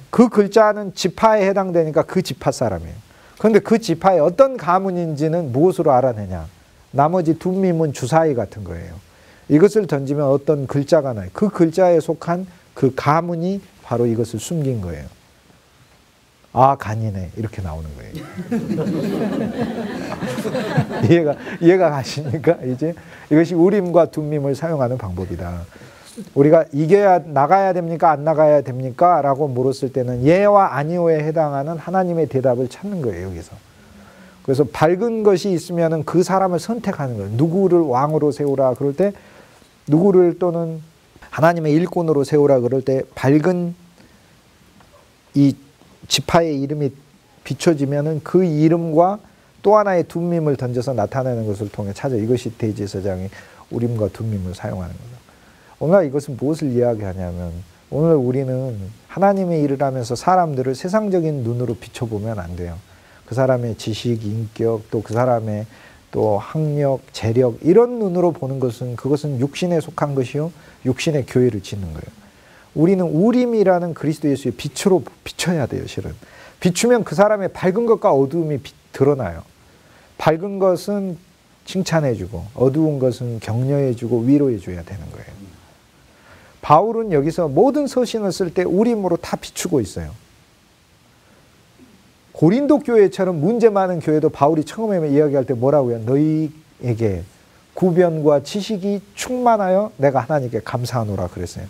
그 글자는 지파에 해당되니까 그 지파 사람이에요. 그런데 그 지파의 어떤 가문인지는 무엇으로 알아내냐? 나머지 둠밈은 주사위 같은 거예요. 이것을 던지면 어떤 글자가 나요. 그 글자에 속한 그 가문이 바로 이것을 숨긴 거예요. 아, 간이네. 이렇게 나오는 거예요. 이해가 가십니까? 이제 이것이 우림과 둠밈을 사용하는 방법이다. 우리가 이겨야 나가야 됩니까? 안 나가야 됩니까? 라고 물었을 때는 예와 아니오에 해당하는 하나님의 대답을 찾는 거예요. 여기서. 그래서 밝은 것이 있으면 그 사람을 선택하는 거예요. 누구를 왕으로 세우라 그럴 때, 누구를 또는 하나님의 일꾼으로 세우라 그럴 때 밝은 이 지파의 이름이 비춰지면은 그 이름과 또 하나의 둠밈을 던져서 나타내는 것을 통해 찾아. 이것이 대제사장이 우림과 둠밈을 사용하는 거다. 오늘 이것은 무엇을 이야기하냐면, 오늘 우리는 하나님의 일을 하면서 사람들을 세상적인 눈으로 비춰보면 안 돼요. 그 사람의 지식, 인격, 또 그 사람의 또 학력, 재력, 이런 눈으로 보는 것은, 그것은 육신에 속한 것이요 육신의 교회를 짓는 거예요. 우리는 우림이라는 그리스도 예수의 빛으로 비춰야 돼요. 실은 비추면 그 사람의 밝은 것과 어두움이 드러나요. 밝은 것은 칭찬해주고 어두운 것은 격려해주고 위로해줘야 되는 거예요. 바울은 여기서 모든 서신을 쓸 때 우림으로 다 비추고 있어요. 고린도 교회처럼 문제 많은 교회도 바울이 처음에 이야기할 때 뭐라고요? 너희에게 구변과 지식이 충만하여 내가 하나님께 감사하노라 그랬어요.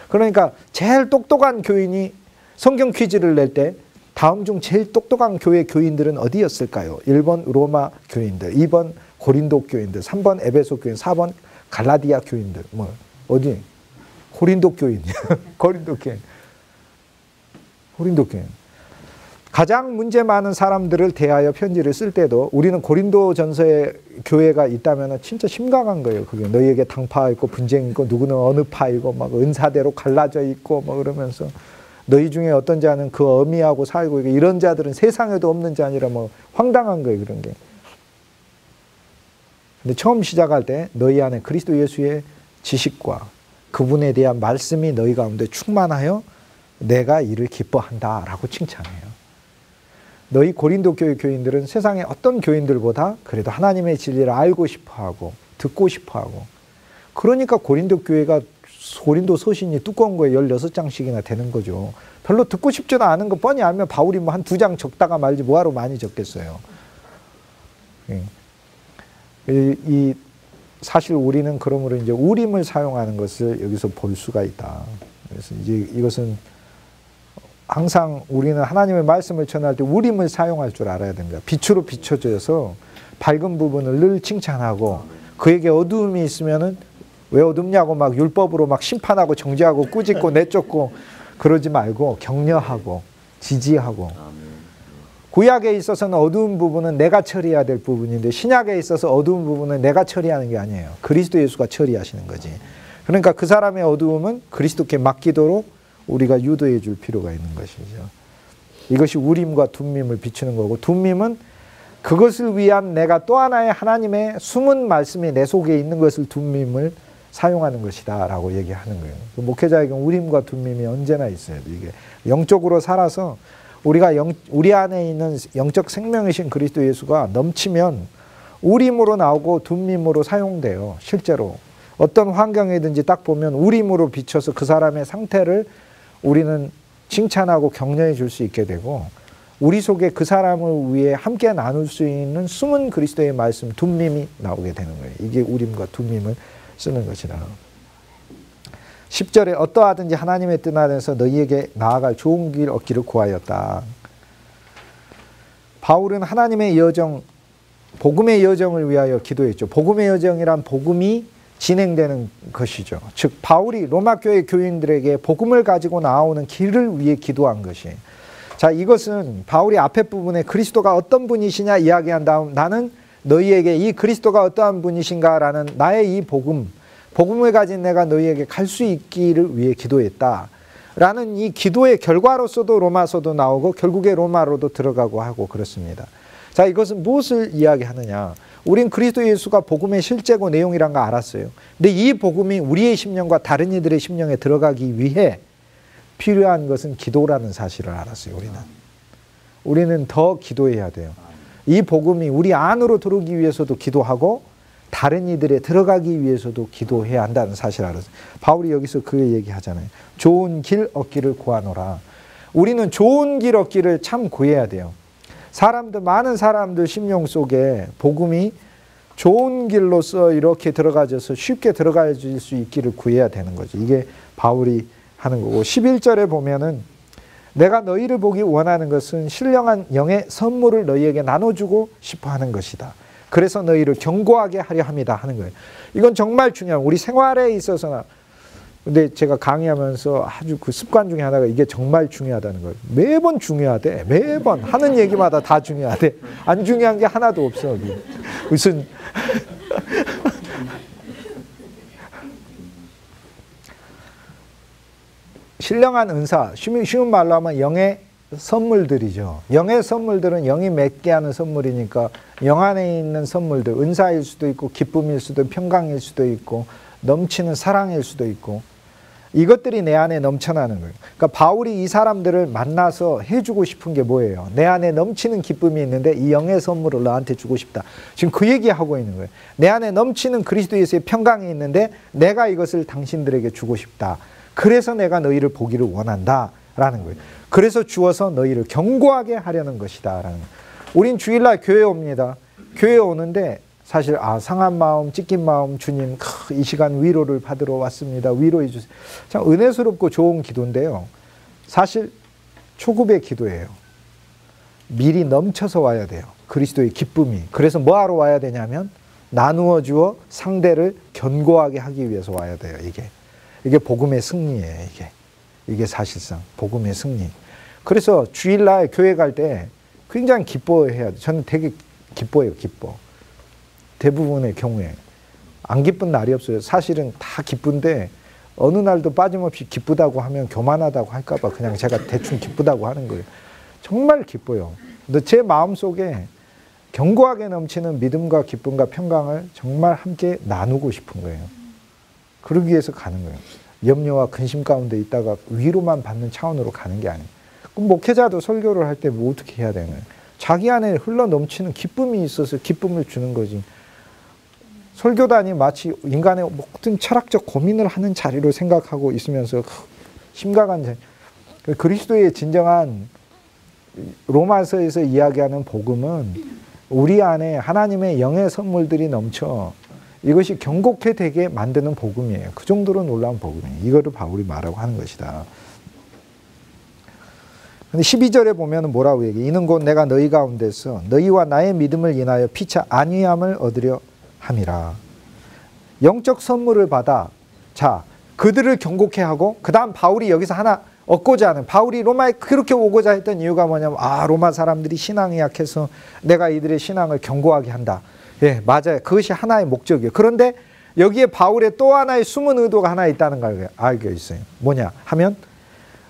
그러니까 제일 똑똑한 교인이 성경 퀴즈를 낼 때 다음 중 제일 똑똑한 교회 교인들은 어디였을까요? 1번 로마 교인들, 2번 고린도 교인들, 3번 에베소 교인, 4번 갈라디아 교인들. 뭐 어디? 고린도 교인. 고린도 교인. 고린도 교인. 가장 문제 많은 사람들을 대하여 편지를 쓸 때도 우리는 고린도 전서에 교회가 있다면 진짜 심각한 거예요. 그게 너희에게 당파 있고 분쟁 있고 누구는 어느 파이고 막 은사대로 갈라져 있고 막 그러면서 너희 중에 어떤 자는 그 어미하고 살고 이런 자들은 세상에도 없는 자 아니라 뭐 황당한 거예요. 그런 게. 근데 처음 시작할 때 너희 안에 그리스도 예수의 지식과 그분에 대한 말씀이 너희 가운데 충만하여 내가 이를 기뻐한다 라고 칭찬해요. 너희 고린도 교회 교인들은 세상의 어떤 교인들보다 그래도 하나님의 진리를 알고 싶어하고 듣고 싶어하고, 그러니까 고린도 교회가 고린도 서신이 두꺼운 거에 16장씩이나 되는 거죠. 별로 듣고 싶지도 않은 거 뻔히 알면 바울이 뭐 한 2장 적다가 말지 뭐하러 많이 적겠어요. 사실 우리는 그러므로 이제 우림을 사용하는 것을 여기서 볼 수가 있다. 그래서 이제 이것은 항상 우리는 하나님의 말씀을 전할 때 우림을 사용할 줄 알아야 됩니다. 빛으로 비춰져서 밝은 부분을 늘 칭찬하고, 그에게 어두움이 있으면은 왜 어둡냐고 막 율법으로 막 심판하고 정죄하고 꾸짖고 내쫓고 그러지 말고 격려하고 지지하고. 구약에 있어서는 어두운 부분은 내가 처리해야 될 부분인데 신약에 있어서 어두운 부분은 내가 처리하는 게 아니에요. 그리스도 예수가 처리하시는 거지. 그러니까 그 사람의 어두움은 그리스도께 맡기도록 우리가 유도해 줄 필요가 있는 것이죠. 이것이 우림과 둠밈을 비추는 거고, 둠밈은 그것을 위한 내가 또 하나의 하나님의 숨은 말씀이 내 속에 있는 것을 둠밈을 사용하는 것이다 라고 얘기하는 거예요. 목회자에게 우림과 둠밈이 언제나 있어요. 이게 영적으로 살아서 우리 안에 있는 영적 생명이신 그리스도 예수가 넘치면 우림으로 나오고 둠밈으로 사용돼요. 실제로 어떤 환경이든지 딱 보면 우림으로 비춰서 그 사람의 상태를 우리는 칭찬하고 격려해 줄 수 있게 되고, 우리 속에 그 사람을 위해 함께 나눌 수 있는 숨은 그리스도의 말씀 둠밈이 나오게 되는 거예요. 이게 우림과 둠밈을 쓰는 것이라. 10절에 어떠하든지 하나님의 뜻 안에서 너희에게 나아갈 좋은 길 얻기를 구하였다. 바울은 하나님의 여정, 복음의 여정을 위하여 기도했죠. 복음의 여정이란 복음이 진행되는 것이죠. 즉 바울이 로마 교회 교인들에게 복음을 가지고 나오는 길을 위해 기도한 것이에요. 자, 이것은 바울이 앞에 부분에 그리스도가 어떤 분이시냐 이야기한 다음 나는 너희에게 이 그리스도가 어떠한 분이신가라는 나의 이 복음을 가진 내가 너희에게 갈 수 있기를 위해 기도했다. 라는 이 기도의 결과로서도 로마서도 나오고 결국에 로마로도 들어가고 하고 그렇습니다. 자, 이것은 무엇을 이야기하느냐. 우린 그리스도 예수가 복음의 실제고 내용이란 거 알았어요. 근데 이 복음이 우리의 심령과 다른 이들의 심령에 들어가기 위해 필요한 것은 기도라는 사실을 알았어요. 우리는 더 기도해야 돼요. 이 복음이 우리 안으로 들어오기 위해서도 기도하고 다른 이들에 들어가기 위해서도 기도해야 한다는 사실을 알았어요. 바울이 여기서 그 얘기하잖아요. 좋은 길 얻기를 구하노라. 우리는 좋은 길 얻기를 참 구해야 돼요. 많은 사람들 심령 속에 복음이 좋은 길로서 이렇게 들어가져서 쉽게 들어갈 수 있기를 구해야 되는 거죠. 이게 바울이 하는 거고 11절에 보면은 내가 너희를 보기 원하는 것은 신령한 영의 선물을 너희에게 나눠주고 싶어 하는 것이다. 그래서 너희를 견고하게 하려 합니다 하는 거예요. 이건 정말 중요한 우리 생활에 있어서나 근데 제가 강의하면서 아주 그 습관 중에 하나가 이게 정말 중요하다는 거예요. 매번 중요하대. 매번 하는 얘기마다 다 중요하대. 안 중요한 게 하나도 없어. 무슨 신령한 은사, 쉬운 말로 하면 영의 선물들이죠. 영의 선물들은 영이 맺게 하는 선물이니까 영 안에 있는 선물들, 은사일 수도 있고 기쁨일 수도 있고 평강일 수도 있고 넘치는 사랑일 수도 있고 이것들이 내 안에 넘쳐나는 거예요. 그러니까 바울이 이 사람들을 만나서 해주고 싶은 게 뭐예요? 내 안에 넘치는 기쁨이 있는데 이 영의 선물을 너한테 주고 싶다. 지금 그 얘기하고 있는 거예요. 내 안에 넘치는 그리스도 예수의 평강이 있는데 내가 이것을 당신들에게 주고 싶다. 그래서 내가 너희를 보기를 원한다. 라는 거예요. 그래서 주어서 너희를 견고하게 하려는 것이다. 라는 거예요. 우린 주일날 교회 옵니다. 교회 오는데 사실 상한 마음, 찢긴 마음, 주님 이 시간 위로를 받으러 왔습니다. 위로해 주세요. 참 은혜스럽고 좋은 기도인데요. 사실 초급의 기도예요. 미리 넘쳐서 와야 돼요. 그리스도의 기쁨이. 그래서 뭐하러 와야 되냐면 나누어 주어 상대를 견고하게 하기 위해서 와야 돼요. 이게 복음의 승리예요. 이게 사실상 복음의 승리. 그래서 주일날 교회 갈 때 굉장히 기뻐해야 돼요. 저는 되게 기뻐해요. 대부분의 경우에 안 기쁜 날이 없어요. 사실은 다 기쁜데 어느 날도 빠짐없이 기쁘다고 하면 교만하다고 할까 봐 그냥 제가 대충 기쁘다고 하는 거예요. 정말 기뻐요. 근데 제 마음속에 견고하게 넘치는 믿음과 기쁨과 평강을 정말 함께 나누고 싶은 거예요. 그러기 위해서 가는 거예요. 염려와 근심 가운데 있다가 위로만 받는 차원으로 가는 게 아니에요. 그럼 목회자도 설교를 할 때 뭐 어떻게 해야 되나요? 자기 안에 흘러 넘치는 기쁨이 있어서 기쁨을 주는 거지. 설교단이 마치 인간의 모든 철학적 고민을 하는 자리로 생각하고 있으면서 심각한 자리. 그리스도의 진정한 로마서에서 이야기하는 복음은 우리 안에 하나님의 영의 선물들이 넘쳐 이것이 견고케 되게 만드는 복음이에요. 그 정도로 놀라운 복음이에요. 이거를 바울이 말하고 하는 것이다. 근데 12절에 보면 뭐라고 얘기해? 이는 곧 내가 너희 가운데서 너희와 나의 믿음을 인하여 피차 안위함을 얻으려 함이라. 영적 선물을 받아 그들을 견고케 하고 그 다음 바울이 여기서 하나 얻고자 하는 바울이 로마에 그렇게 오고자 했던 이유가 뭐냐면 로마 사람들이 신앙이 약해서 내가 이들의 신앙을 견고하게 한다. 예, 맞아요. 그것이 하나의 목적이에요. 그런데 여기에 바울의 또 하나의 숨은 의도가 하나 있다는 걸 알고 있어요. 뭐냐 하면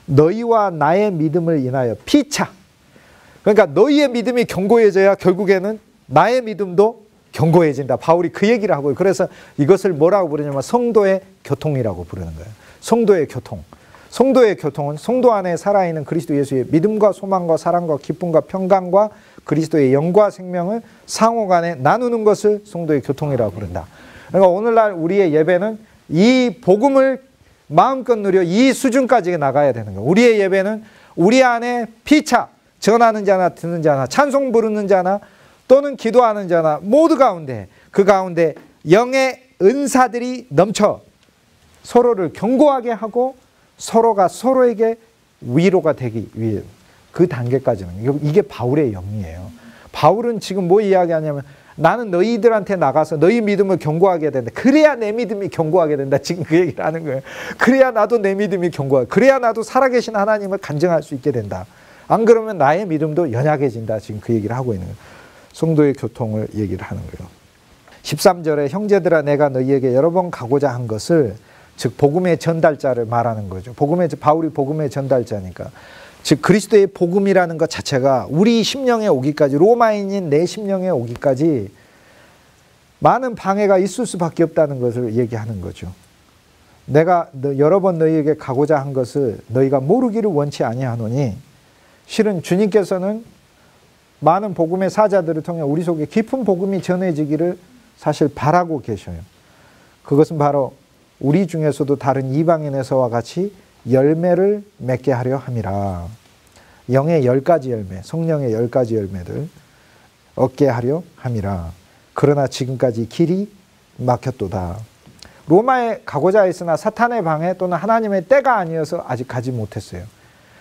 너희와 나의 믿음을 인하여 피차. 그러니까 너희의 믿음이 견고해져야 결국에는 나의 믿음도 견고해진다. 바울이 그 얘기를 하고요. 그래서 이것을 뭐라고 부르냐면 성도의 교통이라고 부르는 거예요. 성도의 교통. 성도의 교통은 성도 안에 살아있는 그리스도 예수의 믿음과 소망과 사랑과 기쁨과 평강과 그리스도의 영과 생명을 상호간에 나누는 것을 성도의 교통이라고 부른다. 그러니까 오늘날 우리의 예배는 이 복음을 마음껏 누려 이 수준까지 나가야 되는 거예요. 우리의 예배는 우리 안에 피차, 전하는 자나 듣는 자나 찬송 부르는 자나 또는 기도하는 자나 모두 가운데 그 가운데 영의 은사들이 넘쳐 서로를 견고하게 하고 서로가 서로에게 위로가 되기 위해 그 단계까지는 이게 바울의 영이에요. 바울은 지금 뭐 이야기하냐면 나는 너희들한테 나가서 너희 믿음을 견고하게 된다. 그래야 내 믿음이 견고하게 된다. 지금 그 얘기를 하는 거예요. 그래야 나도 내 믿음이 견고하고 그래야 나도 살아계신 하나님을 간증할 수 있게 된다. 안 그러면 나의 믿음도 연약해진다. 지금 그 얘기를 하고 있는 거예요. 성도의 교통을 얘기를 하는 거예요. 13절에 형제들아 내가 너희에게 여러 번 가고자 한 것을 즉 복음의 전달자를 말하는 거죠. 바울이 복음의 전달자니까. 즉 그리스도의 복음이라는 것 자체가 우리 심령에 오기까지 로마인인 내 심령에 오기까지 많은 방해가 있을 수밖에 없다는 것을 얘기하는 거죠. 내가 여러 번 너희에게 가고자 한 것을 너희가 모르기를 원치 아니하노니 실은 주님께서는 많은 복음의 사자들을 통해 우리 속에 깊은 복음이 전해지기를 사실 바라고 계셔요. 그것은 바로 우리 중에서도 다른 이방인에서와 같이 열매를 맺게 하려 함이라. 영의 10가지 열매, 성령의 10가지 열매들 얻게 하려 함이라. 그러나 지금까지 길이 막혔도다. 로마에 가고자 했으나 사탄의 방해 또는 하나님의 때가 아니어서 아직 가지 못했어요.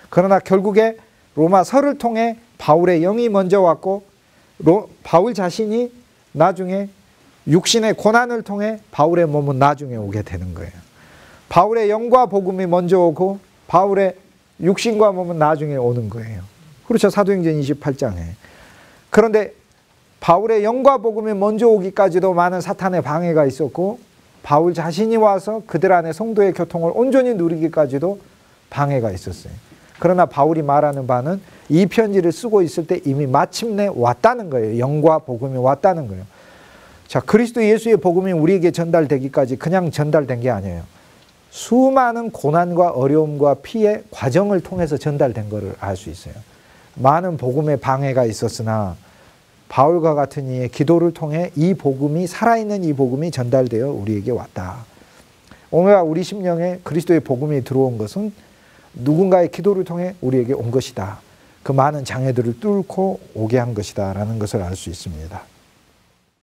그러나 결국에 로마서를 통해 바울의 영이 먼저 왔고 바울 자신이 나중에 육신의 고난을 통해 바울의 몸은 나중에 오게 되는 거예요. 바울의 영과 복음이 먼저 오고 바울의 육신과 몸은 나중에 오는 거예요. 그렇죠. 사도행전 28장에. 그런데 바울의 영과 복음이 먼저 오기까지도 많은 사탄의 방해가 있었고 바울 자신이 와서 그들 안에 성도의 교통을 온전히 누리기까지도 방해가 있었어요. 그러나 바울이 말하는 바는 이 편지를 쓰고 있을 때 이미 마침내 왔다는 거예요. 영과 복음이 왔다는 거예요. 자, 그리스도 예수의 복음이 우리에게 전달되기까지 그냥 전달된 게 아니에요. 수많은 고난과 어려움과 피해 과정을 통해서 전달된 것을 알 수 있어요. 많은 복음의 방해가 있었으나 바울과 같은 이의 기도를 통해 이 복음이 살아있는 이 복음이 전달되어 우리에게 왔다. 오늘 우리 심령에 그리스도의 복음이 들어온 것은 누군가의 기도를 통해 우리에게 온 것이다. 그 많은 장애들을 뚫고 오게 한 것이다 라는 것을 알 수 있습니다.